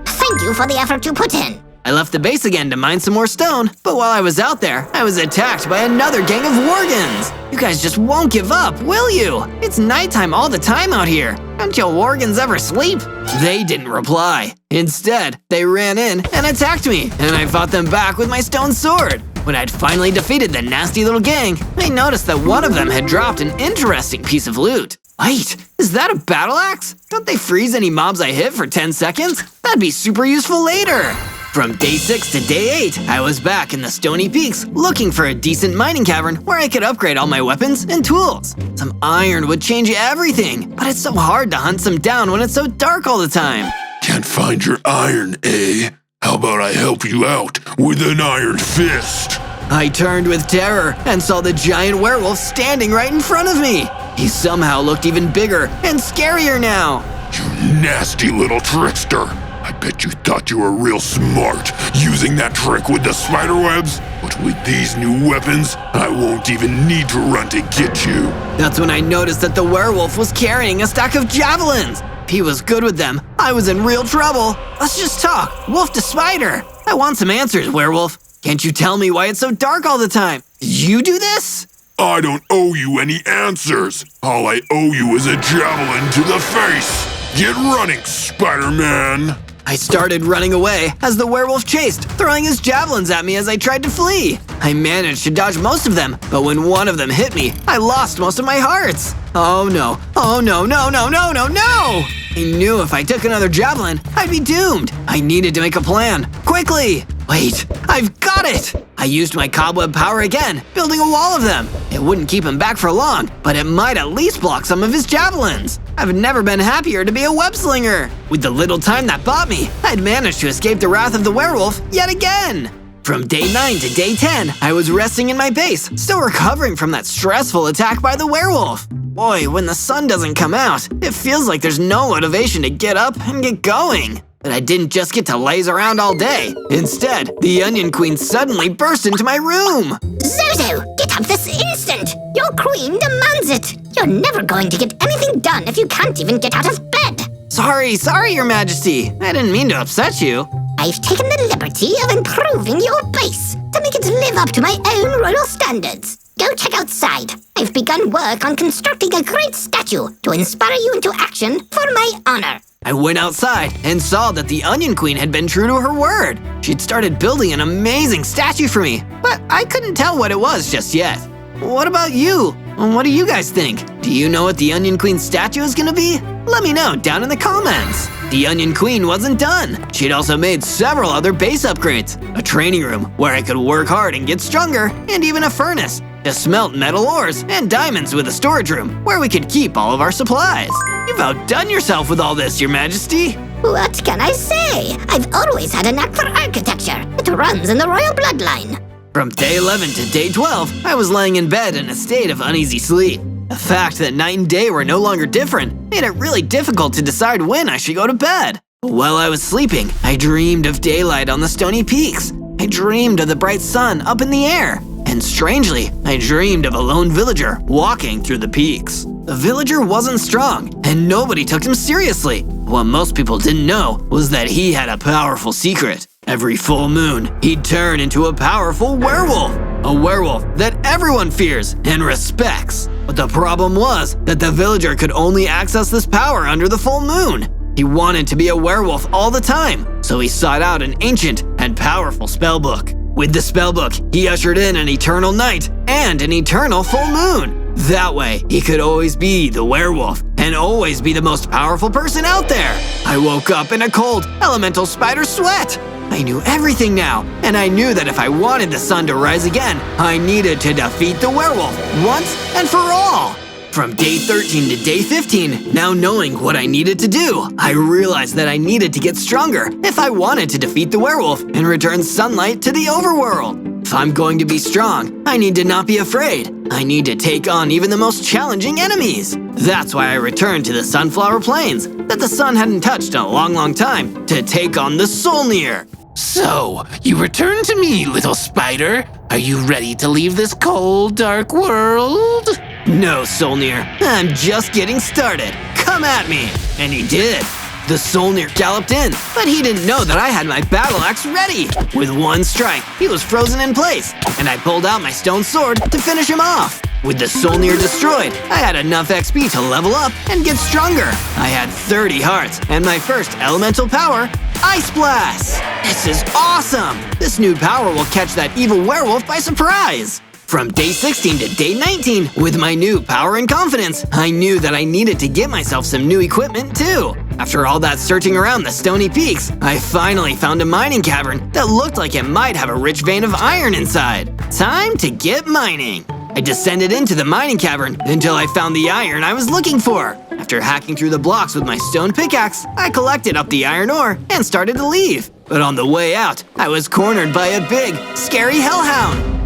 Speaker 6: Thank you for the effort you put in.
Speaker 1: I left the base again to mine some more stone, but while I was out there, I was attacked by another gang of Worgens. You guys just won't give up, will you? It's nighttime all the time out here. Don't you Worgens ever sleep? They didn't reply. Instead, they ran in and attacked me, and I fought them back with my stone sword. When I'd finally defeated the nasty little gang, I noticed that one of them had dropped an interesting piece of loot. Wait, is that a battle axe? Don't they freeze any mobs I hit for 10 seconds? That'd be super useful later. From day 6 to day 8, I was back in the Stony Peaks looking for a decent mining cavern where I could upgrade all my weapons and tools. Some iron would change everything, but it's so hard to hunt some down when it's so dark all the time.
Speaker 3: Can't find your iron, eh? How about I help you out with an iron fist?
Speaker 1: I turned with terror and saw the giant werewolf standing right in front of me. He somehow looked even bigger and scarier now.
Speaker 3: You nasty little trickster. I bet you thought you were real smart using that trick with the spiderwebs. But with these new weapons, I won't even need to run to get you.
Speaker 1: That's when I noticed that the werewolf was carrying a stack of javelins. If he was good with them, I was in real trouble. Let's just talk, wolf to spider. I want some answers, werewolf. Can't you tell me why it's so dark all the time? Did you do this?
Speaker 3: I don't owe you any answers. All I owe you is a javelin to the face. Get running, Spider-Man.
Speaker 1: I started running away as the werewolf chased, throwing his javelins at me as I tried to flee. I managed to dodge most of them, but when one of them hit me, I lost most of my hearts. Oh no, oh no, no, no, no, no, no! I knew if I took another javelin, I'd be doomed. I needed to make a plan, quickly. Wait, I've got it! I used my cobweb power again, building a wall of them. It wouldn't keep him back for long, but it might at least block some of his javelins. I've never been happier to be a web slinger. With the little time that bought me, I'd managed to escape the wrath of the werewolf yet again. From day 9 to day 10, I was resting in my base, still recovering from that stressful attack by the werewolf. Boy, when the sun doesn't come out, it feels like there's no motivation to get up and get going. But I didn't just get to laze around all day. Instead, the Onion Queen suddenly burst into my room.
Speaker 6: Zozo, get up this instant! Your queen demands it! You're never going to get anything done if you can't even get out of bed!
Speaker 1: Sorry, Your Majesty. I didn't mean to upset you.
Speaker 6: I've taken the liberty of improving your base to make it live up to my own royal standards. Go check outside. I've begun work on constructing a great statue to inspire you into action for my honor.
Speaker 1: I went outside and saw that the Onion Queen had been true to her word. She'd started building an amazing statue for me, but I couldn't tell what it was just yet. What about you? What do you guys think? Do you know what the Onion Queen's statue is gonna be? Let me know down in the comments. The Onion Queen wasn't done. She'd also made several other base upgrades. A training room where I could work hard and get stronger, and even a furnace to smelt metal ores and diamonds with a storage room where we could keep all of our supplies. You've outdone yourself with all this, Your Majesty.
Speaker 6: What can I say? I've always had a knack for architecture. It runs in the royal bloodline.
Speaker 1: From day 11 to day 12, I was laying in bed in a state of uneasy sleep. The fact that night and day were no longer different made it really difficult to decide when I should go to bed. While I was sleeping, I dreamed of daylight on the stony peaks. I dreamed of the bright sun up in the air. And strangely, I dreamed of a lone villager walking through the peaks. The villager wasn't strong, and nobody took him seriously. What most people didn't know was that he had a powerful secret. Every full moon, he'd turn into a powerful werewolf. A werewolf that everyone fears and respects. But the problem was that the villager could only access this power under the full moon. He wanted to be a werewolf all the time, so he sought out an ancient and powerful spellbook. With the spellbook, he ushered in an eternal night and an eternal full moon. That way, he could always be the werewolf and always be the most powerful person out there. I woke up in a cold, elemental spider sweat. I knew everything now, and I knew that if I wanted the sun to rise again, I needed to defeat the werewolf once and for all. From day 13 to day 15, now knowing what I needed to do, I realized that I needed to get stronger if I wanted to defeat the werewolf and return sunlight to the overworld. If I'm going to be strong, I need to not be afraid. I need to take on even the most challenging enemies. That's why I returned to the Sunflower Plains that the sun hadn't touched in a long time to take on the Solnir.
Speaker 4: So, you return to me, little spider. Are you ready to leave this cold, dark world?
Speaker 1: No, Solnir, I'm just getting started. Come at me! And he did. The Solnir galloped in, but he didn't know that I had my battle axe ready. With one strike, he was frozen in place, and I pulled out my stone sword to finish him off. With the Solnir destroyed, I had enough XP to level up and get stronger. I had 30 hearts, and my first elemental power, Ice Blast! This is awesome! This new power will catch that evil werewolf by surprise. From day 16 to day 19, with my new power and confidence, I knew that I needed to get myself some new equipment too. After all that searching around the stony peaks, I finally found a mining cavern that looked like it might have a rich vein of iron inside. Time to get mining. I descended into the mining cavern until I found the iron I was looking for. After hacking through the blocks with my stone pickaxe, I collected up the iron ore and started to leave. But on the way out, I was cornered by a big, scary hellhound.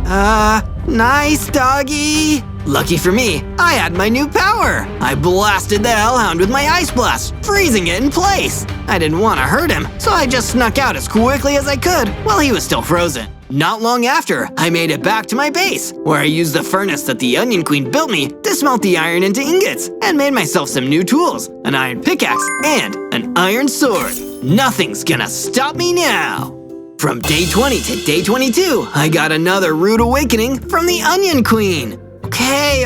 Speaker 1: Nice doggy. Lucky for me, I had my new power. I blasted the hellhound with my ice blast, freezing it in place. I didn't want to hurt him, so I just snuck out as quickly as I could while he was still frozen. Not long after, I made it back to my base, where I used the furnace that the Onion Queen built me to smelt the iron into ingots and made myself some new tools, an iron pickaxe and an iron sword. Nothing's gonna stop me now. From day 20 to day 22, I got another rude awakening from the Onion Queen. Okay,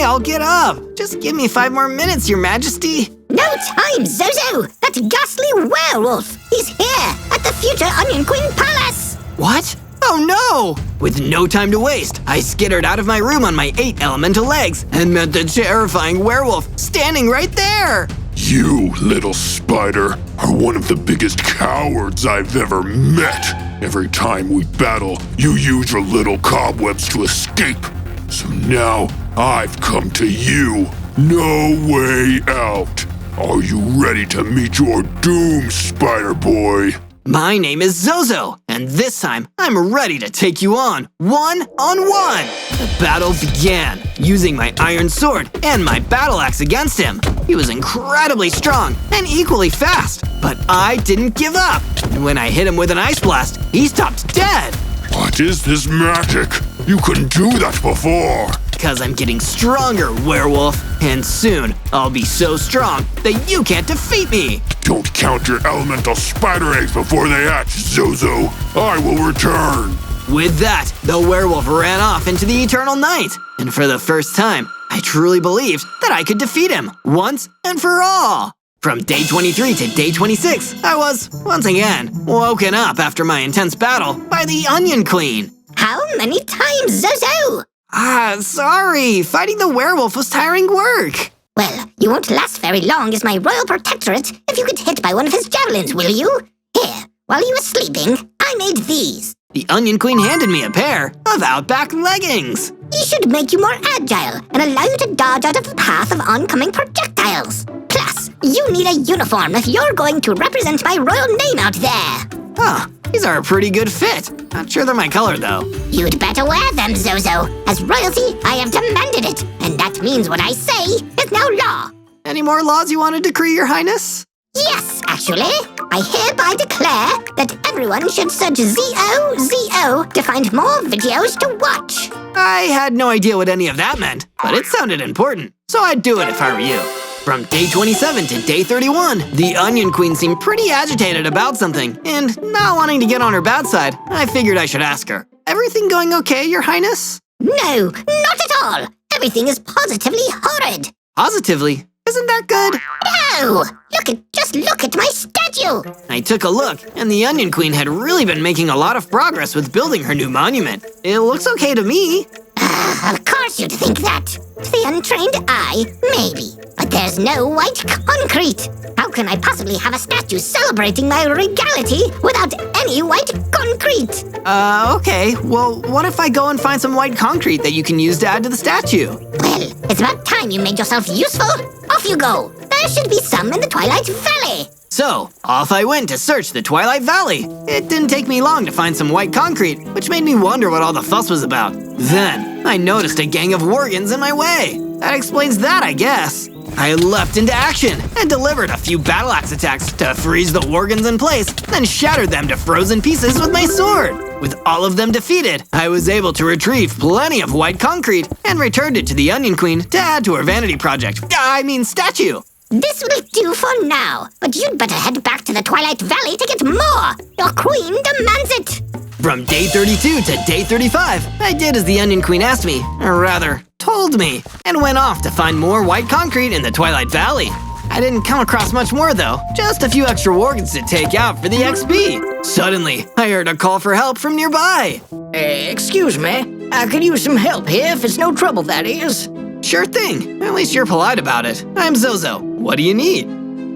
Speaker 1: I'll get up. Just give me 5 more minutes, Your Majesty.
Speaker 6: No time, Zozo! That ghastly werewolf! He's here, at the future Onion Queen Palace!
Speaker 1: What? Oh no! With no time to waste, I skittered out of my room on my 8 elemental legs and met the terrifying werewolf standing right there!
Speaker 3: You, little spider, are one of the biggest cowards I've ever met. Every time we battle, you use your little cobwebs to escape. So now, I've come to you. No way out. Are you ready to meet your doom, Spider Boy?
Speaker 1: My name is Zozo, and this time I'm ready to take you on one-on-one. The battle began, using my iron sword and my battle axe against him. He was incredibly strong and equally fast, but I didn't give up. And when I hit him with an ice blast, he stopped dead.
Speaker 3: What is this magic? You couldn't do that before.
Speaker 1: Because I'm getting stronger, werewolf, and soon I'll be so strong that you can't defeat me.
Speaker 3: Don't count your elemental spider eggs before they hatch, Zozo. I will return.
Speaker 1: With that, the werewolf ran off into the eternal night. And for the first time, I truly believed that I could defeat him once and for all. From day 23 to day 26, I was, once again, woken up after my intense battle by the Onion Queen.
Speaker 6: How many times, Zozo?
Speaker 1: Sorry. Fighting the werewolf was tiring work.
Speaker 6: Well, you won't last very long as my royal protectorate if you get hit by one of his javelins, will you? Here, while you were sleeping, I made these.
Speaker 1: The Onion Queen handed me a pair of Outback leggings.
Speaker 6: These should make you more agile and allow you to dodge out of the path of oncoming projectiles. Plus, you need a uniform if you're going to represent my royal name out there.
Speaker 1: These are a pretty good fit. Not sure they're my color, though.
Speaker 6: You'd better wear them, Zozo. As royalty, I have demanded it, and that means what I say is now law.
Speaker 1: Any more laws you want to decree, Your Highness?
Speaker 6: Yes, actually. I hereby declare that everyone should search ZOZO to find more videos to watch.
Speaker 1: I had no idea what any of that meant, but it sounded important, so I'd do it if I were you. From day 27 to day 31, the Onion Queen seemed pretty agitated about something, and not wanting to get on her bad side, I figured I should ask her. Everything going okay, Your Highness?
Speaker 6: No, not at all. Everything is positively horrid.
Speaker 1: Positively? Isn't that good?
Speaker 6: No! Just look at my statue!
Speaker 1: I took a look, and the Onion Queen had really been making a lot of progress with building her new monument. It looks okay to me.
Speaker 6: Of course you'd think that. To the untrained eye, maybe. But there's no white concrete. How can I possibly have a statue celebrating my regality without any white concrete?
Speaker 1: Okay. Well, what if I go and find some white concrete that you can use to add to the statue?
Speaker 6: Well, it's about time you made yourself useful. Off you go. There should be some in the Twilight Valley.
Speaker 1: So, off I went to search the Twilight Valley. It didn't take me long to find some white concrete, which made me wonder what all the fuss was about. Then, I noticed a gang of Worgans in my way. That explains that, I guess. I leapt into action and delivered a few battle axe attacks to freeze the Worgans in place, then shattered them to frozen pieces with my sword. With all of them defeated, I was able to retrieve plenty of white concrete and returned it to the Onion Queen to add to her vanity project. Statue.
Speaker 6: This will do for now, but you'd better head back to the Twilight Valley to get more. Your queen demands it.
Speaker 1: From day 32 to day 35, I did as the Onion Queen asked me, or rather, told me, and went off to find more white concrete in the Twilight Valley. I didn't come across much more though, just a few extra Worgans to take out for the XP. Suddenly, I heard a call for help from nearby.
Speaker 8: Excuse me. I could use some help here if it's no trouble, that is.
Speaker 1: Sure thing, at least you're polite about it. I'm Zozo. What do you need?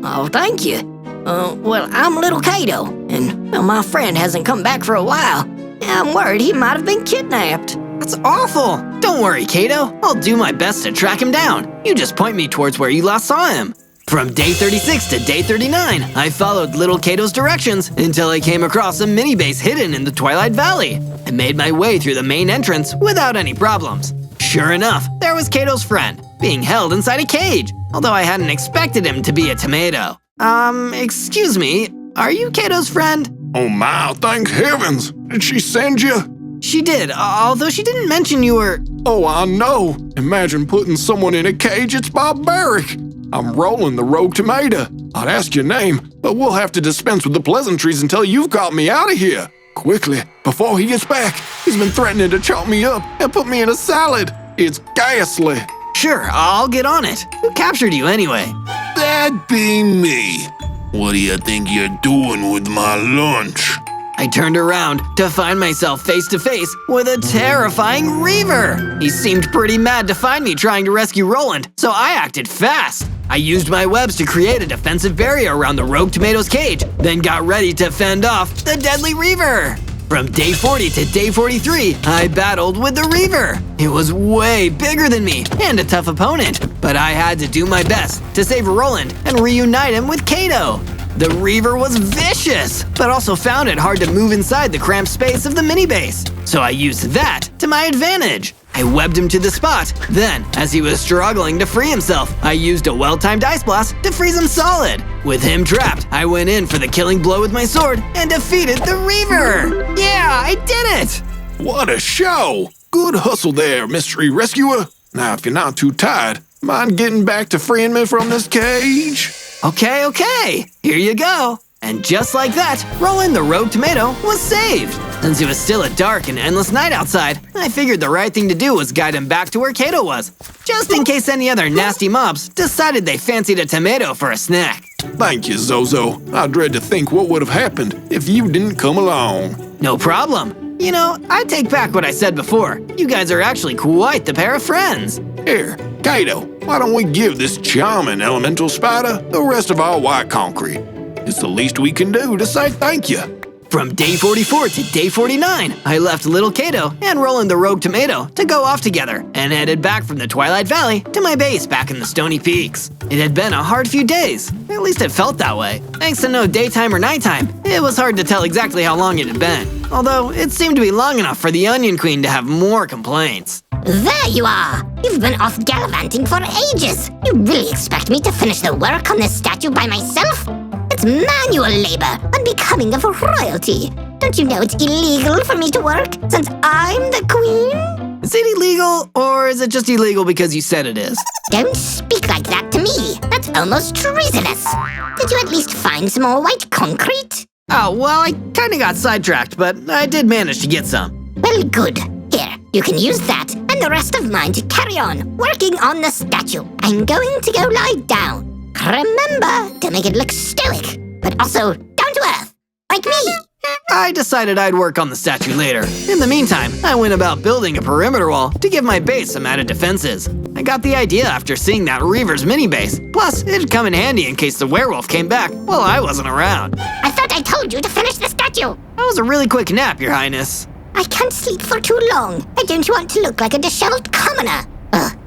Speaker 8: Oh, thank you. Well, I'm little Kato, and my friend hasn't come back for a while. I'm worried he might have been kidnapped.
Speaker 1: That's awful. Don't worry, Kato. I'll do my best to track him down. You just point me towards where you last saw him. From day 36 to day 39, I followed little Kato's directions until I came across a mini base hidden in the Twilight Valley. I made my way through the main entrance without any problems. Sure enough, there was Kato's friend, being held inside a cage, although I hadn't expected him to be a tomato. Excuse me, are you Kato's friend?
Speaker 3: Oh my, thank heavens! Did she send you?
Speaker 1: She did, although she didn't mention you were…
Speaker 3: Oh, I know! Imagine putting someone in a cage, it's barbaric! I'm Roland the Rogue Tomato. I'd ask your name, but we'll have to dispense with the pleasantries until you've got me out of here. Quickly, before he gets back. He's been threatening to chop me up and put me in a salad. It's ghastly.
Speaker 1: Sure, I'll get on it. Who captured you anyway?
Speaker 3: That'd be me. What do you think you're doing with my lunch?
Speaker 1: I turned around to find myself face to face with a terrifying Reaver. He seemed pretty mad to find me trying to rescue Roland, so I acted fast. I used my webs to create a defensive barrier around the Rogue Tomato's cage, then got ready to fend off the deadly Reaver. From day 40 to day 43, I battled with the Reaver. It was way bigger than me and a tough opponent, but I had to do my best to save Roland and reunite him with Kato. The Reaver was vicious, but also found it hard to move inside the cramped space of the mini base. So I used that to my advantage. I webbed him to the spot. Then, as he was struggling to free himself, I used a well-timed ice blast to freeze him solid. With him trapped, I went in for the killing blow with my sword and defeated the Reaver. Yeah, I did it!
Speaker 3: What a show! Good hustle there, mystery rescuer. Now, if you're not too tired, mind getting back to freeing me from this cage?
Speaker 1: Okay, here you go. And just like that, Roland the Rogue Tomato was saved. Since it was still a dark and endless night outside, I figured the right thing to do was guide him back to where Kato was, just in case any other nasty mobs decided they fancied a tomato for a snack.
Speaker 3: Thank you, Zozo. I dread to think what would have happened if you didn't come along.
Speaker 1: No problem. You know, I take back what I said before. You guys are actually quite the pair of friends.
Speaker 3: Here, Kato, why don't we give this charming elemental spider the rest of our white concrete? It's the least we can do to say thank you.
Speaker 1: From day 44 to day 49, I left little Kato and Roland the Rogue Tomato to go off together and headed back from the Twilight Valley to my base back in the Stony Peaks. It had been a hard few days, at least it felt that way. Thanks to no daytime or nighttime, it was hard to tell exactly how long it had been. Although, it seemed to be long enough for the Onion Queen to have more complaints.
Speaker 6: There you are! You've been off gallivanting for ages! You really expect me to finish the work on this statue by myself? It's manual labor, unbecoming of royalty. Don't you know it's illegal for me to work, since I'm the queen?
Speaker 1: Is it illegal, or is it just illegal because you said it is?
Speaker 6: Don't speak like that to me. That's almost treasonous. Did you at least find some more white concrete?
Speaker 1: Oh, well, I kinda got sidetracked, but I did manage to get some.
Speaker 6: Well, good. Here, you can use that and the rest of mine to carry on working on the statue. I'm going to go lie down. Remember to make it look stoic, but also down to earth, like me.
Speaker 1: I decided I'd work on the statue later. In the meantime, I went about building a perimeter wall to give my base some added defenses. I got the idea after seeing that Reaver's mini base. Plus, it'd come in handy in case the werewolf came back while I wasn't around.
Speaker 6: I thought I told you to finish the statue.
Speaker 1: That was a really quick nap, Your Highness.
Speaker 6: I can't sleep for too long. I don't want to look like a disheveled commoner.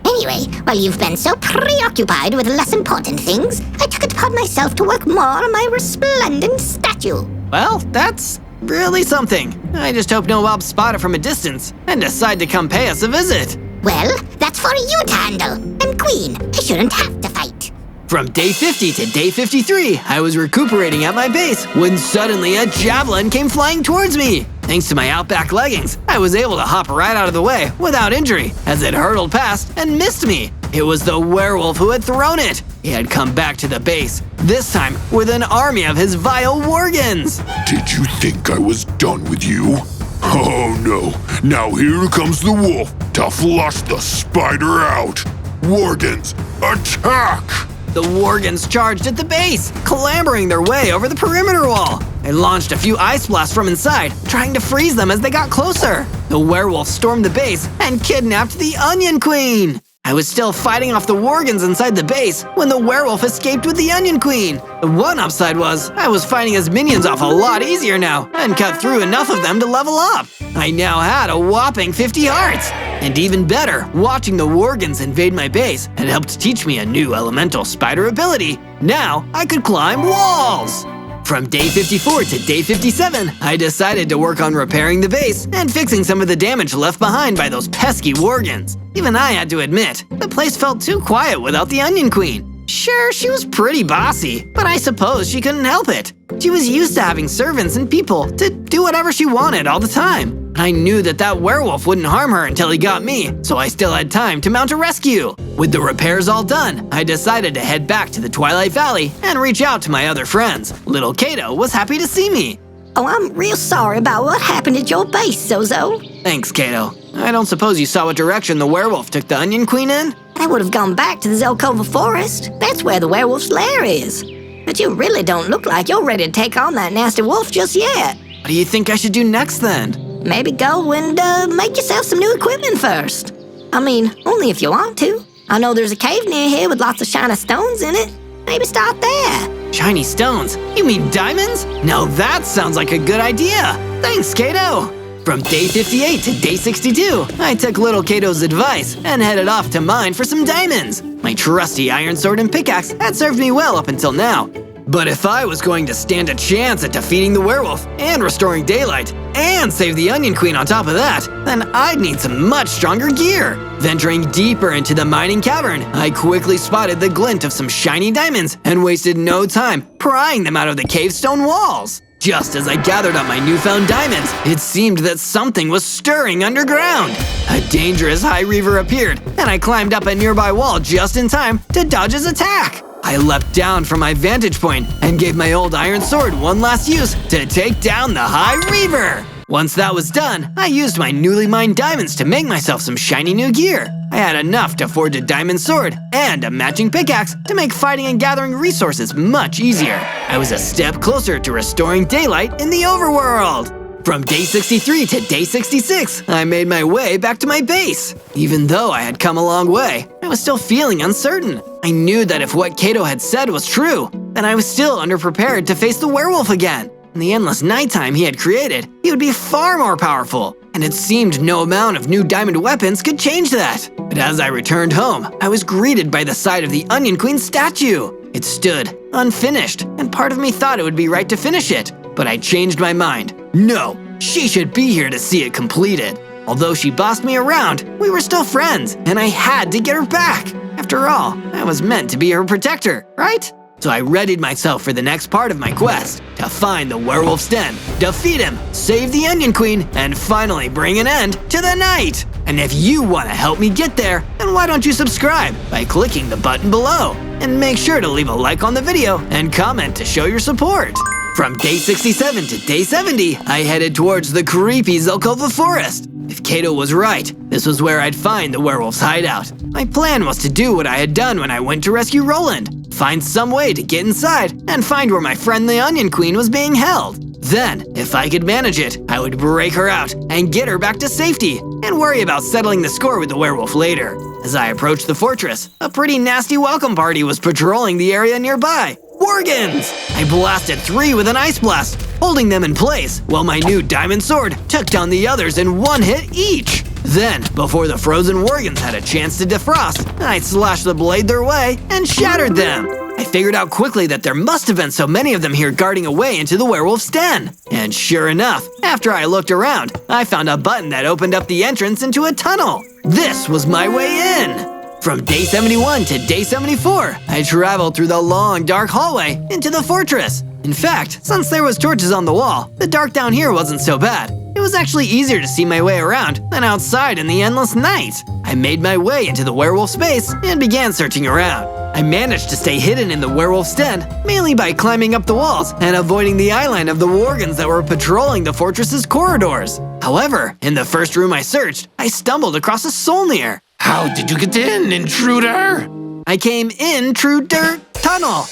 Speaker 6: Anyway, while you've been so preoccupied with less important things, I took it upon myself to work more on my resplendent statue.
Speaker 1: Well, that's really something. I just hope no mobs spot it from a distance and decide to come pay us a visit.
Speaker 6: Well, that's for you to handle. I'm queen. I shouldn't have to fight.
Speaker 1: From day 50 to day 53, I was recuperating at my base when suddenly a javelin came flying towards me. Thanks to my Outback leggings, I was able to hop right out of the way without injury as it hurtled past and missed me. It was the werewolf who had thrown it. He had come back to the base, this time with an army of his vile worgans.
Speaker 3: Did you think I was done with you? Oh no, now here comes the wolf to flush the spider out. Worgans, attack!
Speaker 1: The Worgans charged at the base, clambering their way over the perimeter wall. I launched a few ice blasts from inside, trying to freeze them as they got closer. The werewolf stormed the base and kidnapped the Onion Queen. I was still fighting off the Worgans inside the base when the werewolf escaped with the Onion Queen. The one upside was I was fighting his minions off a lot easier now and cut through enough of them to level up. I now had a whopping 50 hearts. And even better, watching the Worgans invade my base had helped teach me a new elemental spider ability. Now I could climb walls. From day 54 to day 57, I decided to work on repairing the base and fixing some of the damage left behind by those pesky Worgans. Even I had to admit, the place felt too quiet without the Onion Queen. Sure, she was pretty bossy, but I suppose she couldn't help it. She was used to having servants and people to do whatever she wanted all the time. I knew that werewolf wouldn't harm her until he got me, so I still had time to mount a rescue. With the repairs all done, I decided to head back to the Twilight Valley and reach out to my other friends. Little Kato was happy to see me.
Speaker 8: Oh, I'm real sorry about what happened at your base, Zozo.
Speaker 1: Thanks, Kato. I don't suppose you saw what direction the werewolf took the Onion Queen in?
Speaker 8: I would have gone back to the Zelkova Forest. That's where the werewolf's lair is. But you really don't look like you're ready to take on that nasty wolf just yet.
Speaker 1: What do you think I should do next then?
Speaker 8: Maybe go and make yourself some new equipment first. I mean, only if you want to. I know there's a cave near here with lots of shiny stones in it. Maybe start there.
Speaker 1: Shiny stones? You mean diamonds? Now that sounds like a good idea. Thanks, Kato. From day 58 to day 62, I took little Kato's advice and headed off to mine for some diamonds. My trusty iron sword and pickaxe had served me well up until now. But if I was going to stand a chance at defeating the werewolf and restoring daylight and save the Onion Queen on top of that, then I'd need some much stronger gear. Venturing deeper into the mining cavern, I quickly spotted the glint of some shiny diamonds and wasted no time prying them out of the cave stone walls. Just as I gathered up my newfound diamonds, it seemed that something was stirring underground. A dangerous High Reaver appeared, and I climbed up a nearby wall just in time to dodge his attack. I leapt down from my vantage point and gave my old iron sword one last use to take down the High Reaver. Once that was done, I used my newly mined diamonds to make myself some shiny new gear. I had enough to forge a diamond sword and a matching pickaxe to make fighting and gathering resources much easier. I was a step closer to restoring daylight in the overworld. From day 63 to day 66, I made my way back to my base. Even though I had come a long way, I was still feeling uncertain. I knew that if what Kato had said was true, then I was still underprepared to face the werewolf again. In the endless nighttime he had created, he would be far more powerful, and it seemed no amount of new diamond weapons could change that. But as I returned home, I was greeted by the sight of the Onion Queen statue. It stood, unfinished, and part of me thought it would be right to finish it. But I changed my mind. No, she should be here to see it completed. Although she bossed me around, we were still friends, and I had to get her back. After all, I was meant to be her protector, right? So I readied myself for the next part of my quest, to find the werewolf's den, defeat him, save the Onion Queen, and finally bring an end to the night. And if you want to help me get there, then why don't you subscribe by clicking the button below? And make sure to leave a like on the video and comment to show your support. From day 67 to day 70, I headed towards the creepy Zelkova forest. If Kato was right, this was where I'd find the werewolf's hideout. My plan was to do what I had done when I went to rescue Roland, find some way to get inside and find where my friend the Onion Queen was being held. Then, if I could manage it, I would break her out and get her back to safety and worry about settling the score with the werewolf later. As I approached the fortress, a pretty nasty welcome party was patrolling the area nearby. Worgans! I blasted 3 with an ice blast, holding them in place, while my new diamond sword took down the others in 1 hit each. Then, before the frozen Worgans had a chance to defrost, I slashed the blade their way and shattered them. I figured out quickly that there must have been so many of them here guarding a way into the werewolf's den. And sure enough, after I looked around, I found a button that opened up the entrance into a tunnel. This was my way in! From day 71 to day 74, I traveled through the long, dark hallway into the fortress. In fact, since there was torches on the wall, the dark down here wasn't so bad. It was actually easier to see my way around than outside in the endless night. I made my way into the werewolf's base and began searching around. I managed to stay hidden in the werewolf's den, mainly by climbing up the walls and avoiding the eyeline of the Worgans that were patrolling the fortress's corridors. However, in the first room I searched, I stumbled across a Solnir.
Speaker 7: How did you get in, intruder?
Speaker 1: I came in through dirt tunnel.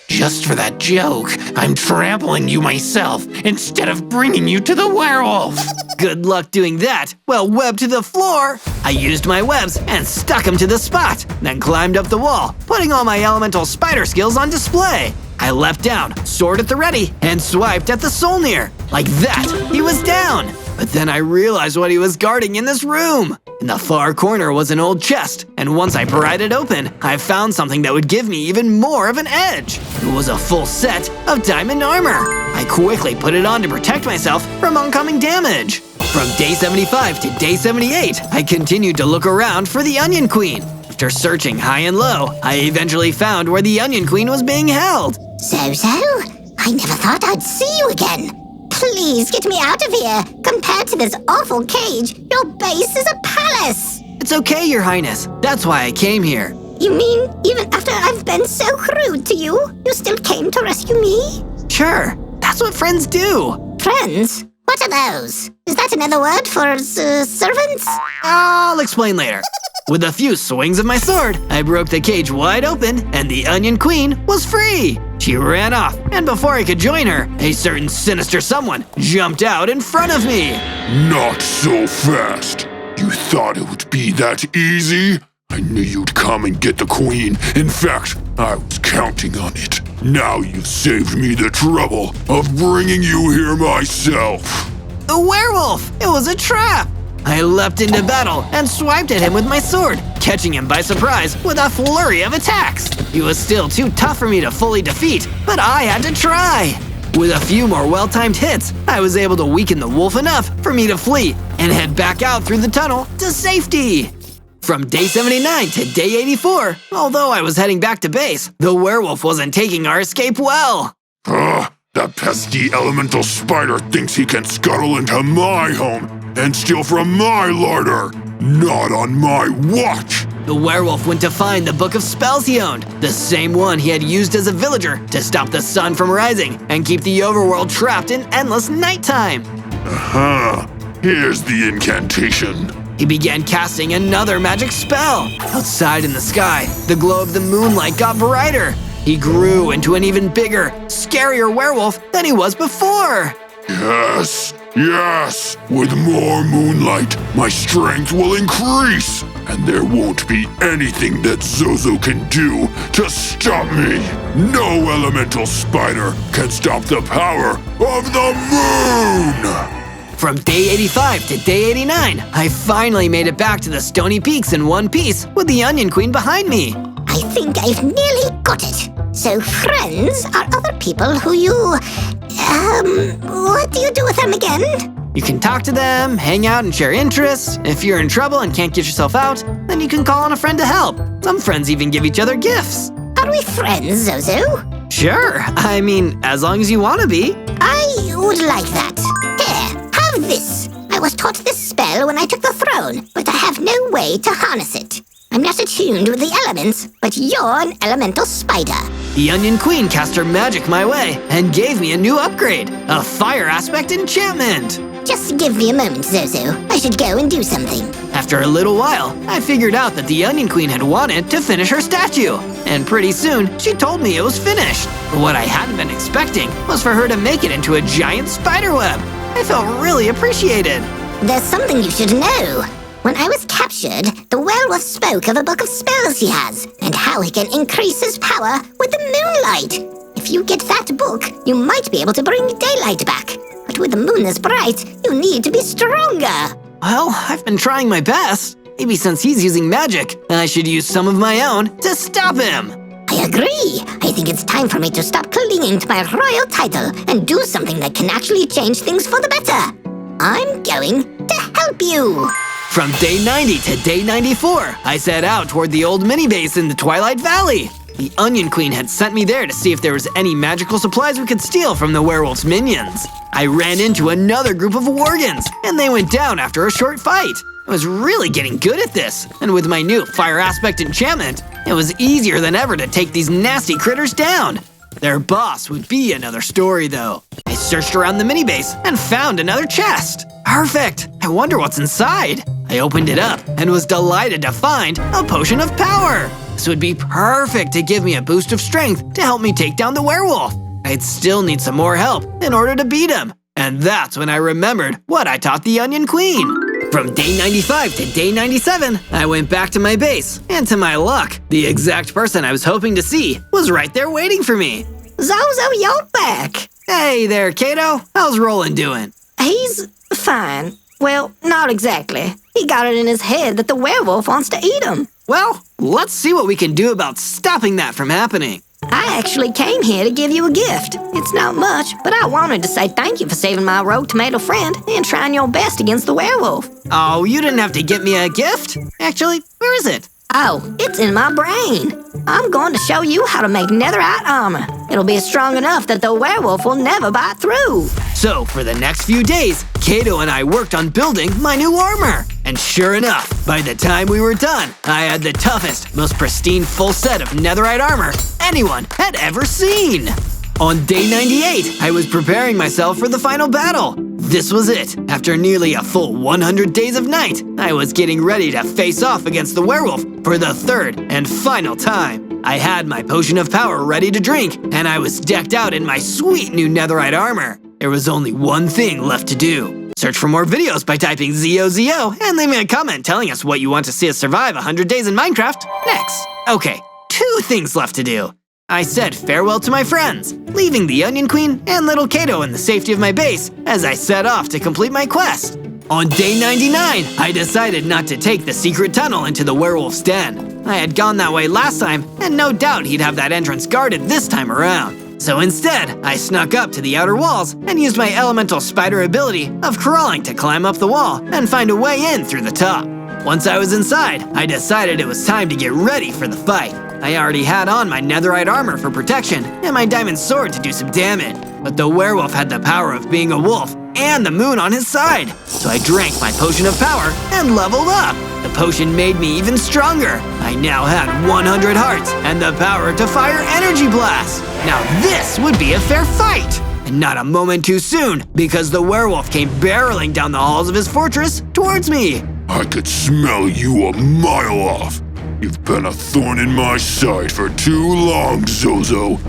Speaker 7: Just for that joke, I'm trampling you myself instead of bringing you to the werewolf.
Speaker 1: Good luck doing that. Well, web to the floor. I used my webs and stuck them to the spot, then climbed up the wall, putting all my elemental spider skills on display. I leapt down, sword at the ready, and swiped at the Solnir. Like that, he was down. But then I realized what he was guarding in this room. In the far corner was an old chest, and once I pried it open, I found something that would give me even more of an edge. It was a full set of diamond armor. I quickly put it on to protect myself from oncoming damage. From day 75 to day 78, I continued to look around for the Onion Queen. After searching high and low, I eventually found where the Onion Queen was being held.
Speaker 6: Zozo? I never thought I'd see you again. Please get me out of here. Compared to this awful cage, your base is a palace.
Speaker 1: It's okay, Your Highness. That's why I came here.
Speaker 6: You mean even after I've been so rude to you, you still came to rescue me?
Speaker 1: Sure, that's what friends do.
Speaker 6: Friends? What are those? Is that another word for servants?
Speaker 1: I'll explain later. With a few swings of my sword, I broke the cage wide open, and the Onion Queen was free. She ran off, and before I could join her, a certain sinister someone jumped out in front of me.
Speaker 3: Not so fast. You thought it would be that easy? I knew you'd come and get the queen. In fact, I was counting on it. Now you've saved me the trouble of bringing you here myself.
Speaker 1: The werewolf! It was a trap! I leapt into battle and swiped at him with my sword, catching him by surprise with a flurry of attacks. He was still too tough for me to fully defeat, but I had to try. With a few more well-timed hits, I was able to weaken the wolf enough for me to flee and head back out through the tunnel to safety. From day 79 to day 84, although I was heading back to base, the werewolf wasn't taking our escape well.
Speaker 3: That pesky elemental spider thinks he can scuttle into my home and steal from my larder. Not on my watch.
Speaker 1: The werewolf went to find the book of spells he owned, the same one he had used as a villager to stop the sun from rising and keep the overworld trapped in endless nighttime.
Speaker 3: Here's the incantation.
Speaker 1: He began casting another magic spell. Outside in the sky, the glow of the moonlight got brighter. He grew into an even bigger, scarier werewolf than he was before.
Speaker 3: Yes, yes! With more moonlight, my strength will increase, and there won't be anything that Zozo can do to stop me! No elemental spider can stop the power of the moon!
Speaker 1: From day 85 to day 89, I finally made it back to the Stony Peaks in one piece with the Onion Queen behind me.
Speaker 6: I think I've nearly got it. So friends are other people who you... what do you do with them again?
Speaker 1: You can talk to them, hang out and share interests. If you're in trouble and can't get yourself out, then you can call on a friend to help. Some friends even give each other gifts.
Speaker 6: Are we friends, Zozo?
Speaker 1: Sure, I mean, as long as you want to be.
Speaker 6: I would like that. Here, have this. I was taught this spell when I took the throne, but I have no way to harness it. I'm not attuned with the elements, but you're an elemental spider.
Speaker 1: The Onion Queen cast her magic my way and gave me a new upgrade, a fire aspect enchantment.
Speaker 6: Just give me a moment, Zozo. I should go and do something.
Speaker 1: After a little while, I figured out that the Onion Queen had wanted to finish her statue. And pretty soon, she told me it was finished. But what I hadn't been expecting was for her to make it into a giant spider web. I felt really appreciated.
Speaker 6: There's something you should know. When I was captured, the werewolf spoke of a book of spells he has, and how he can increase his power with the moonlight. If you get that book, you might be able to bring daylight back. But with the moon this bright, you need to be stronger.
Speaker 1: Well, I've been trying my best. Maybe since he's using magic, I should use some of my own to stop him.
Speaker 6: I agree. I think it's time for me to stop clinging to my royal title and do something that can actually change things for the better. I'm going to help you.
Speaker 1: From day 90 to day 94, I set out toward the old mini-base in the Twilight Valley. The Onion Queen had sent me there to see if there was any magical supplies we could steal from the werewolf's minions. I ran into another group of worgans, and they went down after a short fight. I was really getting good at this, and with my new fire aspect enchantment, it was easier than ever to take these nasty critters down. Their boss would be another story, though. I searched around the mini-base and found another chest. Perfect! I wonder what's inside. I opened it up and was delighted to find a potion of power. This would be perfect to give me a boost of strength to help me take down the werewolf. I'd still need some more help in order to beat him. And that's when I remembered what I taught the Onion Queen. From day 95 to day 97, I went back to my base, and to my luck, the exact person I was hoping to see was right there waiting for me.
Speaker 8: Zozo, you're back.
Speaker 1: Hey there, Kato. How's Roland doing?
Speaker 8: He's fine. Well, not exactly. He got it in his head that the werewolf wants to eat him.
Speaker 1: Well, let's see what we can do about stopping that from happening.
Speaker 8: I actually came here to give you a gift. It's not much, but I wanted to say thank you for saving my rogue tomato friend and trying your best against the werewolf.
Speaker 1: Oh, you didn't have to get me a gift. Actually, where is it?
Speaker 8: Oh, it's in my brain. I'm going to show you how to make netherite armor. It'll be strong enough that the werewolf will never bite through.
Speaker 1: So, for the next few days, Kato and I worked on building my new armor. And sure enough, by the time we were done, I had the toughest, most pristine full set of netherite armor anyone had ever seen. On day 98, I was preparing myself for the final battle. This was it. After nearly a full 100 days of night, I was getting ready to face off against the werewolf for the third and final time. I had my potion of power ready to drink, and I was decked out in my sweet new netherite armor. There was only one thing left to do. Search for more videos by typing ZOZO and leave me a comment telling us what you want to see us survive 100 days in Minecraft next. Okay, 2 things left to do. I said farewell to my friends, leaving the Onion Queen and little Kato in the safety of my base as I set off to complete my quest. On day 99, I decided not to take the secret tunnel into the werewolf's den. I had gone that way last time, and no doubt he'd have that entrance guarded this time around. So instead, I snuck up to the outer walls and used my elemental spider ability of crawling to climb up the wall and find a way in through the top. Once I was inside, I decided it was time to get ready for the fight. I already had on my netherite armor for protection and my diamond sword to do some damage. But the werewolf had the power of being a wolf and the moon on his side. So I drank my potion of power and leveled up. The potion made me even stronger. I now had 100 hearts and the power to fire energy blasts. Now this would be a fair fight. And not a moment too soon, because the werewolf came barreling down the halls of his fortress towards me.
Speaker 3: I could smell you a mile off. You've been a thorn in my side for too long, Zozo.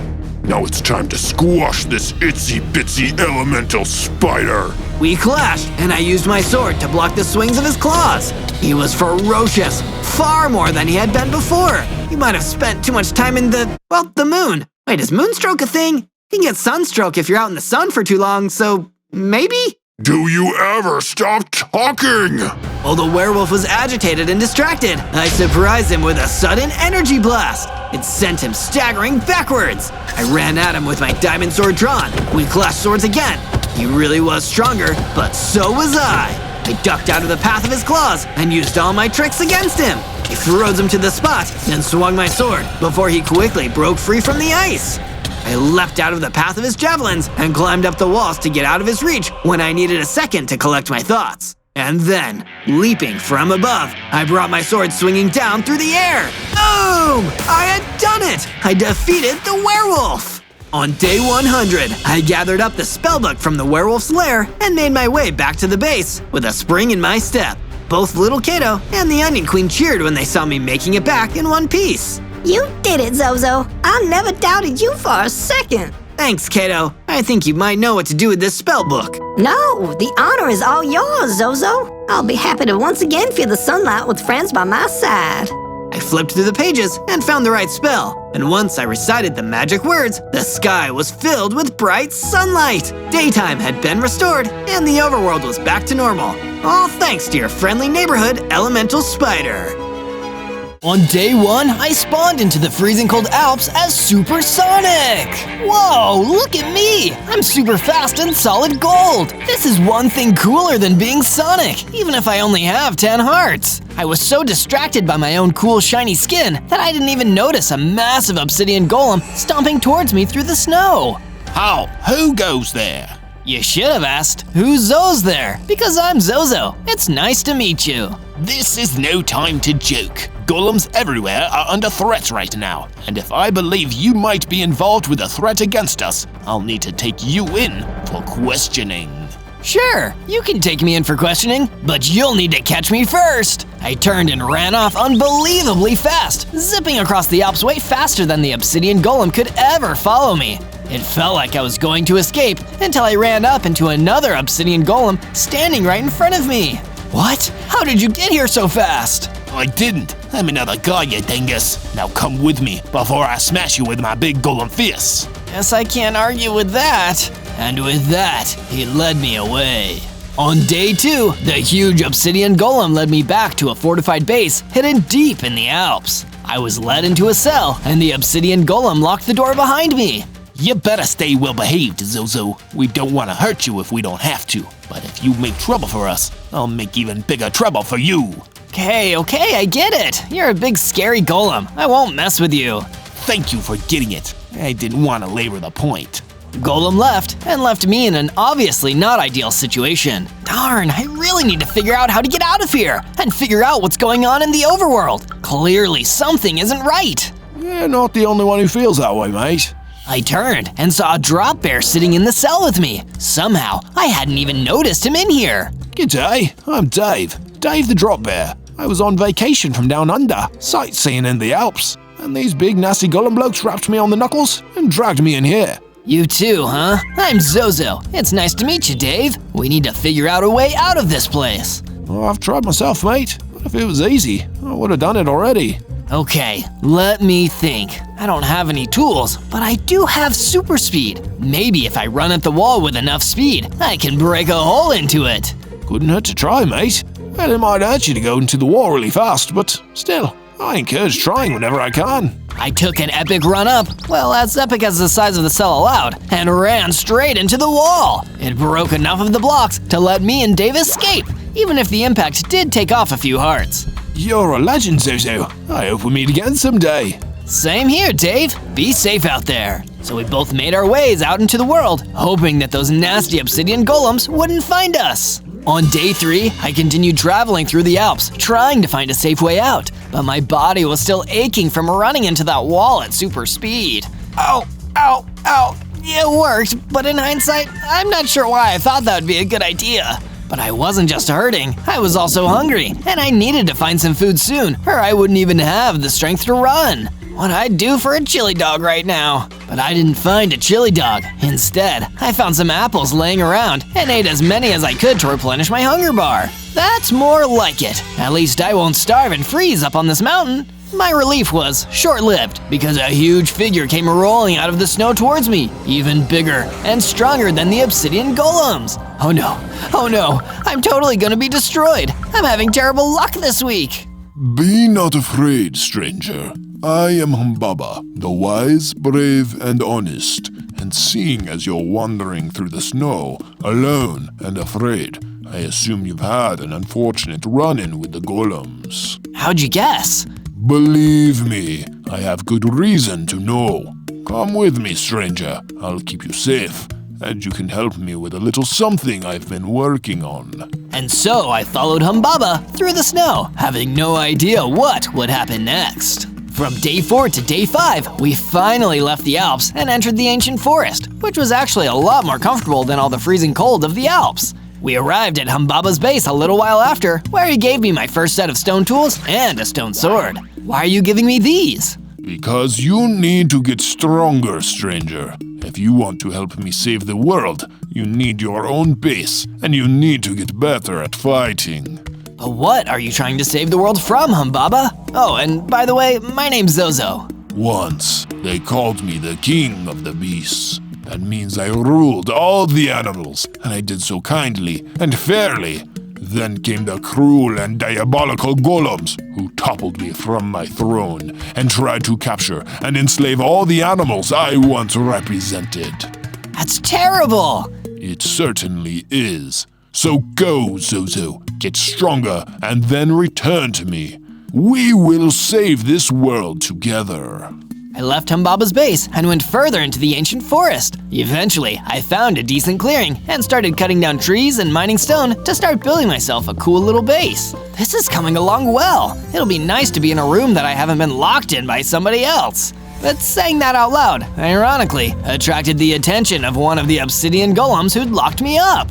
Speaker 3: Now it's time to squash this itsy-bitsy elemental spider.
Speaker 1: We clashed, and I used my sword to block the swings of his claws. He was ferocious, far more than he had been before. He might have spent too much time in the moon. Wait, is moonstroke a thing? You can get sunstroke if you're out in the sun for too long, so maybe?
Speaker 3: Do you ever stop talking?
Speaker 1: While the werewolf was agitated and distracted, I surprised him with a sudden energy blast. It sent him staggering backwards. I ran at him with my diamond sword drawn. We clashed swords again. He really was stronger, but so was I. I ducked out of the path of his claws and used all my tricks against him. I froze him to the spot, then swung my sword before he quickly broke free from the ice. I leapt out of the path of his javelins and climbed up the walls to get out of his reach when I needed a second to collect my thoughts. And then, leaping from above, I brought my sword swinging down through the air. Boom! I had done it! I defeated the werewolf! On day 100, I gathered up the spellbook from the werewolf's lair and made my way back to the base with a spring in my step. Both Little Kato and the Onion Queen cheered when they saw me making it back in one piece.
Speaker 10: You did it, Zozo. I never doubted you for a second.
Speaker 1: Thanks, Kato. I think you might know what to do with this spellbook.
Speaker 10: No, the honor is all yours, Zozo. I'll be happy to once again feel the sunlight with friends by my side.
Speaker 1: I flipped through the pages and found the right spell, and once I recited the magic words, the sky was filled with bright sunlight. Daytime had been restored, and the overworld was back to normal. All thanks to your friendly neighborhood elemental spider. On day 1, I spawned into the freezing cold Alps as Supersonic! Whoa, look at me! I'm super fast and solid gold! This is one thing cooler than being Sonic, even if I only have 10 hearts. I was so distracted by my own cool shiny skin that I didn't even notice a massive obsidian golem stomping towards me through the snow.
Speaker 5: How? Who goes there?
Speaker 1: You should have asked, who's Zo's there? Because I'm Zozo. It's nice to meet you.
Speaker 5: This is no time to joke. Golems everywhere are under threat right now, and if I believe you might be involved with a threat against us, I'll need to take you in for questioning.
Speaker 1: Sure, you can take me in for questioning, but you'll need to catch me first. I turned and ran off unbelievably fast, zipping across the Alps way faster than the obsidian golem could ever follow me. It felt like I was going to escape until I ran up into another obsidian golem standing right in front of me. What? How did you get here so fast?
Speaker 5: I didn't. I'm another guy, you dingus. Now come with me before I smash you with my big golem fist.
Speaker 1: Guess I can't argue with that. And with that, he led me away. On day 2, the huge obsidian golem led me back to a fortified base hidden deep in the Alps. I was led into a cell, and the obsidian golem locked the door behind me.
Speaker 5: You better stay well behaved, Zozo. We don't want to hurt you if we don't have to. But if you make trouble for us, I'll make even bigger trouble for you.
Speaker 1: Okay, I get it. You're a big scary golem. I won't mess with you.
Speaker 5: Thank you for getting it. I didn't want to labor the point.
Speaker 1: Golem left and left me in an obviously not ideal situation. Darn, I really need to figure out how to get out of here and figure out what's going on in the overworld. Clearly something isn't right.
Speaker 4: You're not the only one who feels that way, mate.
Speaker 1: I turned and saw a drop bear sitting in the cell with me. Somehow, I hadn't even noticed him in here.
Speaker 4: G'day, I'm Dave. Dave the Drop Bear. I was on vacation from down under, sightseeing in the Alps, and these big nasty golem blokes wrapped me on the knuckles and dragged me in here.
Speaker 1: You too, huh? I'm Zozo. It's nice to meet you, Dave. We need to figure out a way out of this place.
Speaker 4: Well, I've tried myself, mate. If it was easy, I would have done it already.
Speaker 1: Okay, let me think. I don't have any tools, but I do have super speed. Maybe if I run at the wall with enough speed, I can break a hole into it.
Speaker 4: Couldn't hurt to try, mate. Well, it might hurt you to go into the wall really fast, but still, I encourage trying whenever I can.
Speaker 1: I took an epic run up, well, as epic as the size of the cell allowed, and ran straight into the wall. It broke enough of the blocks to let me and Dave escape, even if the impact did take off a few hearts.
Speaker 4: You're a legend, Zozo. I hope we meet again someday.
Speaker 1: Same here, Dave. Be safe out there. So we both made our ways out into the world, hoping that those nasty obsidian golems wouldn't find us. On day 3, I continued traveling through the Alps, trying to find a safe way out, but my body was still aching from running into that wall at super speed. Ow, ow, ow. It worked, but in hindsight, I'm not sure why I thought that would be a good idea. But I wasn't just hurting, I was also hungry, and I needed to find some food soon, or I wouldn't even have the strength to run. what I'd do for a chili dog right now. But I didn't find a chili dog. Instead, I found some apples laying around and ate as many as I could to replenish my hunger bar. That's more like it. At least I won't starve and freeze up on this mountain. My relief was short-lived because a huge figure came rolling out of the snow towards me, even bigger and stronger than the obsidian golems. Oh no, I'm totally gonna be destroyed. I'm having terrible luck this week.
Speaker 3: Be not afraid, stranger. I am Humbaba, the wise, brave, and honest. And seeing as you're wandering through the snow, alone and afraid, I assume you've had an unfortunate run-in with the golems.
Speaker 1: How'd you guess?
Speaker 3: Believe me, I have good reason to know. Come with me, stranger. I'll keep you safe, and you can help me with a little something I've been working on.
Speaker 1: And so I followed Humbaba through the snow, having no idea what would happen next. From day 4 to day 5, we finally left the Alps and entered the ancient forest, which was actually a lot more comfortable than all the freezing cold of the Alps. We arrived at Humbaba's base a little while after, where he gave me my first set of stone tools and a stone sword. Why are you giving me these?
Speaker 3: Because you need to get stronger, stranger. If you want to help me save the world, you need your own base, and you need to get better at fighting.
Speaker 1: But what are you trying to save the world from, Humbaba? Oh, and by the way, my name's Zozo.
Speaker 3: Once, they called me the king of the beasts. That means I ruled all the animals, and I did so kindly and fairly. Then came the cruel and diabolical golems, who toppled me from my throne and tried to capture and enslave all the animals I once represented.
Speaker 1: That's terrible!
Speaker 3: It certainly is. So go, Zozo, get stronger, and then return to me. We will save this world together.
Speaker 1: I left Humbaba's base and went further into the ancient forest. Eventually, I found a decent clearing and started cutting down trees and mining stone to start building myself a cool little base. This is coming along well. It'll be nice to be in a room that I haven't been locked in by somebody else. But saying that out loud, ironically, attracted the attention of one of the obsidian golems who'd locked me up.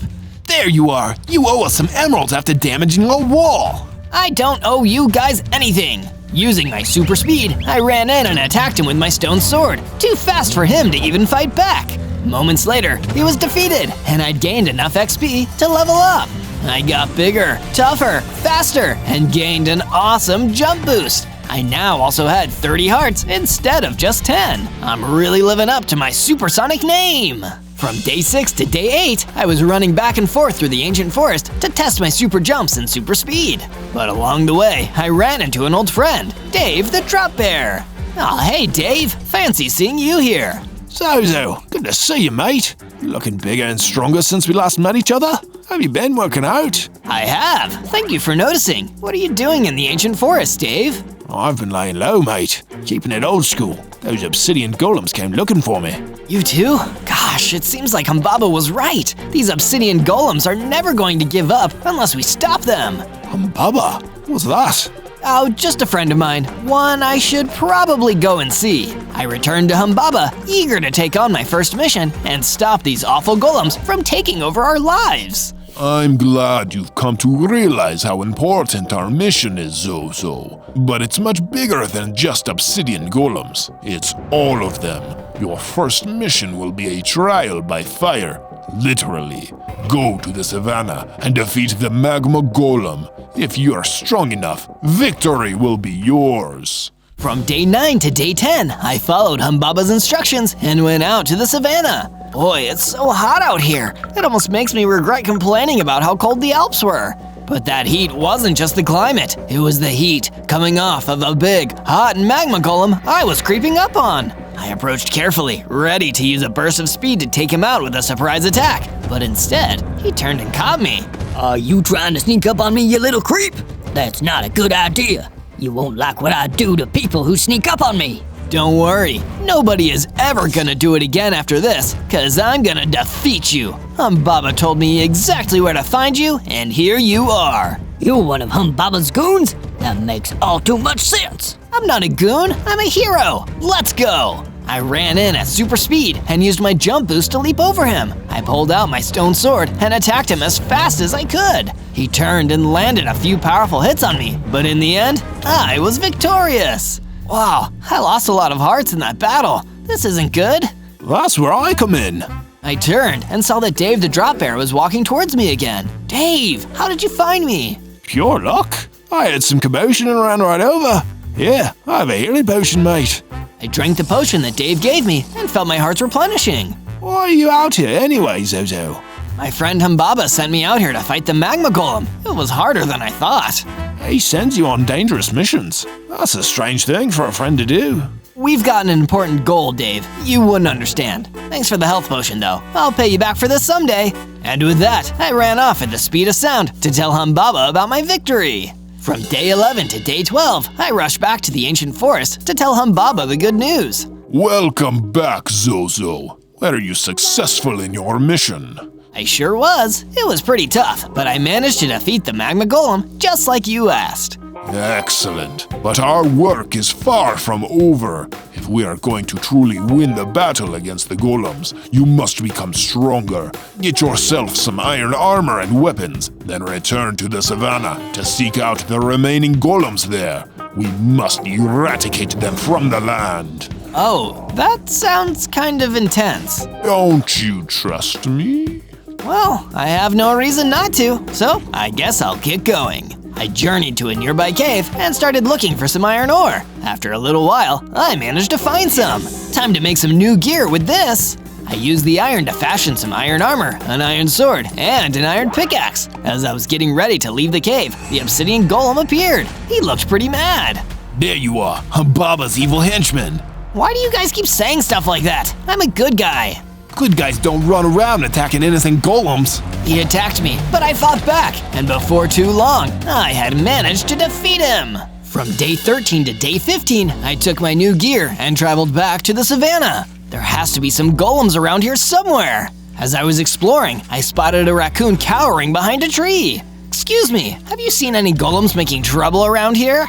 Speaker 9: There you are! You owe us some emeralds after damaging a wall!
Speaker 1: I don't owe you guys anything. Using my super speed, I ran in and attacked him with my stone sword, too fast for him to even fight back. Moments later, he was defeated, and I'd gained enough XP to level up. I got bigger, tougher, faster, and gained an awesome jump boost. I now also had 30 hearts instead of just 10. I'm really living up to my supersonic name. From day 6 to day 8, I was running back and forth through the ancient forest to test my super jumps and super speed. But along the way, I ran into an old friend, Dave the Drop Bear. Aw, hey Dave, fancy seeing you here.
Speaker 4: Zozo, good to see you, mate. You're looking bigger and stronger since we last met each other. Have you been working out?
Speaker 1: I have. Thank you for noticing. What are you doing in the ancient forest, Dave?
Speaker 4: Oh, I've been laying low, mate. Keeping it old school. Those obsidian golems came looking for me.
Speaker 1: You too? Gosh, it seems like Humbaba was right. These obsidian golems are never going to give up unless we stop them.
Speaker 4: Humbaba? What's that?
Speaker 1: Oh, just a friend of mine. One I should probably go and see. I returned to Humbaba, eager to take on my first mission and stop these awful golems from taking over our lives.
Speaker 3: I'm glad you've come to realize how important our mission is, Zozo. But it's much bigger than just obsidian golems. It's all of them. Your first mission will be a trial by fire, literally. Go to the savannah and defeat the magma golem. If you are strong enough, victory will be yours.
Speaker 1: From day 9 to day 10, I followed Humbaba's instructions and went out to the savannah. Boy, it's so hot out here. It almost makes me regret complaining about how cold the Alps were. But that heat wasn't just the climate. It was the heat coming off of a big, hot magma golem I was creeping up on. I approached carefully, ready to use a burst of speed to take him out with a surprise attack. But instead, he turned and caught me.
Speaker 8: Are you trying to sneak up on me, you little creep? That's not a good idea. You won't like what I do to people who sneak up on me.
Speaker 1: Don't worry, nobody is ever gonna do it again after this, cause I'm gonna defeat you. Humbaba told me exactly where to find you, and here you are.
Speaker 8: You're one of Humbaba's goons? That makes all too much sense.
Speaker 1: I'm not a goon, I'm a hero. Let's go. I ran in at super speed and used my jump boost to leap over him. I pulled out my stone sword and attacked him as fast as I could. He turned and landed a few powerful hits on me, but in the end, I was victorious. Wow, I lost a lot of hearts in that battle. This isn't good.
Speaker 4: That's where I come in.
Speaker 1: I turned and saw that Dave the Drop Bear was walking towards me again. Dave, how did you find me?
Speaker 4: Pure luck. I had some commotion and ran right over. Yeah, I have a healing potion, mate.
Speaker 1: I drank the potion that Dave gave me and felt my hearts replenishing.
Speaker 4: Why are you out here anyway, Zozo?
Speaker 1: My friend Humbaba sent me out here to fight the magma golem. It was harder than I thought.
Speaker 4: He sends you on dangerous missions. That's a strange thing for a friend to do.
Speaker 1: We've gotten an important goal, Dave. You wouldn't understand. Thanks for the health potion, though. I'll pay you back for this someday. And with that, I ran off at the speed of sound to tell Humbaba about my victory. From day 11 to day 12, I rushed back to the ancient forest to tell Humbaba the good news.
Speaker 3: Welcome back, Zozo. Were you successful in your mission?
Speaker 1: I sure was. It was pretty tough, but I managed to defeat the magma golem just like you asked.
Speaker 3: Excellent. But our work is far from over. If we are going to truly win the battle against the golems, you must become stronger. Get yourself some iron armor and weapons, then return to the savannah to seek out the remaining golems there. We must eradicate them from the land.
Speaker 1: Oh, that sounds kind of intense.
Speaker 3: Don't you trust me?
Speaker 1: Well, I have no reason not to, so I guess I'll get going. I journeyed to a nearby cave and started looking for some iron ore. After a little while, I managed to find some. Time to make some new gear with this. I used the iron to fashion some iron armor, an iron sword, and an iron pickaxe. As I was getting ready to leave the cave, the obsidian golem appeared. He looked pretty mad.
Speaker 4: There you are, Humbaba's evil henchman.
Speaker 1: Why do you guys keep saying stuff like that? I'm a good guy.
Speaker 4: Good guys don't run around attacking innocent golems.
Speaker 1: He attacked me, but I fought back, and before too long, I had managed to defeat him. From day 13 to day 15, I took my new gear and traveled back to the savannah. There has to be some golems around here somewhere. As I was exploring, I spotted a raccoon cowering behind a tree. Excuse me, have you seen any golems making trouble around here?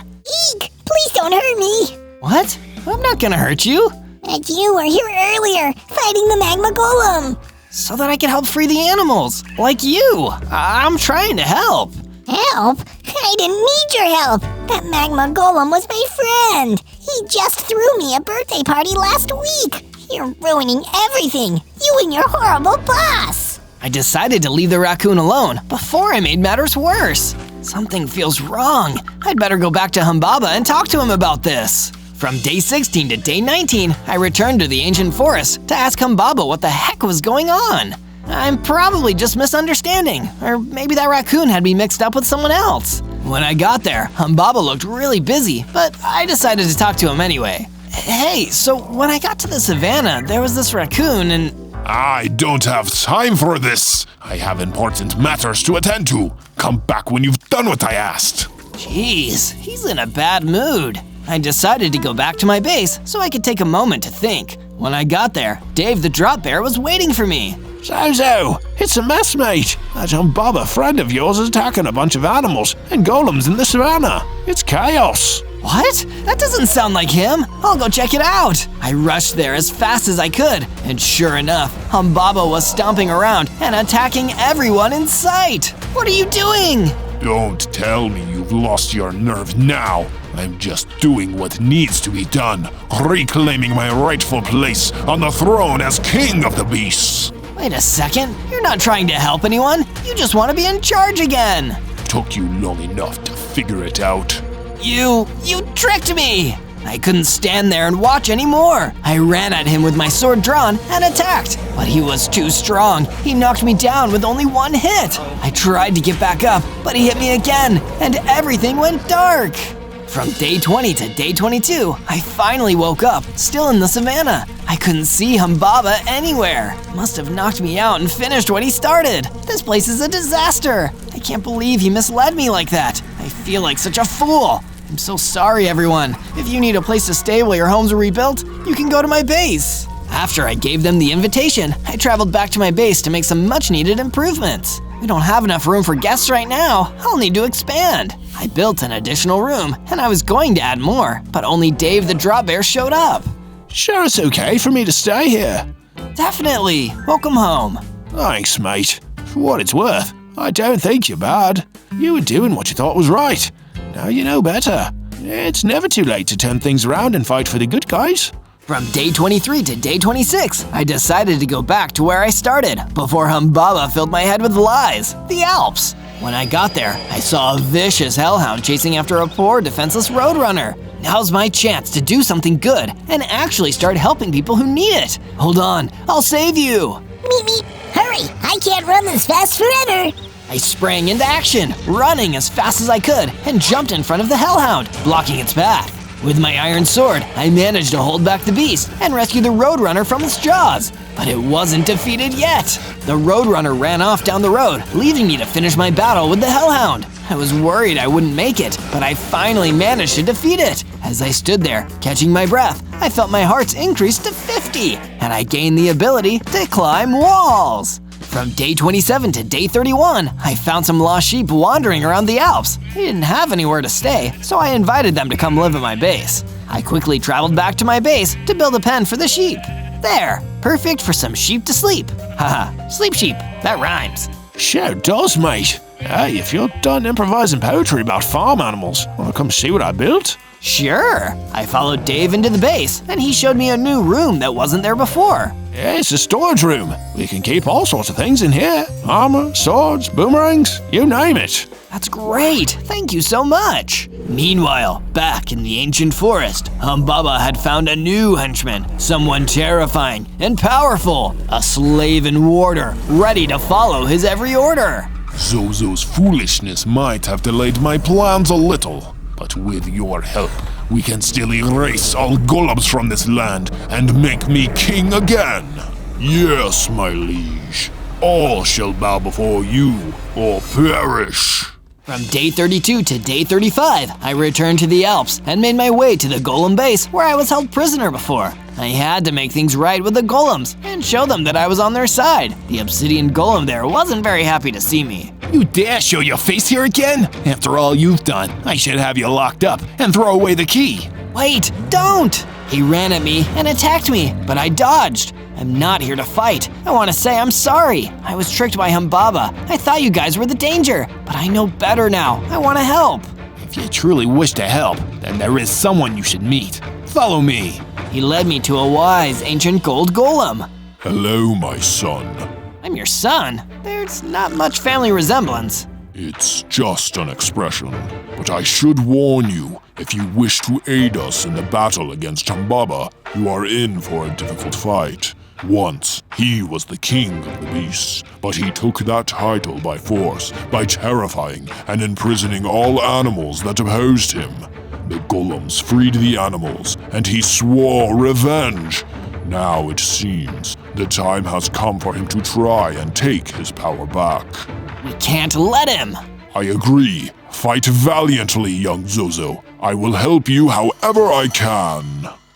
Speaker 6: Eek! Please don't hurt me!
Speaker 1: What? I'm not gonna hurt you.
Speaker 6: Like you were here earlier, fighting the magma golem.
Speaker 1: So that I can help free the animals, like you. I'm trying to help.
Speaker 6: Help? I didn't need your help. That magma golem was my friend. He just threw me a birthday party last week. You're ruining everything. You and your horrible boss.
Speaker 1: I decided to leave the raccoon alone before I made matters worse. Something feels wrong. I'd better go back to Humbaba and talk to him about this. From day 16 to day 19, I returned to the ancient forest to ask Humbaba what the heck was going on. I'm probably just misunderstanding, or maybe that raccoon had me mixed up with someone else. When I got there, Humbaba looked really busy, but I decided to talk to him anyway. Hey, so when I got to the savannah, there was this raccoon and…
Speaker 3: I don't have time for this. I have important matters to attend to. Come back when you've done what I asked.
Speaker 1: Jeez, he's in a bad mood. I decided to go back to my base so I could take a moment to think. When I got there, Dave the Drop Bear was waiting for me.
Speaker 4: Zozo, it's a mess, mate. That Humbaba friend of yours is attacking a bunch of animals and golems in the savannah. It's chaos.
Speaker 1: What? That doesn't sound like him. I'll go check it out. I rushed there as fast as I could, and sure enough, Humbaba was stomping around and attacking everyone in sight. What are you doing?
Speaker 3: Don't tell me you've lost your nerve now. I'm just doing what needs to be done, reclaiming my rightful place on the throne as king of the beasts.
Speaker 1: Wait a second, you're not trying to help anyone. You just want to be in charge again.
Speaker 3: Took you long enough to figure it out.
Speaker 1: You tricked me. I couldn't stand there and watch anymore. I ran at him with my sword drawn and attacked, but he was too strong. He knocked me down with only one hit. I tried to get back up, but he hit me again, and everything went dark. From day 20 to day 22, I finally woke up, still in the savannah. I couldn't see Humbaba anywhere. Must have knocked me out and finished what he started. This place is a disaster. I can't believe he misled me like that. I feel like such a fool. I'm so sorry, everyone. If you need a place to stay while your homes are rebuilt, you can go to my base. After I gave them the invitation, I traveled back to my base to make some much-needed improvements. We don't have enough room for guests right now. I'll need to expand. I built an additional room, and I was going to add more, but only Dave the Drop Bear showed up.
Speaker 4: Sure, it's okay for me to stay here.
Speaker 1: Definitely. Welcome home.
Speaker 4: Thanks, mate. For what it's worth, I don't think you're bad. You were doing what you thought was right. Now you know better.
Speaker 5: It's never too late to turn things around and fight for the good guys.
Speaker 1: From day 23 to day 26, I decided to go back to where I started, before Humbaba filled my head with lies, the Alps. When I got there, I saw a vicious hellhound chasing after a poor, defenseless roadrunner. Now's my chance to do something good and actually start helping people who need it. Hold on, I'll save you.
Speaker 6: Meep meep. Hurry, I can't run this fast forever.
Speaker 1: I sprang into action, running as fast as I could, and jumped in front of the hellhound, blocking its path. With my iron sword, I managed to hold back the beast and rescue the roadrunner from its jaws. But it wasn't defeated yet. The roadrunner ran off down the road, leaving me to finish my battle with the hellhound. I was worried I wouldn't make it, but I finally managed to defeat it. As I stood there, catching my breath, I felt my hearts increase to 50, and I gained the ability to climb walls. From day 27 to day 31, I found some lost sheep wandering around the Alps. They didn't have anywhere to stay, so I invited them to come live at my base. I quickly traveled back to my base to build a pen for the sheep. There, perfect for some sheep to sleep. Haha, sleep sheep, that rhymes.
Speaker 5: Sure does, mate. Hey, if you're done improvising poetry about farm animals, wanna come see what I built?
Speaker 1: Sure. I followed Dave into the base, and he showed me a new room that wasn't there before.
Speaker 5: Yeah, it's a storage room. We can keep all sorts of things in here. Armor, swords, boomerangs, you name it.
Speaker 1: That's great, thank you so much. Meanwhile, back in the ancient forest, Humbaba had found a new henchman, someone terrifying and powerful, a slave and warder, ready to follow his every order.
Speaker 3: Zozo's foolishness might have delayed my plans a little, but with your help, we can still erase all golems from this land and make me king again. Yes, my liege. All shall bow before you or perish.
Speaker 1: From day 32 to day 35, I returned to the Alps and made my way to the golem base where I was held prisoner before. I had to make things right with the golems and show them that I was on their side. The obsidian golem there wasn't very happy to see me.
Speaker 5: You dare show your face here again? After all you've done, I should have you locked up and throw away the key.
Speaker 1: Wait, don't! He ran at me and attacked me, but I dodged. I'm not here to fight. I want to say I'm sorry. I was tricked by Humbaba. I thought you guys were the danger, but I know better now. I want to help.
Speaker 5: If you truly wish to help, then there is someone you should meet. Follow me.
Speaker 1: He led me to a wise, ancient gold golem.
Speaker 3: Hello, my son.
Speaker 1: I'm your son? There's not much family resemblance.
Speaker 3: It's just an expression, but I should warn you, if you wish to aid us in the battle against Humbaba, you are in for a difficult fight. Once, he was the king of the beasts, but he took that title by force, by terrifying and imprisoning all animals that opposed him. The golems freed the animals, and he swore revenge. Now it seems the time has come for him to try and take his power back.
Speaker 1: We can't let him!
Speaker 3: I agree. Fight valiantly, young Zozo. I will help you however I can.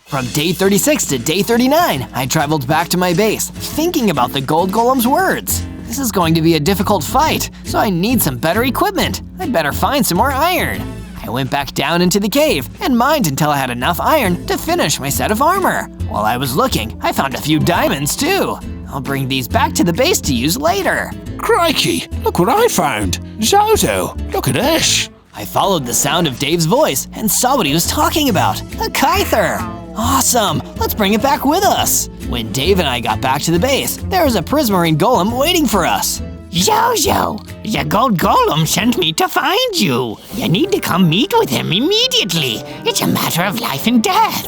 Speaker 1: From day 36 to day 39, I traveled back to my base, thinking about the gold golem's words. This is going to be a difficult fight, so I need some better equipment. I'd better find some more iron. I went back down into the cave and mined until I had enough iron to finish my set of armor. While I was looking, I found a few diamonds too. I'll bring these back to the base to use later.
Speaker 5: Crikey, look what I found. Zozo, look at this.
Speaker 1: I followed the sound of Dave's voice and saw what he was talking about, a Kyther. Awesome, let's bring it back with us. When Dave and I got back to the base, there was a prismarine golem waiting for us.
Speaker 11: Zozo, the gold golem sent me to find you. You need to come meet with him immediately. It's a matter of life and death.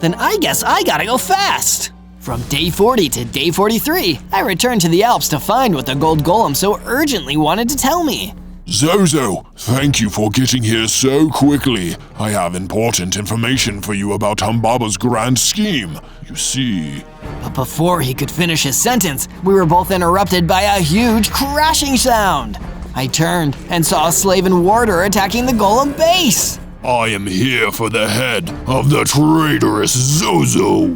Speaker 1: Then I guess I gotta go fast. From day 40 to day 43, I returned to the Alps to find what the gold golem so urgently wanted to tell me.
Speaker 3: Zozo, thank you for getting here so quickly. I have important information for you about Humbaba's grand scheme. You see...
Speaker 1: But before he could finish his sentence, we were both interrupted by a huge crashing sound. I turned and saw a slave and warder attacking the golem base.
Speaker 3: I am here for the head of the traitorous Zozo.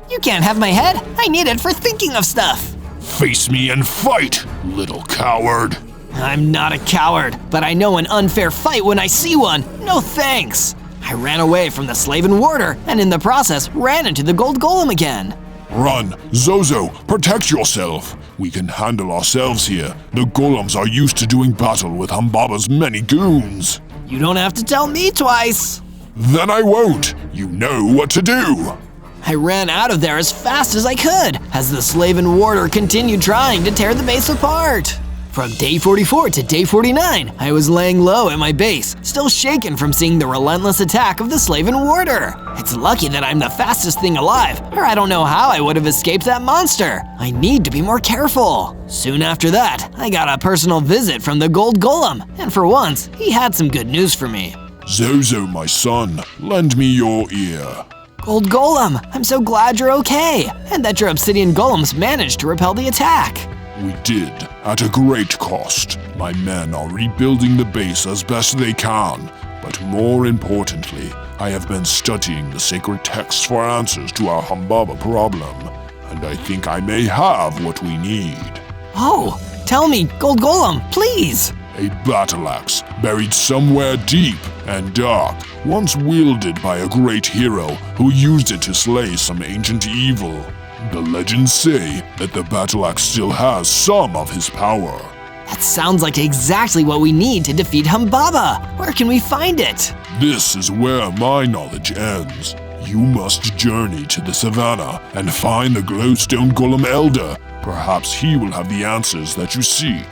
Speaker 1: You can't have my head. I need it for thinking of stuff.
Speaker 3: Face me and fight, little coward.
Speaker 1: I'm not a coward, but I know an unfair fight when I see one. No thanks. I ran away from the slave and warder, and in the process, ran into the gold golem again.
Speaker 3: Run, Zozo, protect yourself. We can handle ourselves here. The golems are used to doing battle with Humbaba's many goons.
Speaker 1: You don't have to tell me twice.
Speaker 3: Then I won't. You know what to do.
Speaker 1: I ran out of there as fast as I could as the Slaven warder continued trying to tear the base apart. From day 44 to day 49, I was laying low at my base, still shaken from seeing the relentless attack of the Slaven warder. It's lucky that I'm the fastest thing alive, or I don't know how I would have escaped that monster. I need to be more careful. Soon after that, I got a personal visit from the Gold Golem, and for once, he had some good news for me.
Speaker 3: Zozo, my son, lend me your ear.
Speaker 1: Gold Golem, I'm so glad you're okay, and that your obsidian golems managed to repel the attack.
Speaker 3: We did, at a great cost. My men are rebuilding the base as best they can, but more importantly, I have been studying the sacred texts for answers to our Humbaba problem, and I think I may have what we need.
Speaker 1: Oh, tell me, Gold Golem, please!
Speaker 3: A battle axe buried somewhere deep and dark, once wielded by a great hero who used it to slay some ancient evil. The legends say that the battle axe still has some of his power.
Speaker 1: That sounds like exactly what we need to defeat Humbaba. Where can we find it?
Speaker 3: This is where my knowledge ends. You must journey to the savannah and find the glowstone golem elder. Perhaps he will have the answers that you seek.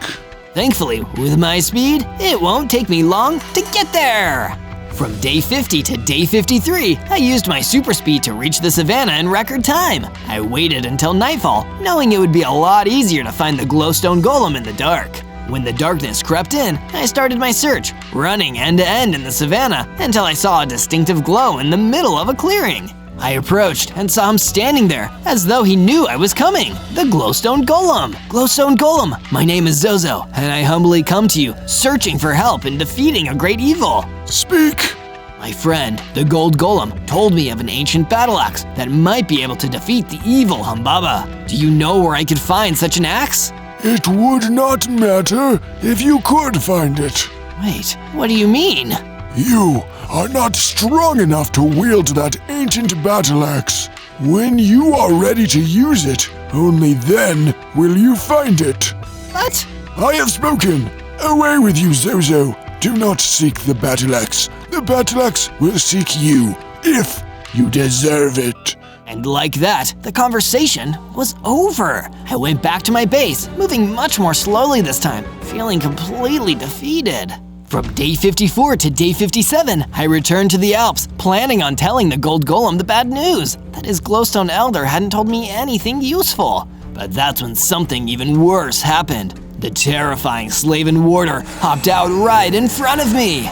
Speaker 1: Thankfully, with my speed, it won't take me long to get there. From day 50 to day 53, I used my super speed to reach the savannah in record time. I waited until nightfall, knowing it would be a lot easier to find the glowstone golem in the dark. When the darkness crept in, I started my search, running end to end in the savannah until I saw a distinctive glow in the middle of a clearing. I approached and saw him standing there, as though he knew I was coming. The Glowstone Golem! Glowstone Golem, my name is Zozo, and I humbly come to you, searching for help in defeating a great evil.
Speaker 3: Speak!
Speaker 1: My friend, the Gold Golem, told me of an ancient battle axe that might be able to defeat the evil Humbaba. Do you know where I could find such an axe?
Speaker 3: It would not matter if you could find it.
Speaker 1: Wait, what do you mean?
Speaker 3: You are not strong enough to wield that ancient battle axe. When you are ready to use it, only then will you find it.
Speaker 1: What?
Speaker 3: I have spoken. Away with you, Zozo. Do not seek the battle axe. The battle axe will seek you, if you deserve it.
Speaker 1: And like that, the conversation was over. I went back to my base, moving much more slowly this time, feeling completely defeated. From day 54 to day 57, I returned to the Alps, planning on telling the Gold Golem the bad news, that his glowstone elder hadn't told me anything useful. But that's when something even worse happened. The terrifying Slaven warder hopped out right in front of me.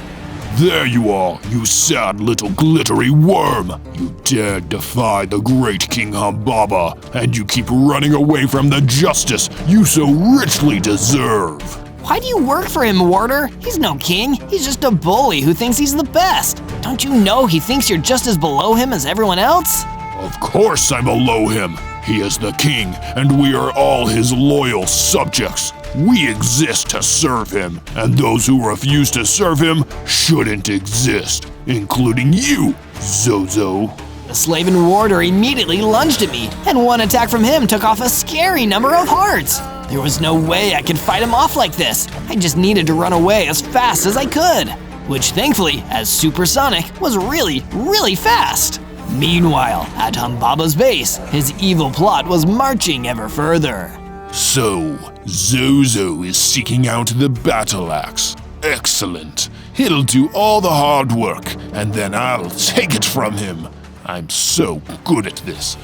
Speaker 3: There you are, you sad little glittery worm! You dared defy the great King Humbaba, and you keep running away from the justice you so richly deserve!
Speaker 1: Why do you work for him, warder? He's no king, he's just a bully who thinks he's the best. Don't you know he thinks you're just as below him as everyone else?
Speaker 3: Of course I'm below him! He is the king, and we are all his loyal subjects. We exist to serve him, and those who refuse to serve him shouldn't exist, including you, Zozo.
Speaker 1: The Slaven warder immediately lunged at me, and one attack from him took off a scary number of hearts. There was no way I could fight him off like this. I just needed to run away as fast as I could, which thankfully, as supersonic, was really, really fast. Meanwhile, at Humbaba's base, his evil plot was marching ever further.
Speaker 3: So, Zozo is seeking out the battle axe. Excellent. He'll do all the hard work, and then I'll take it from him. I'm so good at this.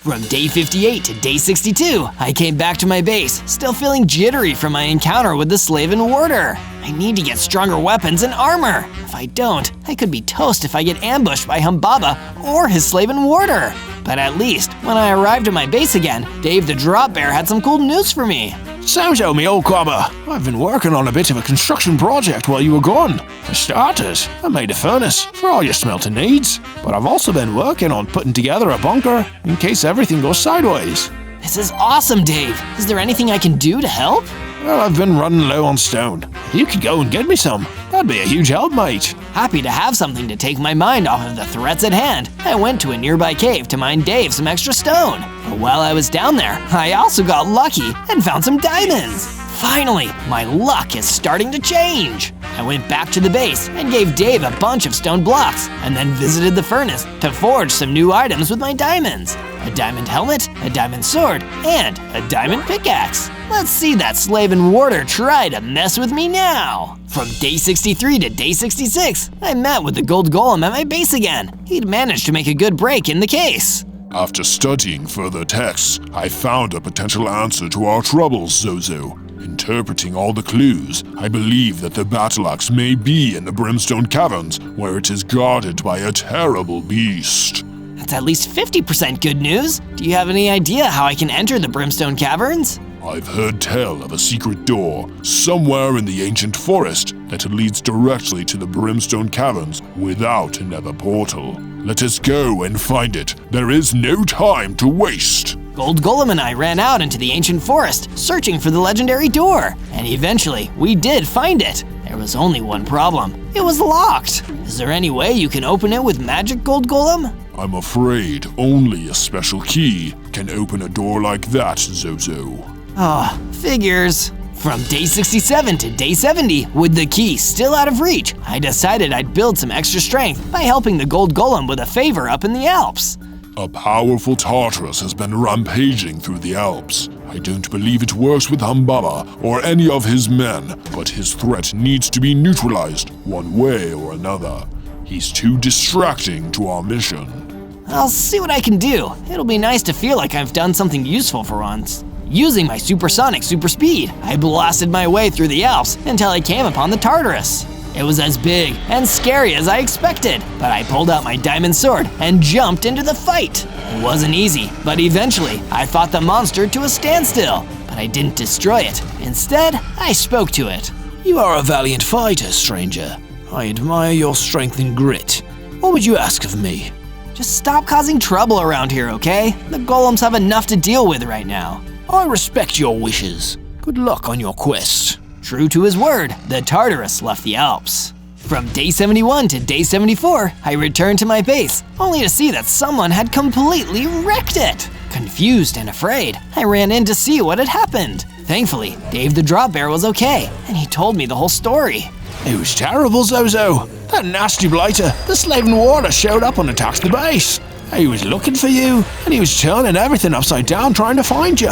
Speaker 1: From day 58 to day 62, I came back to my base, still feeling jittery from my encounter with the Slaven warder. I need to get stronger weapons and armor. If I don't, I could be toast if I get ambushed by Humbaba or his Slaven warder. But at least, when I arrived at my base again, Dave the Drop Bear had some cool news for me.
Speaker 4: Zozo, me old cobber, I've been working on a bit of a construction project while you were gone. For starters, I made a furnace for all your smelting needs, but I've also been working on putting together a bunker in case everything goes sideways.
Speaker 1: This is awesome, Dave. Is there anything I can do to help?
Speaker 4: Well, I've been running low on stone. You could go and get me some. That'd be a huge help, mate.
Speaker 1: Happy to have something to take my mind off of the threats at hand, I went to a nearby cave to mine Dave some extra stone. But while I was down there, I also got lucky and found some diamonds. Finally, my luck is starting to change. I went back to the base and gave Dave a bunch of stone blocks, and then visited the furnace to forge some new items with my diamonds. A diamond helmet, a diamond sword, and a diamond pickaxe. Let's see that slave and warder try to mess with me now. From day 63 to day 66, I met with the gold golem at my base again. He'd managed to make a good break in the case.
Speaker 3: After studying further texts, I found a potential answer to our troubles, Zozo. Interpreting all the clues, I believe that the battle axe may be in the Brimstone Caverns, where it is guarded by a terrible beast.
Speaker 1: That's at least 50% good news. Do you have any idea how I can enter the Brimstone Caverns?
Speaker 3: I've heard tell of a secret door somewhere in the ancient forest that leads directly to the Brimstone Caverns without a nether portal. Let us go and find it. There is no time to waste.
Speaker 1: Gold Golem and I ran out into the ancient forest, searching for the legendary door, and eventually we did find it. There was only one problem. It was locked. Is there any way you can open it with magic, Gold Golem?
Speaker 3: I'm afraid only a special key can open a door like that, Zozo.
Speaker 1: Oh, figures. From day 67 to day 70, with the key still out of reach, I decided I'd build some extra strength by helping the Gold Golem with a favor up in the Alps.
Speaker 3: A powerful Tartarus has been rampaging through the Alps. I don't believe it works with Humbaba or any of his men, but his threat needs to be neutralized one way or another. He's too distracting to our mission.
Speaker 1: I'll see what I can do. It'll be nice to feel like I've done something useful for once. Using my supersonic super speed, I blasted my way through the Alps until I came upon the Tartarus. It was as big and scary as I expected, but I pulled out my diamond sword and jumped into the fight. It wasn't easy, but eventually I fought the monster to a standstill, but I didn't destroy it. Instead, I spoke to it.
Speaker 4: You are a valiant fighter, stranger. I admire your strength and grit. What would you ask of me?
Speaker 1: Just stop causing trouble around here, okay? The golems have enough to deal with right now.
Speaker 4: I respect your wishes. Good luck on your quest.
Speaker 1: True to his word, the Tartarus left the Alps. From day 71 to day 74, I returned to my base, only to see that someone had completely wrecked it. Confused and afraid, I ran in to see what had happened. Thankfully, Dave the Drop Bear was okay, and he told me the whole story.
Speaker 4: It was terrible, Zozo. That nasty blighter, the slave and warder, showed up and attacked the base. He was looking for you, and he was turning everything upside down trying to find you.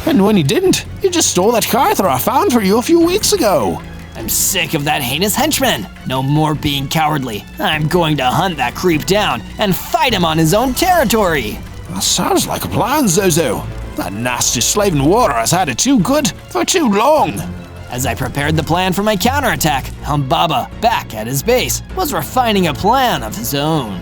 Speaker 4: And when he didn't, he just stole that Carther I found for you a few weeks ago.
Speaker 1: I'm sick of that heinous henchman. No more being cowardly. I'm going to hunt that creep down and fight him on his own territory.
Speaker 4: That sounds like a plan, Zozo. That nasty slave and warder has had it too good for too long.
Speaker 1: As I prepared the plan for my counterattack, Humbaba, back at his base, was refining a plan of his own.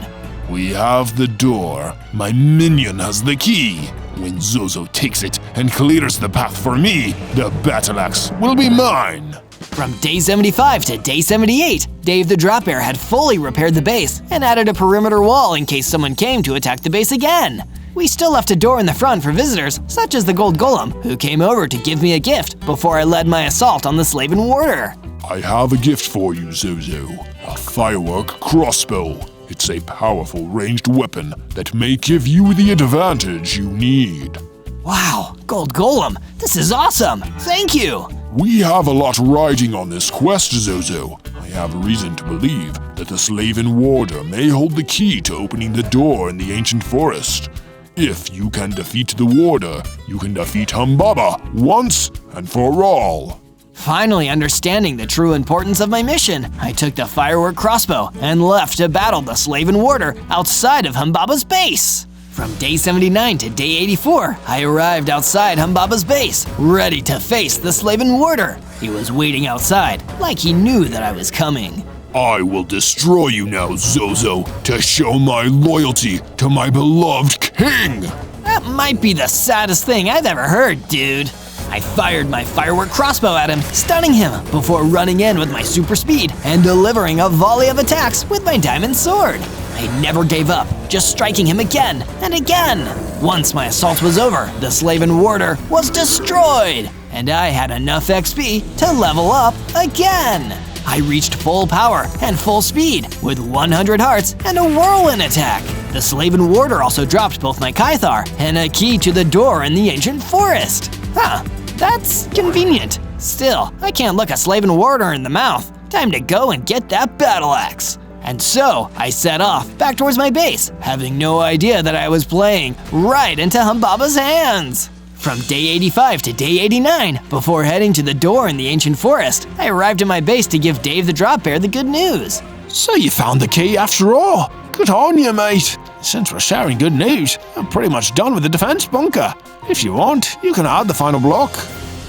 Speaker 3: We have the door. My minion has the key. When Zozo takes it and clears the path for me, the battle axe will be mine.
Speaker 1: From day 75 to day 78, Dave the Drop Bear had fully repaired the base and added a perimeter wall in case someone came to attack the base again. We still left a door in the front for visitors, such as the Gold Golem, who came over to give me a gift before I led my assault on the slave and warder.
Speaker 3: I have a gift for you, Zozo. A firework crossbow. It's a powerful ranged weapon that may give you the advantage you need.
Speaker 1: Wow, Gold Golem, this is awesome! Thank you!
Speaker 3: We have a lot riding on this quest, Zozo. I have reason to believe that the slave and warder may hold the key to opening the door in the ancient forest. If you can defeat the warder, you can defeat Humbaba once and for all.
Speaker 1: Finally understanding the true importance of my mission, I took the firework crossbow and left to battle the slave and warder outside of Humbaba's base. From day 79 to day 84, I arrived outside Humbaba's base, ready to face the slave and warder. He was waiting outside, like he knew that I was coming.
Speaker 3: I will destroy you now, Zozo, to show my loyalty to my beloved king!
Speaker 1: That might be the saddest thing I've ever heard, dude. I fired my firework crossbow at him, stunning him before running in with my super speed and delivering a volley of attacks with my diamond sword. I never gave up, just striking him again and again. Once my assault was over, the slave and warder was destroyed, and I had enough XP to level up again. I reached full power and full speed with 100 hearts and a whirlwind attack. The slave and warder also dropped both my Kythar and a key to the door in the ancient forest. Huh, that's convenient. Still, I can't look a slave and warder in the mouth. time to go and get that battle axe. And so I set off back towards my base, having no idea that I was playing right into Humbaba's hands. From day 85 to day 89, before heading to the door in the ancient forest, I arrived at my base to give Dave the Drop Bear the good news.
Speaker 5: So you found the key after all. Good on you, mate. Since we're sharing good news, I'm pretty much done with the defense bunker. If you want, you can add the final block.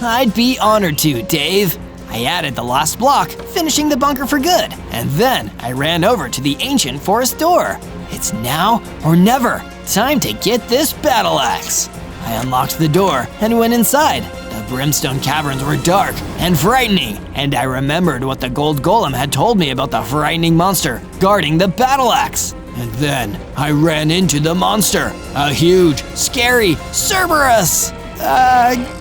Speaker 1: I'd be honored to, Dave. I added the last block, finishing the bunker for good, and then I ran over to the ancient forest door. It's now or never. Time to get this battle axe. I unlocked the door and went inside. The brimstone caverns were dark and frightening, and I remembered what the gold golem had told me about the frightening monster guarding the battle axe. And then I ran into the monster, a huge, scary Cerberus.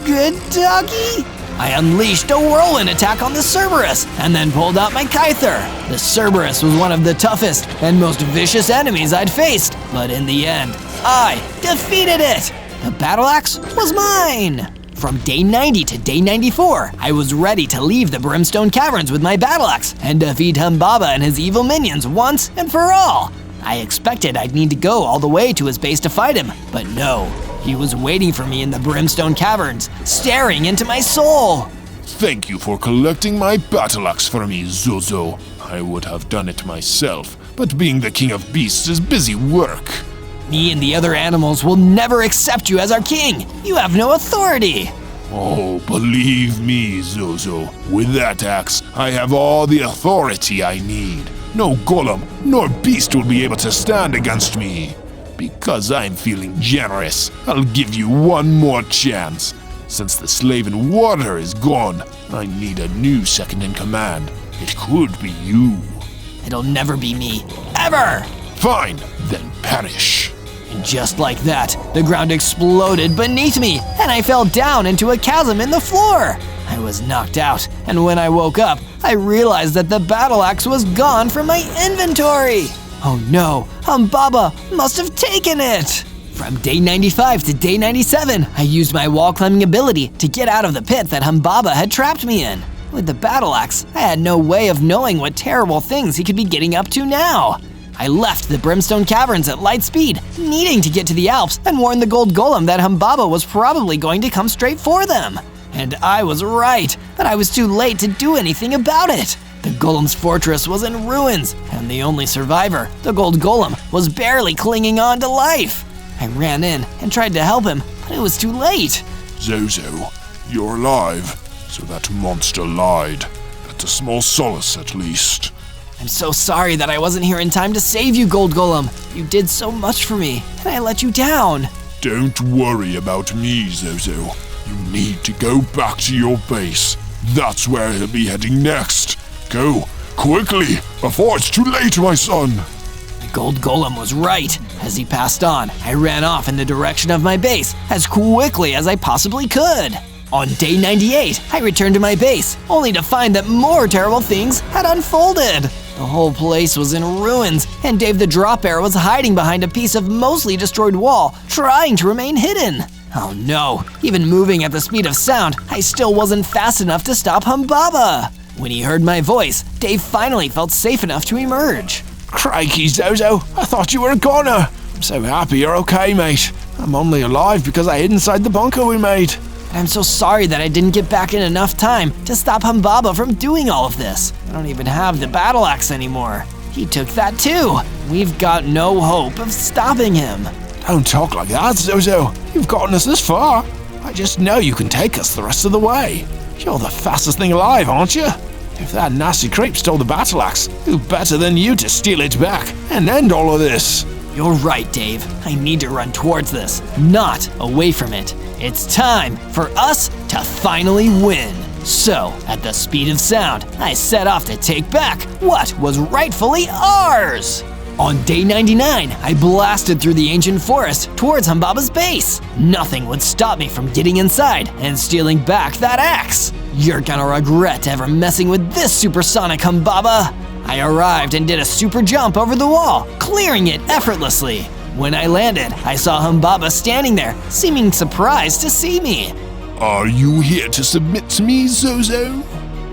Speaker 1: Good doggy? I unleashed a whirlwind attack on the Cerberus and then pulled out my Kyther. The Cerberus was one of the toughest and most vicious enemies I'd faced, but in the end, I defeated it. The battle axe was mine. From day 90 to day 94, I was ready to leave the Brimstone Caverns with my battle axe and defeat Humbaba and his evil minions once and for all. I expected I'd need to go all the way to his base to fight him, but no. He was waiting for me in the Brimstone Caverns, staring into my soul.
Speaker 3: Thank you for collecting my battle axe for me, Zozo. I would have done it myself, but being the king of beasts is busy work.
Speaker 1: Me and the other animals will never accept you as our king. You have no authority.
Speaker 3: Oh, believe me, Zozo. With that axe, I have all the authority I need. No golem nor beast will be able to stand against me. Because I'm feeling generous, I'll give you one more chance. Since the slave in water is gone, I need a new second in command. It could be you.
Speaker 1: It'll never be me. Ever!
Speaker 3: Fine, then perish.
Speaker 1: And just like that, the ground exploded beneath me, and I fell down into a chasm in the floor. I was knocked out, and when I woke up, I realized that the battle axe was gone from my inventory. Oh no, Humbaba must have taken it! From day 95 to day 97, I used my wall climbing ability to get out of the pit that Humbaba had trapped me in. With the battle axe, I had no way of knowing what terrible things he could be getting up to now. I left the Brimstone Caverns at light speed, needing to get to the Alps and warn the gold golem that Humbaba was probably going to come straight for them. And I was right, but I was too late to do anything about it. The golem's fortress was in ruins, and the only survivor, the gold golem, was barely clinging on to life. I ran in and tried to help him, but it was too late.
Speaker 3: Zozo, you're alive, so that monster lied. That's a small solace at least.
Speaker 1: I'm so sorry that I wasn't here in time to save you, Gold Golem. You did so much for me, and I let you down.
Speaker 3: Don't worry about me, Zozo. You need to go back to your base. That's where he'll be heading next. Go, quickly, before it's too late, my son.
Speaker 1: The Gold Golem was right. As he passed on, I ran off in the direction of my base as quickly as I possibly could. On day 98, I returned to my base, only to find that more terrible things had unfolded. The whole place was in ruins, and Dave the Drop Bear was hiding behind a piece of mostly destroyed wall, trying to remain hidden. Oh no, even moving at the speed of sound, I still wasn't fast enough to stop Humbaba. When he heard my voice, Dave finally felt safe enough to emerge.
Speaker 5: Crikey, Zozo, I thought you were a goner. I'm so happy you're okay, mate. I'm only alive because I hid inside the bunker we made.
Speaker 1: I'm so sorry that I didn't get back in enough time to stop Humbaba from doing all of this. I don't even have the battle axe anymore. He took that too. We've got no hope of stopping him.
Speaker 5: Don't talk like that, Zozo. You've gotten us this far. I just know you can take us the rest of the way. You're the fastest thing alive, aren't you? If that nasty creep stole the battle axe, who better than you to steal it back and end all of this?
Speaker 1: You're right, Dave. I need to run towards this, not away from it. It's time for us to finally win. So, at the speed of sound, I set off to take back what was rightfully ours. On day 99, I blasted through the ancient forest towards Humbaba's base. Nothing would stop me from getting inside and stealing back that axe. You're gonna regret ever messing with this supersonic Humbaba. I arrived and did a super jump over the wall, clearing it effortlessly. When I landed, I saw Humbaba standing there, seeming surprised to see me.
Speaker 3: Are you here to submit to me, Zozo?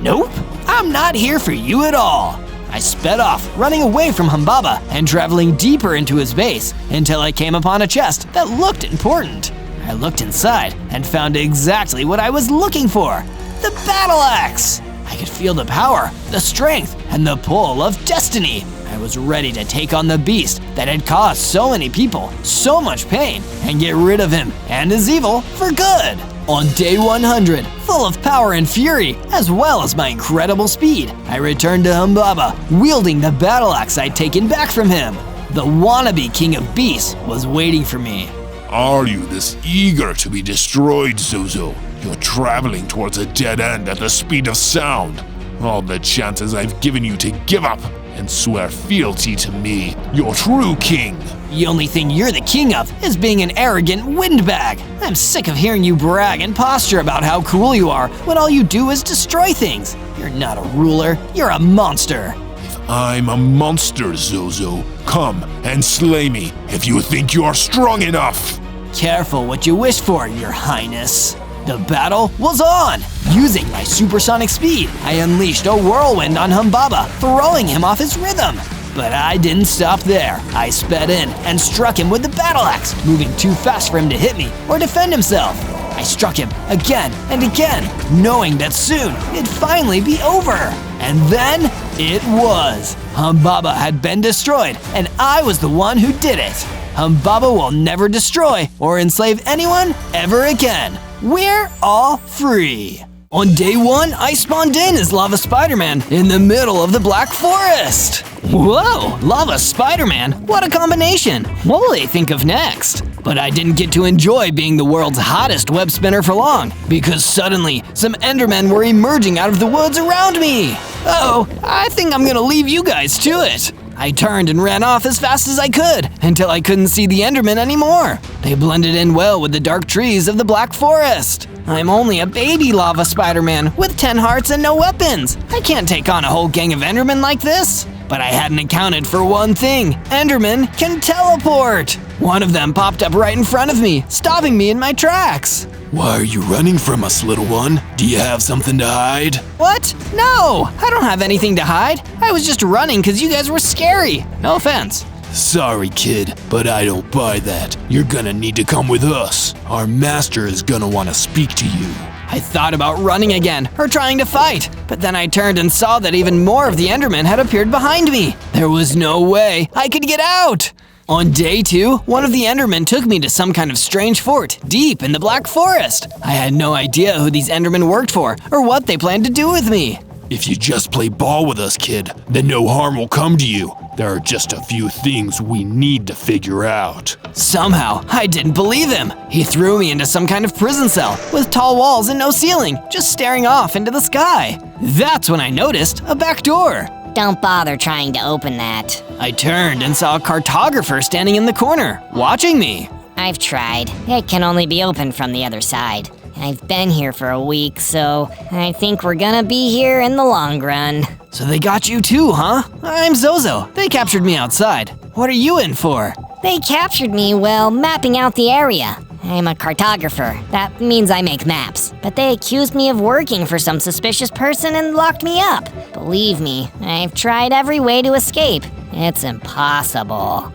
Speaker 1: Nope, I'm not here for you at all. I sped off, running away from Humbaba and traveling deeper into his base until I came upon a chest that looked important. I looked inside and found exactly what I was looking for, the battle axe. I could feel the power, the strength, and the pull of destiny. I was ready to take on the beast that had caused so many people so much pain and get rid of him and his evil for good. On day 100, full of power and fury, as well as my incredible speed, I returned to Humbaba, wielding the battle axe I'd taken back from him. The wannabe king of beasts was waiting for me.
Speaker 3: Are you this eager to be destroyed, Zozo? You're traveling towards a dead end at the speed of sound. All the chances I've given you to give up and swear fealty to me, your true king.
Speaker 1: The only thing you're the king of is being an arrogant windbag. I'm sick of hearing you brag and posture about how cool you are when all you do is destroy things. You're not a ruler, you're a monster.
Speaker 3: If I'm a monster, Zozo, come and slay me if you think you are strong enough.
Speaker 1: Careful what you wish for, your highness. The battle was on! Using my supersonic speed, I unleashed a whirlwind on Humbaba, throwing him off his rhythm. But I didn't stop there. I sped in and struck him with the battle axe, moving too fast for him to hit me or defend himself. I struck him again and again, knowing that soon it'd finally be over. And then it was. Humbaba had been destroyed, and I was the one who did it. Humbaba will never destroy or enslave anyone ever again. We're all free. On day 1, I spawned in as Lava Spider-Man in the middle of the Black Forest. Whoa, Lava Spider-Man, what a combination. What will they think of next? But I didn't get to enjoy being the world's hottest web spinner for long, because suddenly some Endermen were emerging out of the woods around me. Uh-oh, I think I'm gonna leave you guys to it. I turned and ran off as fast as I could, until I couldn't see the Endermen anymore. They blended in well with the dark trees of the Black Forest. I'm only a baby Lava Spider-Man with 10 hearts and no weapons. I can't take on a whole gang of Endermen like this. But I hadn't accounted for one thing. Endermen can teleport. One of them popped up right in front of me, stopping me in my tracks.
Speaker 9: Why are you running from us, little one? Do you have something to hide?
Speaker 1: What? No, I don't have anything to hide. I was just running because you guys were scary. No offense.
Speaker 9: Sorry, kid, but I don't buy that. You're gonna need to come with us. Our master is gonna want to speak to you.
Speaker 1: I thought about running again, or trying to fight, but then I turned and saw that even more of the Endermen had appeared behind me. There was no way I could get out. On day 2, one of the Endermen took me to some kind of strange fort deep in the Black Forest. I had no idea who these Endermen worked for or what they planned to do with me.
Speaker 9: If you just play ball with us, kid, then no harm will come to you. There are just a few things we need to figure out.
Speaker 1: Somehow, I didn't believe him. He threw me into some kind of prison cell with tall walls and no ceiling, just staring off into the sky. That's when I noticed a back door.
Speaker 2: Don't bother trying to open that.
Speaker 1: I turned and saw a cartographer standing in the corner, watching me.
Speaker 2: I've tried. It can only be opened from the other side. I've been here for a week, so I think we're gonna be here in the long run.
Speaker 1: So they got you too, huh? I'm Zozo. They captured me outside. What are you in for?
Speaker 2: They captured me while mapping out the area. I'm a cartographer. That means I make maps. But they accused me of working for some suspicious person and locked me up. Believe me, I've tried every way to escape. It's impossible.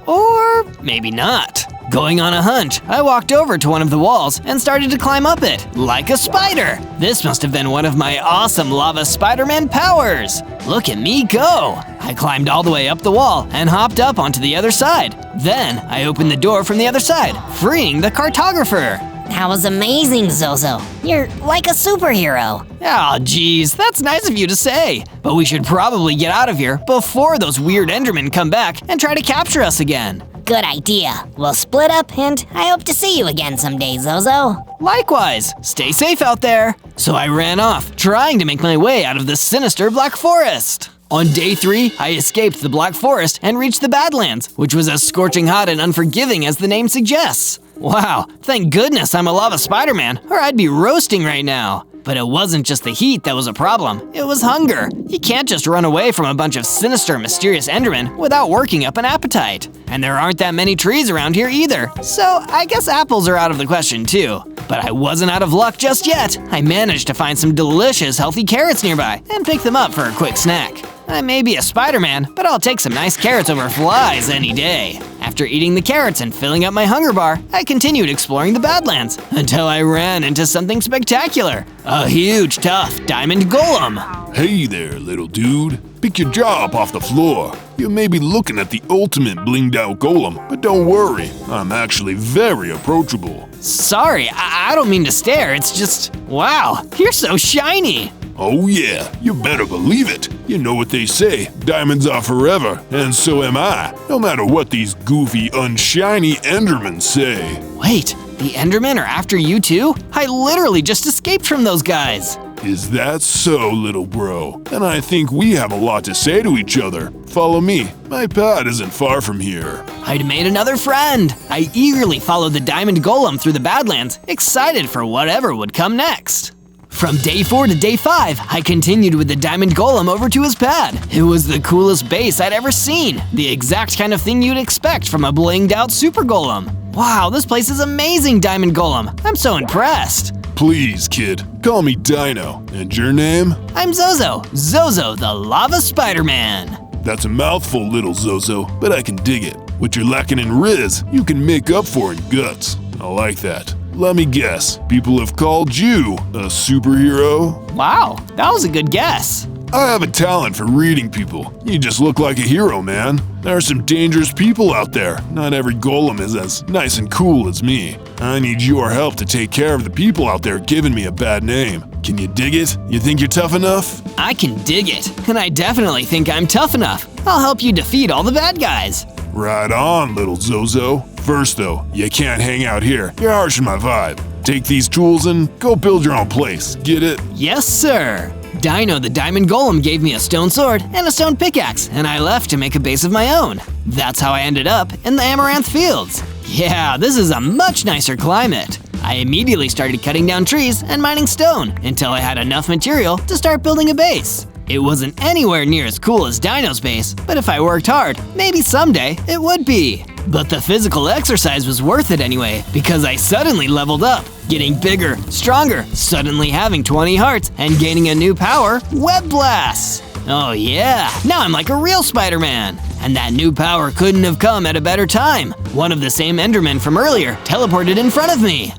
Speaker 1: Or maybe not. Going on a hunch, I walked over to one of the walls and started to climb up it, like a spider. This must have been one of my awesome Lava Spider-Man powers. Look at me go. I climbed all the way up the wall and hopped up onto the other side. Then I opened the door from the other side, freeing the cartographer.
Speaker 2: That was amazing, Zozo. You're like a superhero.
Speaker 1: Aw, geez, that's nice of you to say. But we should probably get out of here before those weird Endermen come back and try to capture us again.
Speaker 2: Good idea. We'll split up, and I hope to see you again someday, Zozo.
Speaker 1: Likewise. Stay safe out there. So I ran off, trying to make my way out of the sinister Black Forest. On day 3, I escaped the Black Forest and reached the Badlands, which was as scorching hot and unforgiving as the name suggests. Wow, thank goodness I'm a Lava Spider-Man, or I'd be roasting right now. But it wasn't just the heat that was a problem, it was hunger. You can't just run away from a bunch of sinister, mysterious Endermen without working up an appetite. And there aren't that many trees around here either, so I guess apples are out of the question too. But I wasn't out of luck just yet. I managed to find some delicious, healthy carrots nearby and pick them up for a quick snack. I may be a Spider-Man, but I'll take some nice carrots over flies any day. After eating the carrots and filling up my hunger bar, I continued exploring the Badlands until I ran into something spectacular. A huge, tough diamond golem.
Speaker 3: Hey there, little dude. Pick your jaw up off the floor. You may be looking at the ultimate blinged out golem, but don't worry, I'm actually very approachable.
Speaker 1: Sorry, I don't mean to stare, it's just, wow, you're so shiny.
Speaker 3: Oh yeah, you better believe it. You know what they say, diamonds are forever, and so am I, no matter what these goofy, unshiny Endermen say.
Speaker 1: Wait, the Endermen are after you too? I literally just escaped from those guys.
Speaker 3: Is that so, little bro? And I think we have a lot to say to each other. Follow me, my pad isn't far from here.
Speaker 1: I'd made another friend. I eagerly followed the diamond golem through the Badlands, excited for whatever would come next. From day 4 to day 5, I continued with the diamond golem over to his pad. It was the coolest base I'd ever seen, the exact kind of thing you'd expect from a blinged out super golem. Wow, this place is amazing, diamond golem. I'm so impressed.
Speaker 3: Please, kid, call me Dino. And your name?
Speaker 1: I'm Zozo, Zozo the Lava Spider-Man.
Speaker 3: That's a mouthful, little Zozo, but I can dig it. What you're lacking in Riz, you can make up for in guts. I like that. Let me guess, people have called you a superhero?
Speaker 1: Wow, that was a good guess.
Speaker 3: I have a talent for reading people. You just look like a hero, man. There are some dangerous people out there. Not every golem is as nice and cool as me. I need your help to take care of the people out there giving me a bad name. Can you dig it? You think you're tough enough?
Speaker 1: I can dig it, and I definitely think I'm tough enough. I'll help you defeat all the bad guys.
Speaker 3: Right on, little Zozo. First though, you can't hang out here. You're harshing my vibe. Take these tools and go build your own place. Get it?
Speaker 1: Yes, sir. Dino the Diamond Golem gave me a stone sword and a stone pickaxe, and I left to make a base of my own. That's how I ended up in the Amaranth Fields. Yeah, this is a much nicer climate. I immediately started cutting down trees and mining stone until I had enough material to start building a base. It wasn't anywhere near as cool as Dino's base, but if I worked hard, maybe someday it would be. But the physical exercise was worth it anyway, because I suddenly leveled up, getting bigger, stronger, suddenly having 20 hearts, and gaining a new power, Web Blasts. Oh yeah, now I'm like a real Spider-Man. And that new power couldn't have come at a better time. One of the same Endermen from earlier teleported in front of me.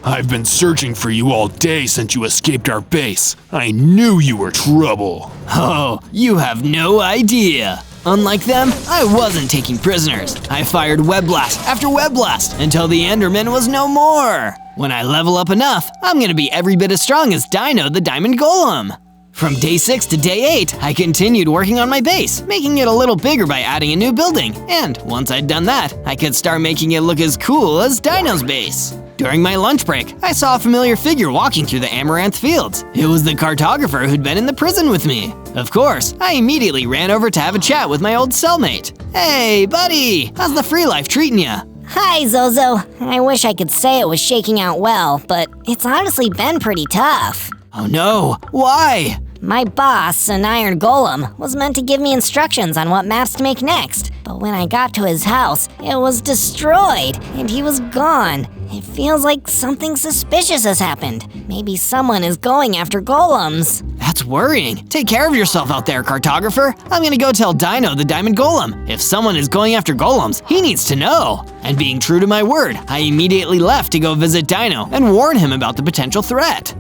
Speaker 3: I've been searching for you all day since you escaped our base. I knew you were trouble.
Speaker 1: Oh, you have no idea. Unlike them, I wasn't taking prisoners. I fired Web Blast after Web Blast until the Enderman was no more. When I level up enough, I'm gonna be every bit as strong as Dino the Diamond Golem. From day 6 to day 8, I continued working on my base, making it a little bigger by adding a new building. And once I'd done that, I could start making it look as cool as Dino's base. During my lunch break, I saw a familiar figure walking through the Amaranth Fields. It was the cartographer who'd been in the prison with me. Of course, I immediately ran over to have a chat with my old cellmate. Hey, buddy, how's the free life treating ya?
Speaker 2: Hi, Zozo. I wish I could say it was shaking out well, but it's honestly been pretty tough.
Speaker 1: Oh no, why?
Speaker 2: My boss, an iron golem, was meant to give me instructions on what maps to make next, but when I got to his house, it was destroyed, and he was gone. It feels like something suspicious has happened. Maybe someone is going after golems.
Speaker 1: That's worrying. Take care of yourself out there, cartographer. I'm gonna go tell Dino the Diamond Golem. If someone is going after golems, he needs to know. And being true to my word, I immediately left to go visit Dino and warn him about the potential threat.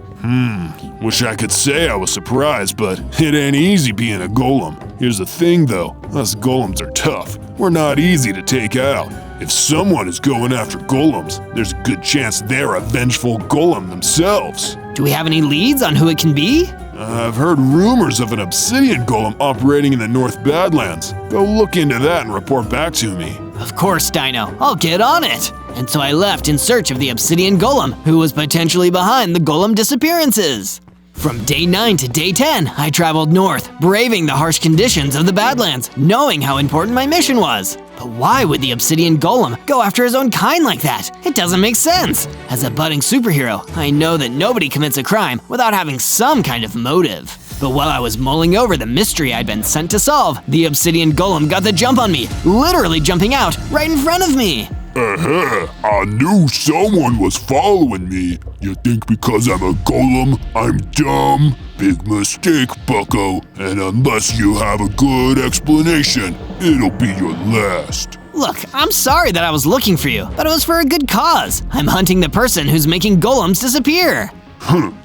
Speaker 3: Wish I could say I was surprised, but it ain't easy being a golem. Here's the thing though, us golems are tough. We're not easy to take out. If someone is going after golems, there's a good chance they're a vengeful golem themselves.
Speaker 1: Do we have any leads on who it can be?
Speaker 3: I've heard rumors of an obsidian golem operating in the North Badlands. Go look into that and report back to me.
Speaker 1: Of course, Dino. I'll get on it. And so I left in search of the obsidian golem, who was potentially behind the golem disappearances. From day 9 to day 10, I traveled north, braving the harsh conditions of the Badlands, knowing how important my mission was. But why would the obsidian golem go after his own kind like that? It doesn't make sense. As a budding superhero, I know that nobody commits a crime without having some kind of motive. But while I was mulling over the mystery I'd been sent to solve, the obsidian golem got the jump on me, literally jumping out right in front of me.
Speaker 3: I knew someone was following me. You think because I'm a golem, I'm dumb? Big mistake, bucko. And unless you have a good explanation, it'll be your last.
Speaker 1: Look, I'm sorry that I was looking for you, but it was for a good cause. I'm hunting the person who's making golems disappear.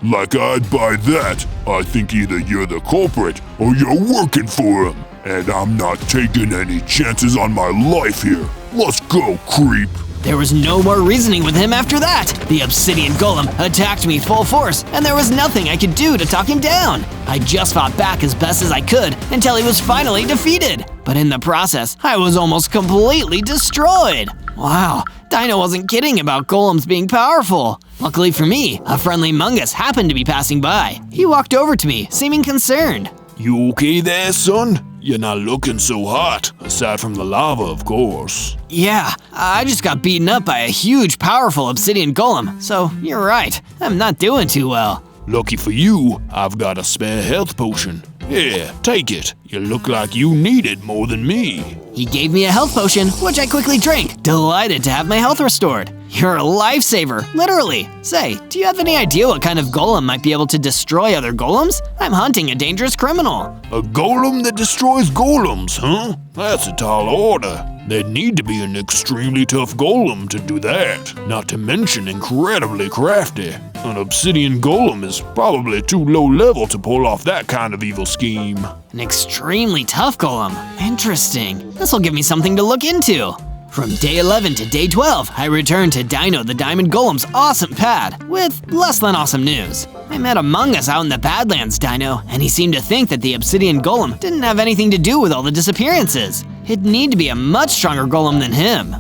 Speaker 3: Like I'd buy that. I think either you're the culprit or you're working for him. And I'm not taking any chances on my life here. Let's go, creep.
Speaker 1: There was no more reasoning with him after that. The obsidian golem attacked me full force, and there was nothing I could do to talk him down. I just fought back as best as I could until he was finally defeated. But in the process, I was almost completely destroyed. Wow, Dino wasn't kidding about golems being powerful. Luckily for me, a friendly mungus happened to be passing by. He walked over to me, seeming concerned.
Speaker 4: You okay there, son? You're not looking so hot, aside from the lava, of course.
Speaker 1: Yeah, I just got beaten up by a huge, powerful obsidian golem, so you're right, I'm not doing too well.
Speaker 4: Lucky for you, I've got a spare health potion. Here, take it. You look like you need it more than me.
Speaker 1: He gave me a health potion, which I quickly drank, delighted to have my health restored. You're a lifesaver, literally. Say, do you have any idea what kind of golem might be able to destroy other golems? I'm hunting a dangerous criminal.
Speaker 4: A golem that destroys golems, huh? That's a tall order. There'd need to be an extremely tough golem to do that, not to mention incredibly crafty. An obsidian golem is probably too low level to pull off that kind of evil scheme.
Speaker 1: An extremely tough golem. Interesting. This'll give me something to look into. From day 11 to day 12, I returned to Dino the Diamond Golem's awesome pad with less than awesome news. I met Among Us out in the Badlands, Dino, and he seemed to think that the obsidian golem didn't have anything to do with all the disappearances. It'd need to be a much stronger golem than him.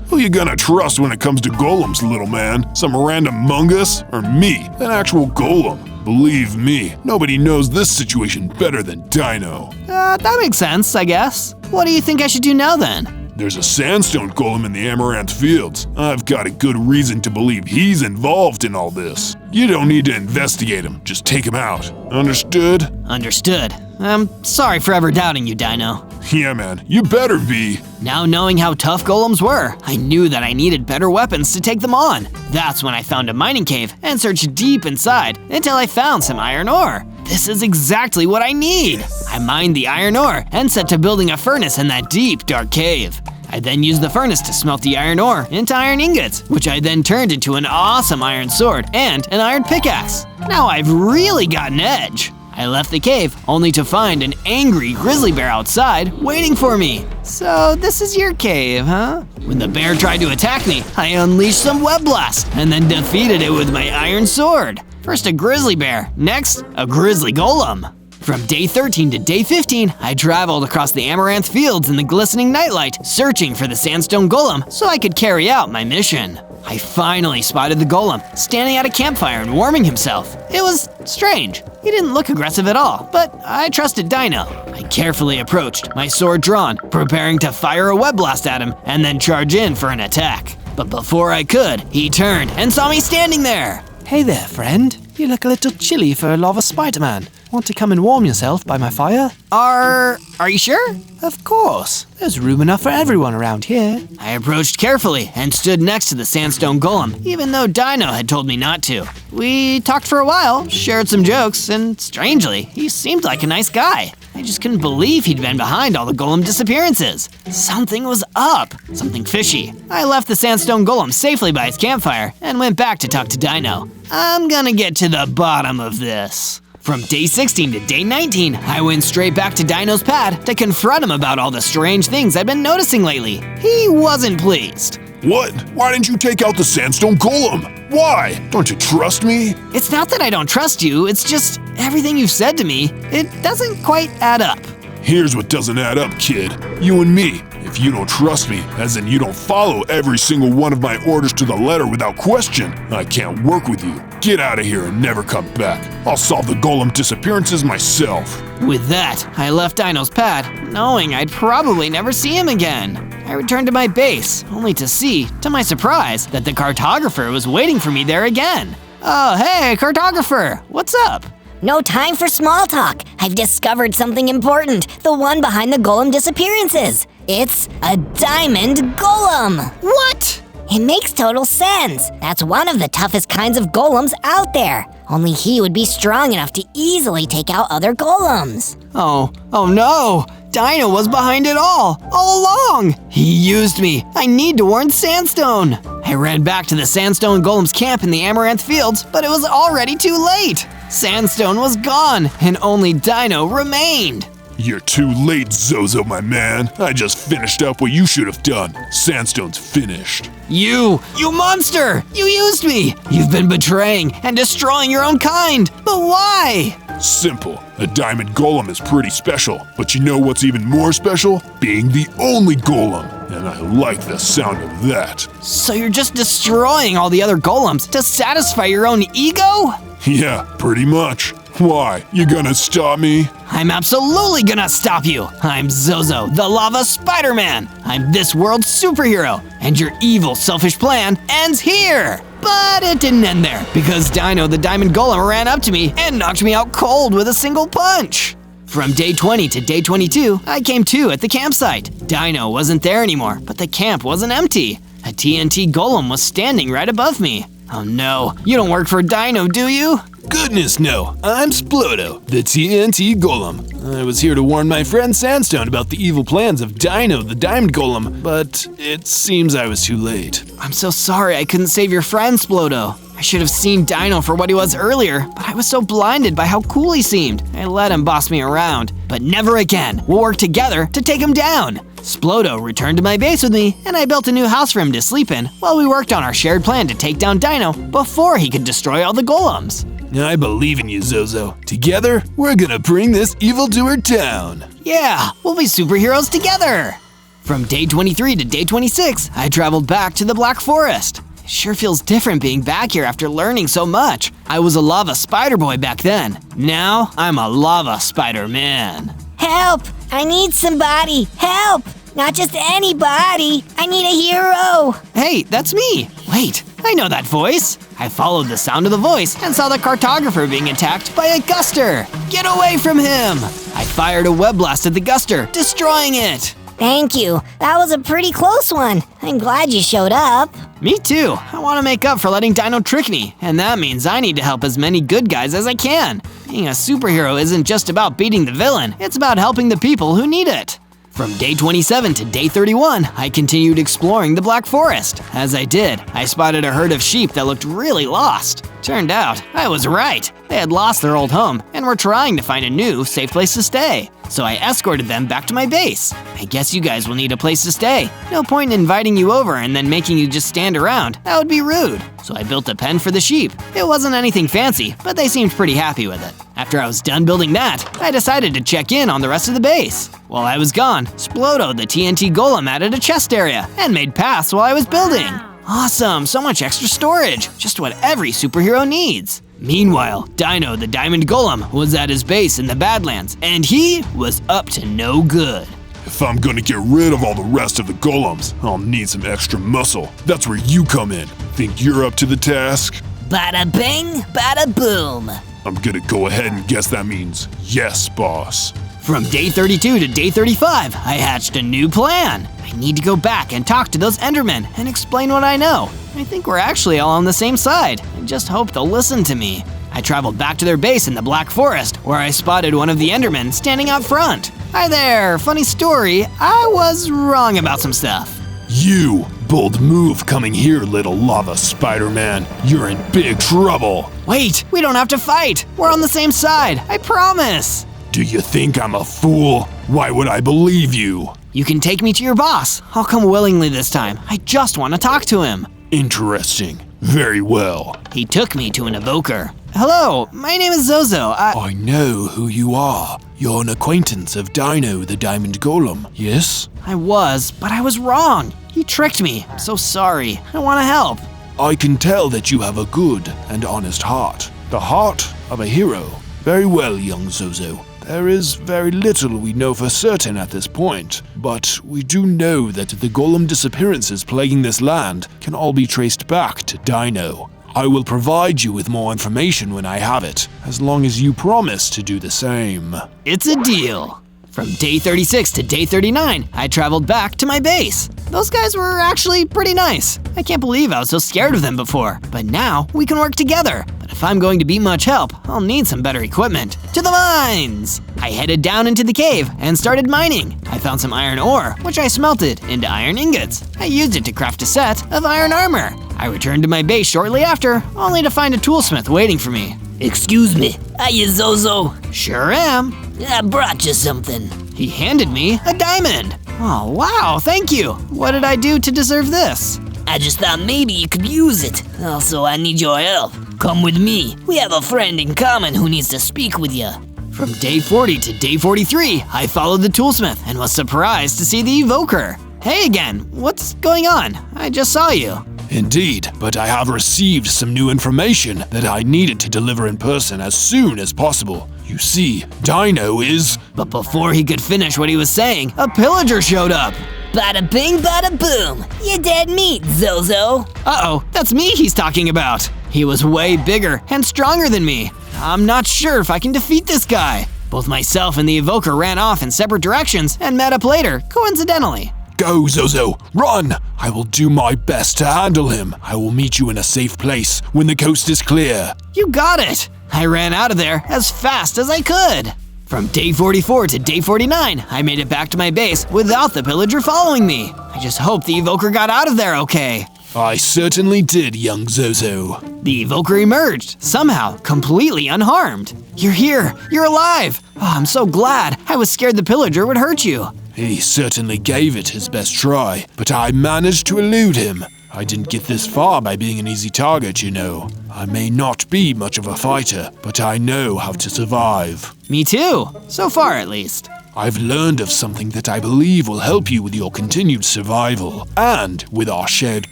Speaker 3: Who you gonna trust when it comes to golems, little man? Some random mungus? Or me, an actual golem? Believe me, nobody knows this situation better than Dino.
Speaker 1: That makes sense, I guess. What do you think I should do now then?
Speaker 3: There's a sandstone golem in the Amaranth Fields. I've got a good reason to believe he's involved in all this. You don't need to investigate him, just take him out. Understood?
Speaker 1: Understood. I'm sorry for ever doubting you, Dino.
Speaker 3: Yeah, man, you better be.
Speaker 1: Now knowing how tough golems were, I knew that I needed better weapons to take them on. That's when I found a mining cave and searched deep inside until I found some iron ore. This is exactly what I need. I mined the iron ore and set to building a furnace in that deep, dark cave. I then used the furnace to smelt the iron ore into iron ingots, which I then turned into an awesome iron sword and an iron pickaxe. Now I've really got an edge. I left the cave only to find an angry grizzly bear outside waiting for me. So this is your cave, huh? When the bear tried to attack me, I unleashed some web blasts and then defeated it with my iron sword. First a grizzly bear, next a grizzly golem. From day 13 to day 15, I traveled across the Amaranth Fields in the glistening nightlight, searching for the sandstone golem so I could carry out my mission. I finally spotted the golem, standing at a campfire and warming himself. It was strange. He didn't look aggressive at all, but I trusted Dino. I carefully approached, my sword drawn, preparing to fire a web blast at him and then charge in for an attack. But before I could, he turned and saw me standing there.
Speaker 12: Hey there, friend. You look a little chilly for a lava Spider-Man. Want to come and warm yourself by my fire?
Speaker 1: Are you sure?
Speaker 12: Of course. There's room enough for everyone around here.
Speaker 1: I approached carefully and stood next to the sandstone golem, even though Dino had told me not to. We talked for a while, shared some jokes, and strangely, he seemed like a nice guy. I just couldn't believe he'd been behind all the golem disappearances. Something was up, something fishy. I left the sandstone golem safely by his campfire and went back to talk to Dino. I'm gonna get to the bottom of this. From day 16 to day 19, I went straight back to Dino's pad to confront him about all the strange things I'd been noticing lately. He wasn't pleased.
Speaker 3: What? Why didn't you take out the sandstone golem? Why? Don't you trust me?
Speaker 1: It's not that I don't trust you, it's just everything you've said to me, it doesn't quite add up.
Speaker 3: Here's what doesn't add up, kid. You and me. If you don't trust me, as in you don't follow every single one of my orders to the letter without question, I can't work with you. Get out of here and never come back. I'll solve the golem disappearances myself.
Speaker 1: With that, I left Dino's pad, knowing I'd probably never see him again. I returned to my base, only to see, to my surprise, that the cartographer was waiting for me there again. Oh, hey, cartographer, what's up?
Speaker 2: No time for small talk. I've discovered something important. The one behind the golem disappearances. It's a diamond golem.
Speaker 1: What?
Speaker 2: It makes total sense. That's one of the toughest kinds of golems out there. Only he would be strong enough to easily take out other golems.
Speaker 1: Oh no! Dino was behind it all along! He used me. I need to warn Sandstone. I ran back to the Sandstone Golem's camp in the Amaranth Fields, but it was already too late. Sandstone was gone, and only Dino remained.
Speaker 3: You're too late, Zozo, my man. I just finished up what you should have done. Sandstone's finished.
Speaker 1: You monster! You used me! You've been betraying and destroying your own kind, but why?
Speaker 3: Simple. A diamond golem is pretty special, but you know what's even more special? Being the only golem, and I like the sound of that.
Speaker 1: So you're just destroying all the other golems to satisfy your own ego?
Speaker 3: Yeah, pretty much. Why? You gonna stop me?
Speaker 1: I'm absolutely gonna stop you! I'm Zozo, the Lava Spider-Man! I'm this world's superhero, and your evil, selfish plan ends here! But it didn't end there, because Dino the Diamond Golem ran up to me and knocked me out cold with a single punch! From day 20 to day 22, I came to at the campsite. Dino wasn't there anymore, but the camp wasn't empty. A TNT Golem was standing right above me. Oh no, you don't work for Dino, do you?
Speaker 4: Goodness no, I'm Splodo, the TNT Golem. I was here to warn my friend Sandstone about the evil plans of Dino the Diamond Golem, but it seems I was too late.
Speaker 1: I'm so sorry I couldn't save your friend, Splodo. I should have seen Dino for what he was earlier, but I was so blinded by how cool he seemed. I let him boss me around. But never again. We'll work together to take him down. Splodo returned to my base with me, and I built a new house for him to sleep in while we worked on our shared plan to take down Dino before he could destroy all the golems.
Speaker 4: I believe in you, Zozo. Together, we're gonna bring this evildoer down.
Speaker 1: Yeah, we'll be superheroes together. From day 23 to day 26, I traveled back to the Black Forest. It sure feels different being back here after learning so much. I was a lava spider boy back then. Now, I'm a lava Spider-Man.
Speaker 2: Help! I need somebody! Help! Not just anybody! I need a hero!
Speaker 1: Hey, that's me! Wait, I know that voice! I followed the sound of the voice and saw the cartographer being attacked by a guster! Get away from him! I fired a web blast at the guster, destroying it!
Speaker 2: Thank you. That was a pretty close one. I'm glad you showed up.
Speaker 1: Me too. I want to make up for letting Dino trick me, and that means I need to help as many good guys as I can. Being a superhero isn't just about beating the villain, it's about helping the people who need it. From day 27 to day 31, I continued exploring the Black Forest. As I did, I spotted a herd of sheep that looked really lost. Turned out, I was right. They had lost their old home and were trying to find a new, safe place to stay. So I escorted them back to my base. I guess you guys will need a place to stay. No point in inviting you over and then making you just stand around. That would be rude. So I built a pen for the sheep. It wasn't anything fancy, but they seemed pretty happy with it. After I was done building that, I decided to check in on the rest of the base. While I was gone, Splodo the TNT Golem added a chest area and made paths while I was building. Awesome, so much extra storage, just what every superhero needs. Meanwhile, Dino the Diamond Golem was at his base in the Badlands, and he was up to no good.
Speaker 3: If I'm gonna get rid of all the rest of the golems, I'll need some extra muscle. That's where you come in. Think you're up to the task?
Speaker 2: Bada bing, bada boom.
Speaker 3: I'm gonna go ahead and guess that means yes, boss.
Speaker 1: From day 32 to day 35, I hatched a new plan. I need to go back and talk to those Endermen and explain what I know. I think we're actually all on the same side. I just hope they'll listen to me. I traveled back to their base in the Black Forest, where I spotted one of the Endermen standing out front. Hi there, funny story, I was wrong about some stuff.
Speaker 3: You! Bold move coming here, little lava Spider-Man. You're in big trouble.
Speaker 1: Wait, we don't have to fight. We're on the same side, I promise.
Speaker 3: Do you think I'm a fool? Why would I believe you?
Speaker 1: You can take me to your boss. I'll come willingly this time. I just want to talk to him.
Speaker 3: Interesting. Very well.
Speaker 1: He took me to an evoker. Hello, my name is Zozo.
Speaker 7: I know who you are. You're an acquaintance of Dino the Diamond Golem, yes?
Speaker 1: I was, but I was wrong. He tricked me. I'm so sorry. I want to help.
Speaker 7: I can tell that you have a good and honest heart. The heart of a hero. Very well, young Zozo.
Speaker 4: There is very little we know for certain at this point, but we do know that the golem disappearances plaguing this land can all be traced back to Dino. I will provide you with more information when I have it, as long as you promise to do the same.
Speaker 1: It's a deal. From day 36 to day 39, I traveled back to my base. Those guys were actually pretty nice. I can't believe I was so scared of them before, but now we can work together. But if I'm going to be much help, I'll need some better equipment. To the mines! I headed down into the cave and started mining. I found some iron ore, which I smelted into iron ingots. I used it to craft a set of iron armor. I returned to my base shortly after, only to find a toolsmith waiting for me.
Speaker 2: Excuse me, are you Zozo?
Speaker 1: Sure am.
Speaker 2: I brought you something.
Speaker 1: He handed me a diamond. Oh, wow, thank you. What did I do to deserve this?
Speaker 2: I just thought maybe you could use it. Also, I need your help. Come with me. We have a friend in common who needs to speak with you.
Speaker 1: From day 40 to day 43, I followed the toolsmith and was surprised to see the evoker. Hey again, what's going on? I just saw you.
Speaker 4: Indeed, but I have received some new information that I needed to deliver in person as soon as possible. You see, Dino is…
Speaker 1: But before he could finish what he was saying, a pillager showed up.
Speaker 2: Bada bing, bada boom. You dead meat, Zozo.
Speaker 1: Uh-oh, that's me he's talking about. He was way bigger and stronger than me. I'm not sure if I can defeat this guy. Both myself and the evoker ran off in separate directions and met up later, coincidentally.
Speaker 4: Go, Zozo, run! I will do my best to handle him. I will meet you in a safe place when the coast is clear.
Speaker 1: You got it! I ran out of there as fast as I could. From day 44 to day 49, I made it back to my base without the pillager following me. I just hope the evoker got out of there okay.
Speaker 4: I certainly did, young Zozo.
Speaker 1: The evoker emerged, somehow, completely unharmed. You're here, you're alive. Oh, I'm so glad. I was scared the pillager would hurt you.
Speaker 4: He certainly gave it his best try, but I managed to elude him. I didn't get this far by being an easy target, you know. I may not be much of a fighter, but I know how to survive.
Speaker 1: Me too, so far at least.
Speaker 4: I've learned of something that I believe will help you with your continued survival, and with our shared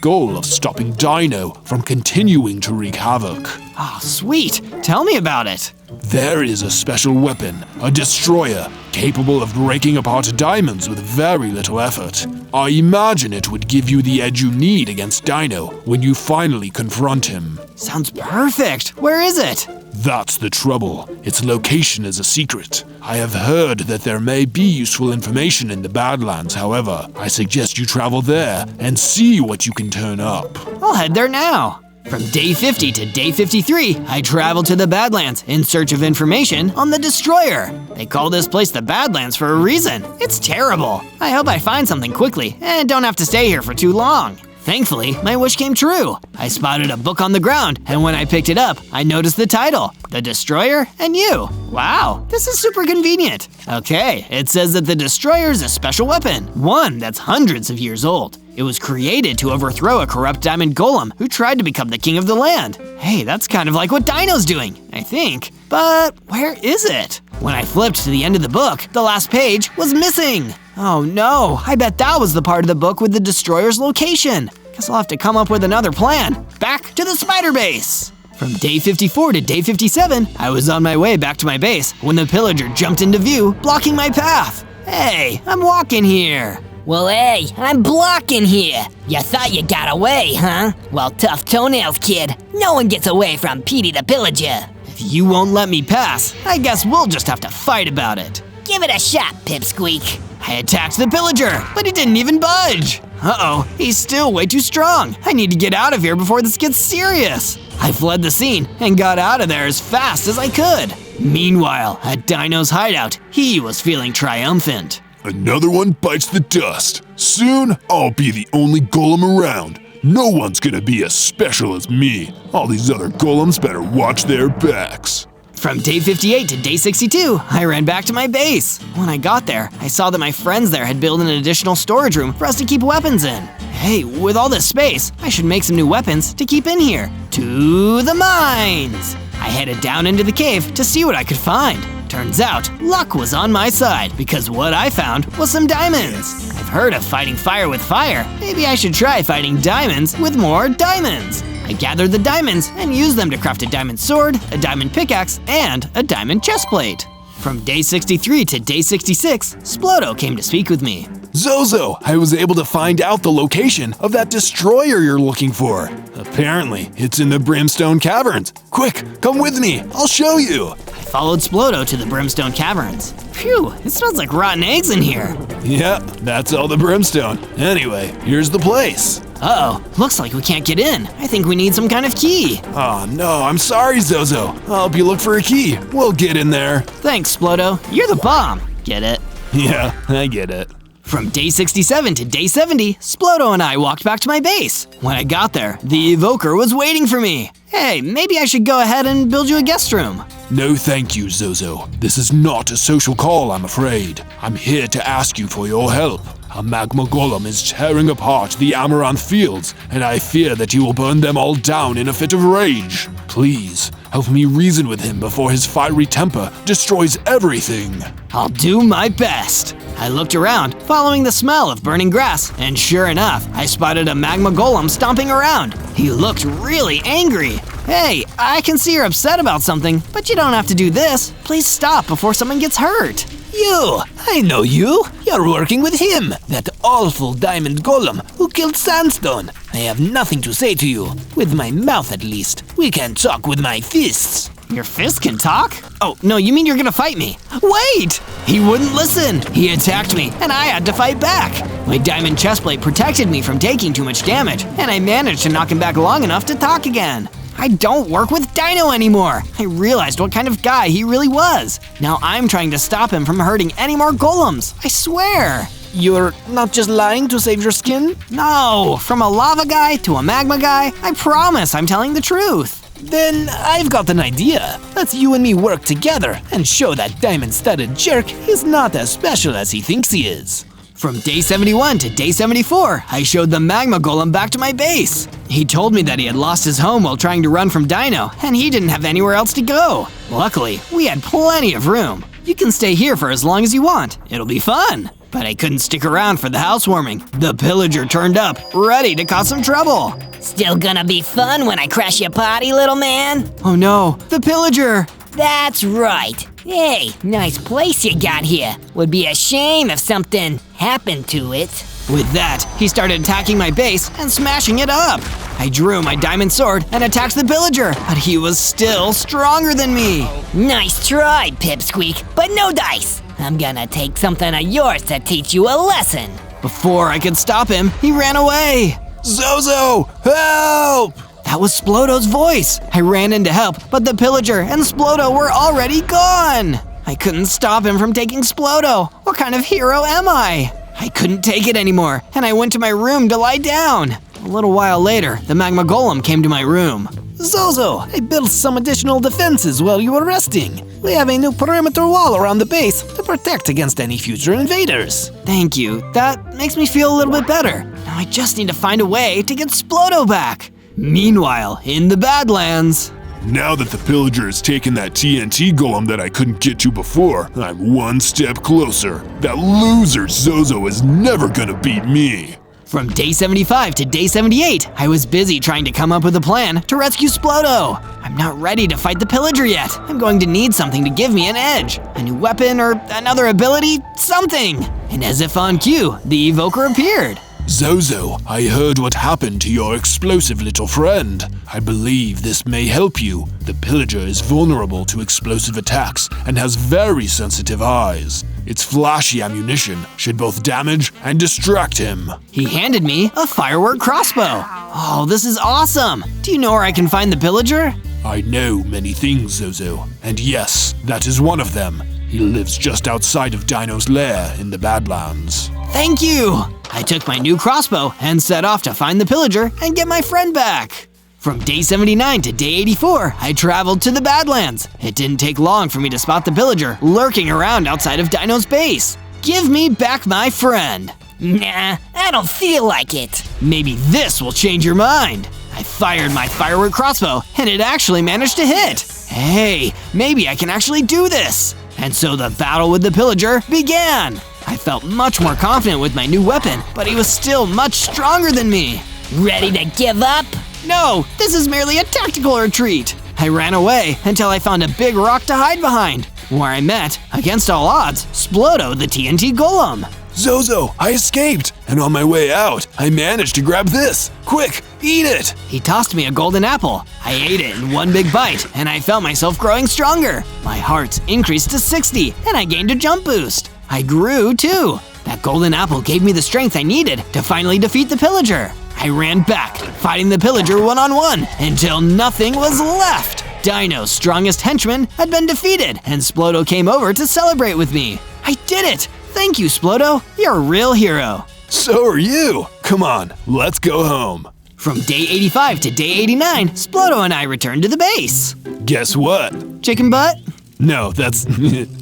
Speaker 4: goal of stopping Dino from continuing to wreak havoc.
Speaker 1: Oh, sweet. Tell me about it.
Speaker 4: There is a special weapon, a destroyer, capable of breaking apart diamonds with very little effort. I imagine it would give you the edge you need against Dino when you finally confront him.
Speaker 1: Sounds perfect. Where is it?
Speaker 4: That's the trouble. Its location is a secret. I have heard that there may be useful information in the Badlands, however. I suggest you travel there and see what you can turn up.
Speaker 1: I'll head there now. From day 50 to day 53, I traveled to the Badlands in search of information on the Destroyer. They call this place the Badlands for a reason. It's terrible. I hope I find something quickly and don't have to stay here for too long. Thankfully, my wish came true. I spotted a book on the ground, and when I picked it up, I noticed the title, The Destroyer and You. Wow, this is super convenient. Okay, it says that the Destroyer is a special weapon, one that's hundreds of years old. It was created to overthrow a corrupt diamond golem who tried to become the king of the land. Hey, that's kind of like what Dino's doing, I think. But where is it? When I flipped to the end of the book, the last page was missing. Oh no, I bet that was the part of the book with the Destroyer's location. Guess I'll have to come up with another plan. Back to the spider base. From day 54 to day 57, I was on my way back to my base when the pillager jumped into view, blocking my path. Hey, I'm walking here.
Speaker 2: Well, hey, I'm blocking here. You thought you got away, huh? Well, tough toenails, kid. No one gets away from Petey the Pillager.
Speaker 1: If you won't let me pass, I guess we'll just have to fight about it.
Speaker 2: Give it a shot, Pipsqueak.
Speaker 1: I attacked the pillager, but he didn't even budge. Uh-oh, he's still way too strong. I need to get out of here before this gets serious. I fled the scene and got out of there as fast as I could. Meanwhile, at Dino's hideout, he was feeling triumphant.
Speaker 3: Another one bites the dust. Soon, I'll be the only golem around. No one's gonna be as special as me. All these other golems better watch their backs.
Speaker 1: From day 58 to day 62, I ran back to my base. When I got there, I saw that my friends there had built an additional storage room for us to keep weapons in. Hey, with all this space, I should make some new weapons to keep in here. To the mines! I headed down into the cave to see what I could find. Turns out, luck was on my side because what I found was some diamonds. I've heard of fighting fire with fire. Maybe I should try fighting diamonds with more diamonds. I gathered the diamonds and used them to craft a diamond sword, a diamond pickaxe, and a diamond chestplate. From day 63 to day 66, Splodo came to speak with me.
Speaker 4: Zozo, I was able to find out the location of that destroyer you're looking for. Apparently, it's in the Brimstone Caverns. Quick, come with me, I'll show you.
Speaker 1: I followed Splodo to the Brimstone Caverns. Phew, it smells like rotten eggs in here.
Speaker 4: Yeah, that's all the brimstone. Anyway, here's the place.
Speaker 1: Uh-oh, looks like we can't get in. I think we need some kind of key.
Speaker 4: Oh no, I'm sorry, Zozo. I'll help you look for a key. We'll get in there.
Speaker 1: Thanks, Splodo. You're the bomb. Get it?
Speaker 4: Yeah, I get it.
Speaker 1: From day 67 to day 70, Splodo and I walked back to my base. When I got there, the evoker was waiting for me. Hey, maybe I should go ahead and build you a guest room.
Speaker 4: No thank you, Zozo. This is not a social call, I'm afraid. I'm here to ask you for your help. A magma golem is tearing apart the Amaranth fields, and I fear that he will burn them all down in a fit of rage. Please, help me reason with him before his fiery temper destroys everything.
Speaker 1: I'll do my best. I looked around, following the smell of burning grass, and sure enough, I spotted a magma golem stomping around. He looked really angry. Hey, I can see you're upset about something, but you don't have to do this. Please stop before someone gets hurt.
Speaker 5: You! I know you! You're working with him! That awful diamond golem who killed Sandstone! I have nothing to say to you. With my mouth at least. We can talk with my fists.
Speaker 1: Your fist can talk? Oh, no, you mean you're gonna fight me? Wait! He wouldn't listen. He attacked me, and I had to fight back. My diamond chestplate protected me from taking too much damage, and I managed to knock him back long enough to talk again. I don't work with Dino anymore. I realized what kind of guy he really was. Now I'm trying to stop him from hurting any more golems. I swear.
Speaker 12: You're not just lying to save your skin?
Speaker 1: No, from a lava guy to a magma guy, I promise I'm telling the truth.
Speaker 5: Then I've got an idea. Let's you and me work together and show that diamond-studded jerk he's not as special as he thinks he is.
Speaker 1: From day 71 to day 74, I showed the magma golem back to my base. He told me that he had lost his home while trying to run from Dino, and he didn't have anywhere else to go. Luckily, we had plenty of room. You can stay here for as long as you want. It'll be fun. But I couldn't stick around for the housewarming. The pillager turned up, ready to cause some trouble.
Speaker 2: Still gonna be fun when I crash your party, little man?
Speaker 1: Oh no, the pillager!
Speaker 2: That's right. Hey, nice place you got here. Would be a shame if something happened to it.
Speaker 1: With that, he started attacking my base and smashing it up. I drew my diamond sword and attacked the pillager, but he was still stronger than me.
Speaker 2: Nice try, Pipsqueak, but no dice. I'm gonna take something of yours to teach you a lesson.
Speaker 1: Before I could stop him, he ran away.
Speaker 4: Zozo, help!
Speaker 1: That was Splodo's voice. I ran in to help, but the pillager and Splodo were already gone. I couldn't stop him from taking Splodo. What kind of hero am I? I couldn't take it anymore, and I went to my room to lie down. A little while later, the magma golem came to my room.
Speaker 12: Zozo, I built some additional defenses while you were resting. We have a new perimeter wall around the base to protect against any future invaders.
Speaker 1: Thank you. That makes me feel a little bit better. Now I just need to find a way to get Splodo back. Meanwhile, in the Badlands.
Speaker 3: Now that the pillager has taken that TNT golem that I couldn't get to before, I'm one step closer. That loser Zozo is never gonna beat me.
Speaker 1: From day 75 to day 78, I was busy trying to come up with a plan to rescue Splodo. I'm not ready to fight the pillager yet. I'm going to need something to give me an edge. A new weapon or another ability, something. And as if on cue, the evoker appeared.
Speaker 4: Zozo, I heard what happened to your explosive little friend. I believe this may help you. The pillager is vulnerable to explosive attacks and has very sensitive eyes. Its flashy ammunition should both damage and distract him.
Speaker 1: He handed me a firework crossbow. Oh, this is awesome. Do you know where I can find the pillager?
Speaker 4: I know many things, Zozo, and yes, that is one of them. He lives just outside of Dino's lair in the Badlands.
Speaker 1: Thank you! I took my new crossbow and set off to find the pillager and get my friend back. From day 79 to day 84, I traveled to the Badlands. It didn't take long for me to spot the pillager lurking around outside of Dino's base. Give me back my friend.
Speaker 2: Nah, I don't feel like it.
Speaker 1: Maybe this will change your mind. I fired my firework crossbow and it actually managed to hit. Hey, maybe I can actually do this. And so the battle with the pillager began. I felt much more confident with my new weapon, but he was still much stronger than me.
Speaker 2: Ready to give up?
Speaker 1: No, this is merely a tactical retreat. I ran away until I found a big rock to hide behind. where I met, against all odds, Splodo the TNT Golem.
Speaker 4: Zozo, I escaped, and on my way out, I managed to grab this. Quick, eat it!
Speaker 1: He tossed me a golden apple. I ate it in one big bite, and I felt myself growing stronger. My heart increased to 60, and I gained a jump boost. I grew too. That golden apple gave me the strength I needed to finally defeat the pillager. I ran back, fighting the pillager one-on-one, until nothing was left. Dino's strongest henchman had been defeated, and Splodo came over to celebrate with me. I did it! Thank you, Splodo. You're a real hero.
Speaker 4: So are you. Come on, let's go home.
Speaker 1: From day 85 to day 89, Splodo and I returned to the base.
Speaker 4: Guess what?
Speaker 1: Chicken butt?
Speaker 4: No, that's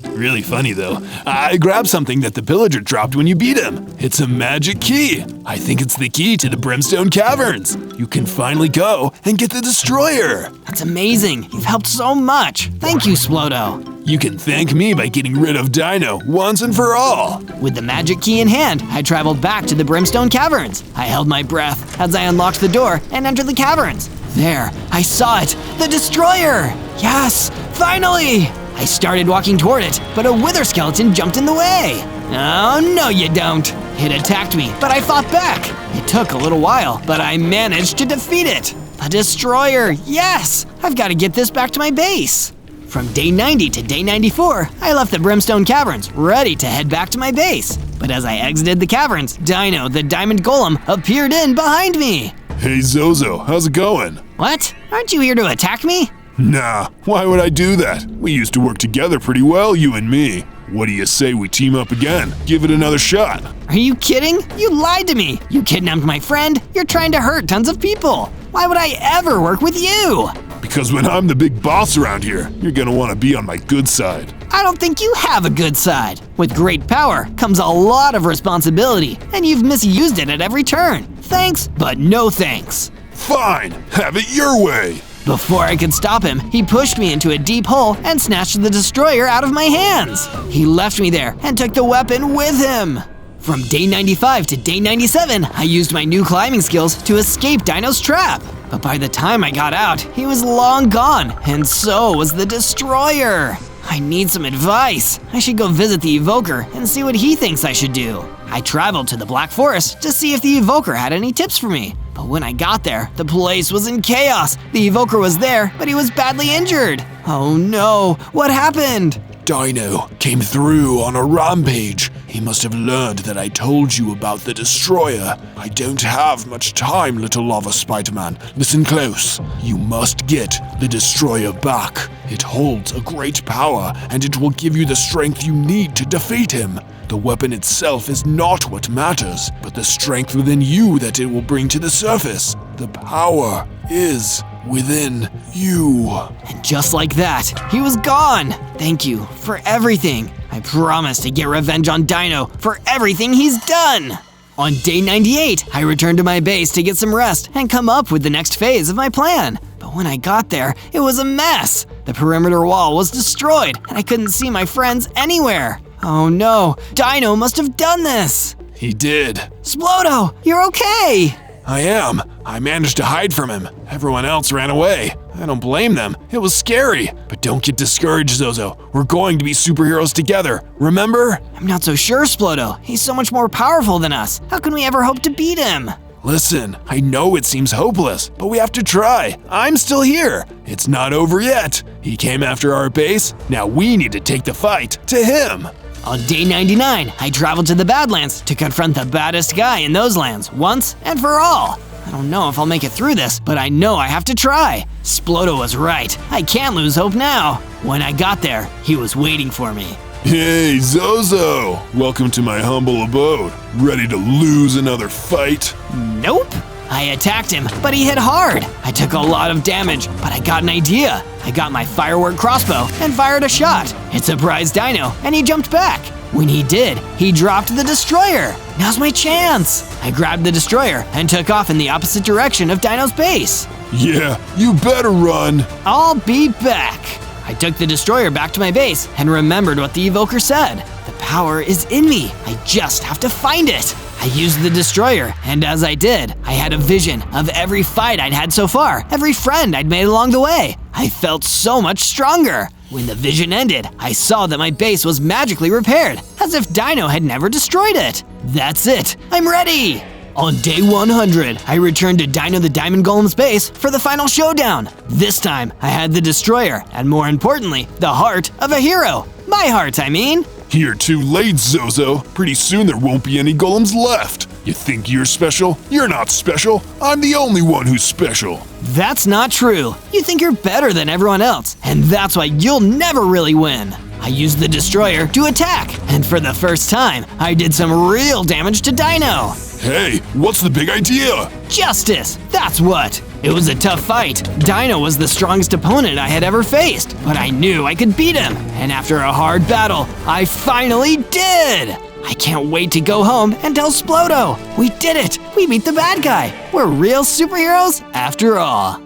Speaker 4: really funny though. I grabbed something that the pillager dropped when you beat him. It's a magic key. I think it's the key to the Brimstone Caverns. You can finally go and get the destroyer.
Speaker 1: That's amazing. You've helped so much. Thank you, Splodo.
Speaker 4: You can thank me by getting rid of Dino once and for all.
Speaker 1: With the magic key in hand, I traveled back to the Brimstone Caverns. I held my breath as I unlocked the door and entered the caverns. There, I saw it, the destroyer! Yes, finally! I started walking toward it, but a wither skeleton jumped in the way. Oh, no you don't. It attacked me, but I fought back. It took a little while, but I managed to defeat it. A destroyer, yes! I've got to get this back to my base. From day 90 to day 94, I left the Brimstone Caverns, ready to head back to my base. But as I exited the caverns, Dino, the Diamond Golem, appeared in behind me.
Speaker 3: Hey Zozo, how's it going?
Speaker 1: What? Aren't you here to attack me?
Speaker 3: Nah, why would I do that? We used to work together pretty well, you and me. What do you say we team up again? Give it another shot.
Speaker 1: Are you kidding? You lied to me. You kidnapped my friend. You're trying to hurt tons of people. Why would I ever work with you?
Speaker 3: Because when I'm the big boss around here, you're gonna want to be on my good side.
Speaker 1: I don't think you have a good side. With great power comes a lot of responsibility, and you've misused it at every turn. Thanks, but no thanks.
Speaker 3: Fine, have it your way.
Speaker 1: Before I could stop him, he pushed me into a deep hole and snatched the destroyer out of my hands. He left me there and took the weapon with him. From day 95 to day 97, I used my new climbing skills to escape Dino's trap. But by the time I got out, he was long gone, and so was the destroyer. I need some advice. I should go visit the evoker and see what he thinks I should do. I traveled to the Black Forest to see if the evoker had any tips for me. But when I got there, the place was in chaos. The evoker was there, but he was badly injured. Oh no, what happened?
Speaker 4: Dino came through on a rampage. He must have learned that I told you about the destroyer. I don't have much time, little lava Spider-Man. Listen close. You must get the destroyer back. It holds a great power, and it will give you the strength you need to defeat him. The weapon itself is not what matters, but the strength within you that it will bring to the surface. The power is within you.
Speaker 1: And just like that, he was gone. Thank you for everything. I promise to get revenge on Dino for everything he's done. On day 98, I returned to my base to get some rest and come up with the next phase of my plan. But when I got there, it was a mess. The perimeter wall was destroyed, and I couldn't see my friends anywhere. Oh no, Dino must have done this.
Speaker 4: He did.
Speaker 1: Splodo, you're okay.
Speaker 4: I am. I managed to hide from him. Everyone else ran away. I don't blame them. It was scary. But don't get discouraged, Zozo. We're going to be superheroes together. Remember?
Speaker 1: I'm not so sure, Splodo. He's so much more powerful than us. How can we ever hope to beat him?
Speaker 4: Listen, I know it seems hopeless, but we have to try. I'm still here. It's not over yet. He came after our base. Now we need to take the fight to him.
Speaker 1: On day 99, I traveled to the Badlands to confront the baddest guy in those lands once and for all. I don't know if I'll make it through this, but I know I have to try. Splodo was right. I can't lose hope now. When I got there, he was waiting for me.
Speaker 3: Hey Zozo, welcome to my humble abode. Ready to lose another fight?
Speaker 1: Nope. I attacked him, but he hit hard. I took a lot of damage, but I got an idea. I got my firework crossbow and fired a shot. It surprised Dino, and he jumped back. When he did, he dropped the destroyer. Now's my chance. I grabbed the destroyer and took off in the opposite direction of Dino's base.
Speaker 3: Yeah, you better run.
Speaker 1: I'll be back. I took the destroyer back to my base and remembered what the evoker said. The power is in me. I just have to find it. I used the destroyer, and as I did, I had a vision of every fight I'd had so far, every friend I'd made along the way. I felt so much stronger. When the vision ended, I saw that my base was magically repaired, as if Dino had never destroyed it. That's it, I'm ready! On day 100, I returned to Dino the Diamond Golem's base for the final showdown. This time, I had the destroyer, and more importantly, the heart of a hero. My heart, I mean.
Speaker 3: You're too late, Zozo. Pretty soon there won't be any golems left. You think you're special? You're not special. I'm the only one who's special.
Speaker 1: That's not true. You think you're better than everyone else, and that's why you'll never really win. I used the destroyer to attack, and for the first time, I did some real damage to Dino.
Speaker 3: Hey, what's the big idea?
Speaker 1: Justice, that's what. It was a tough fight. Dino was the strongest opponent I had ever faced, but I knew I could beat him. And after a hard battle, I finally did! I can't wait to go home and tell Splodo. We did it! We beat the bad guy! We're real superheroes after all.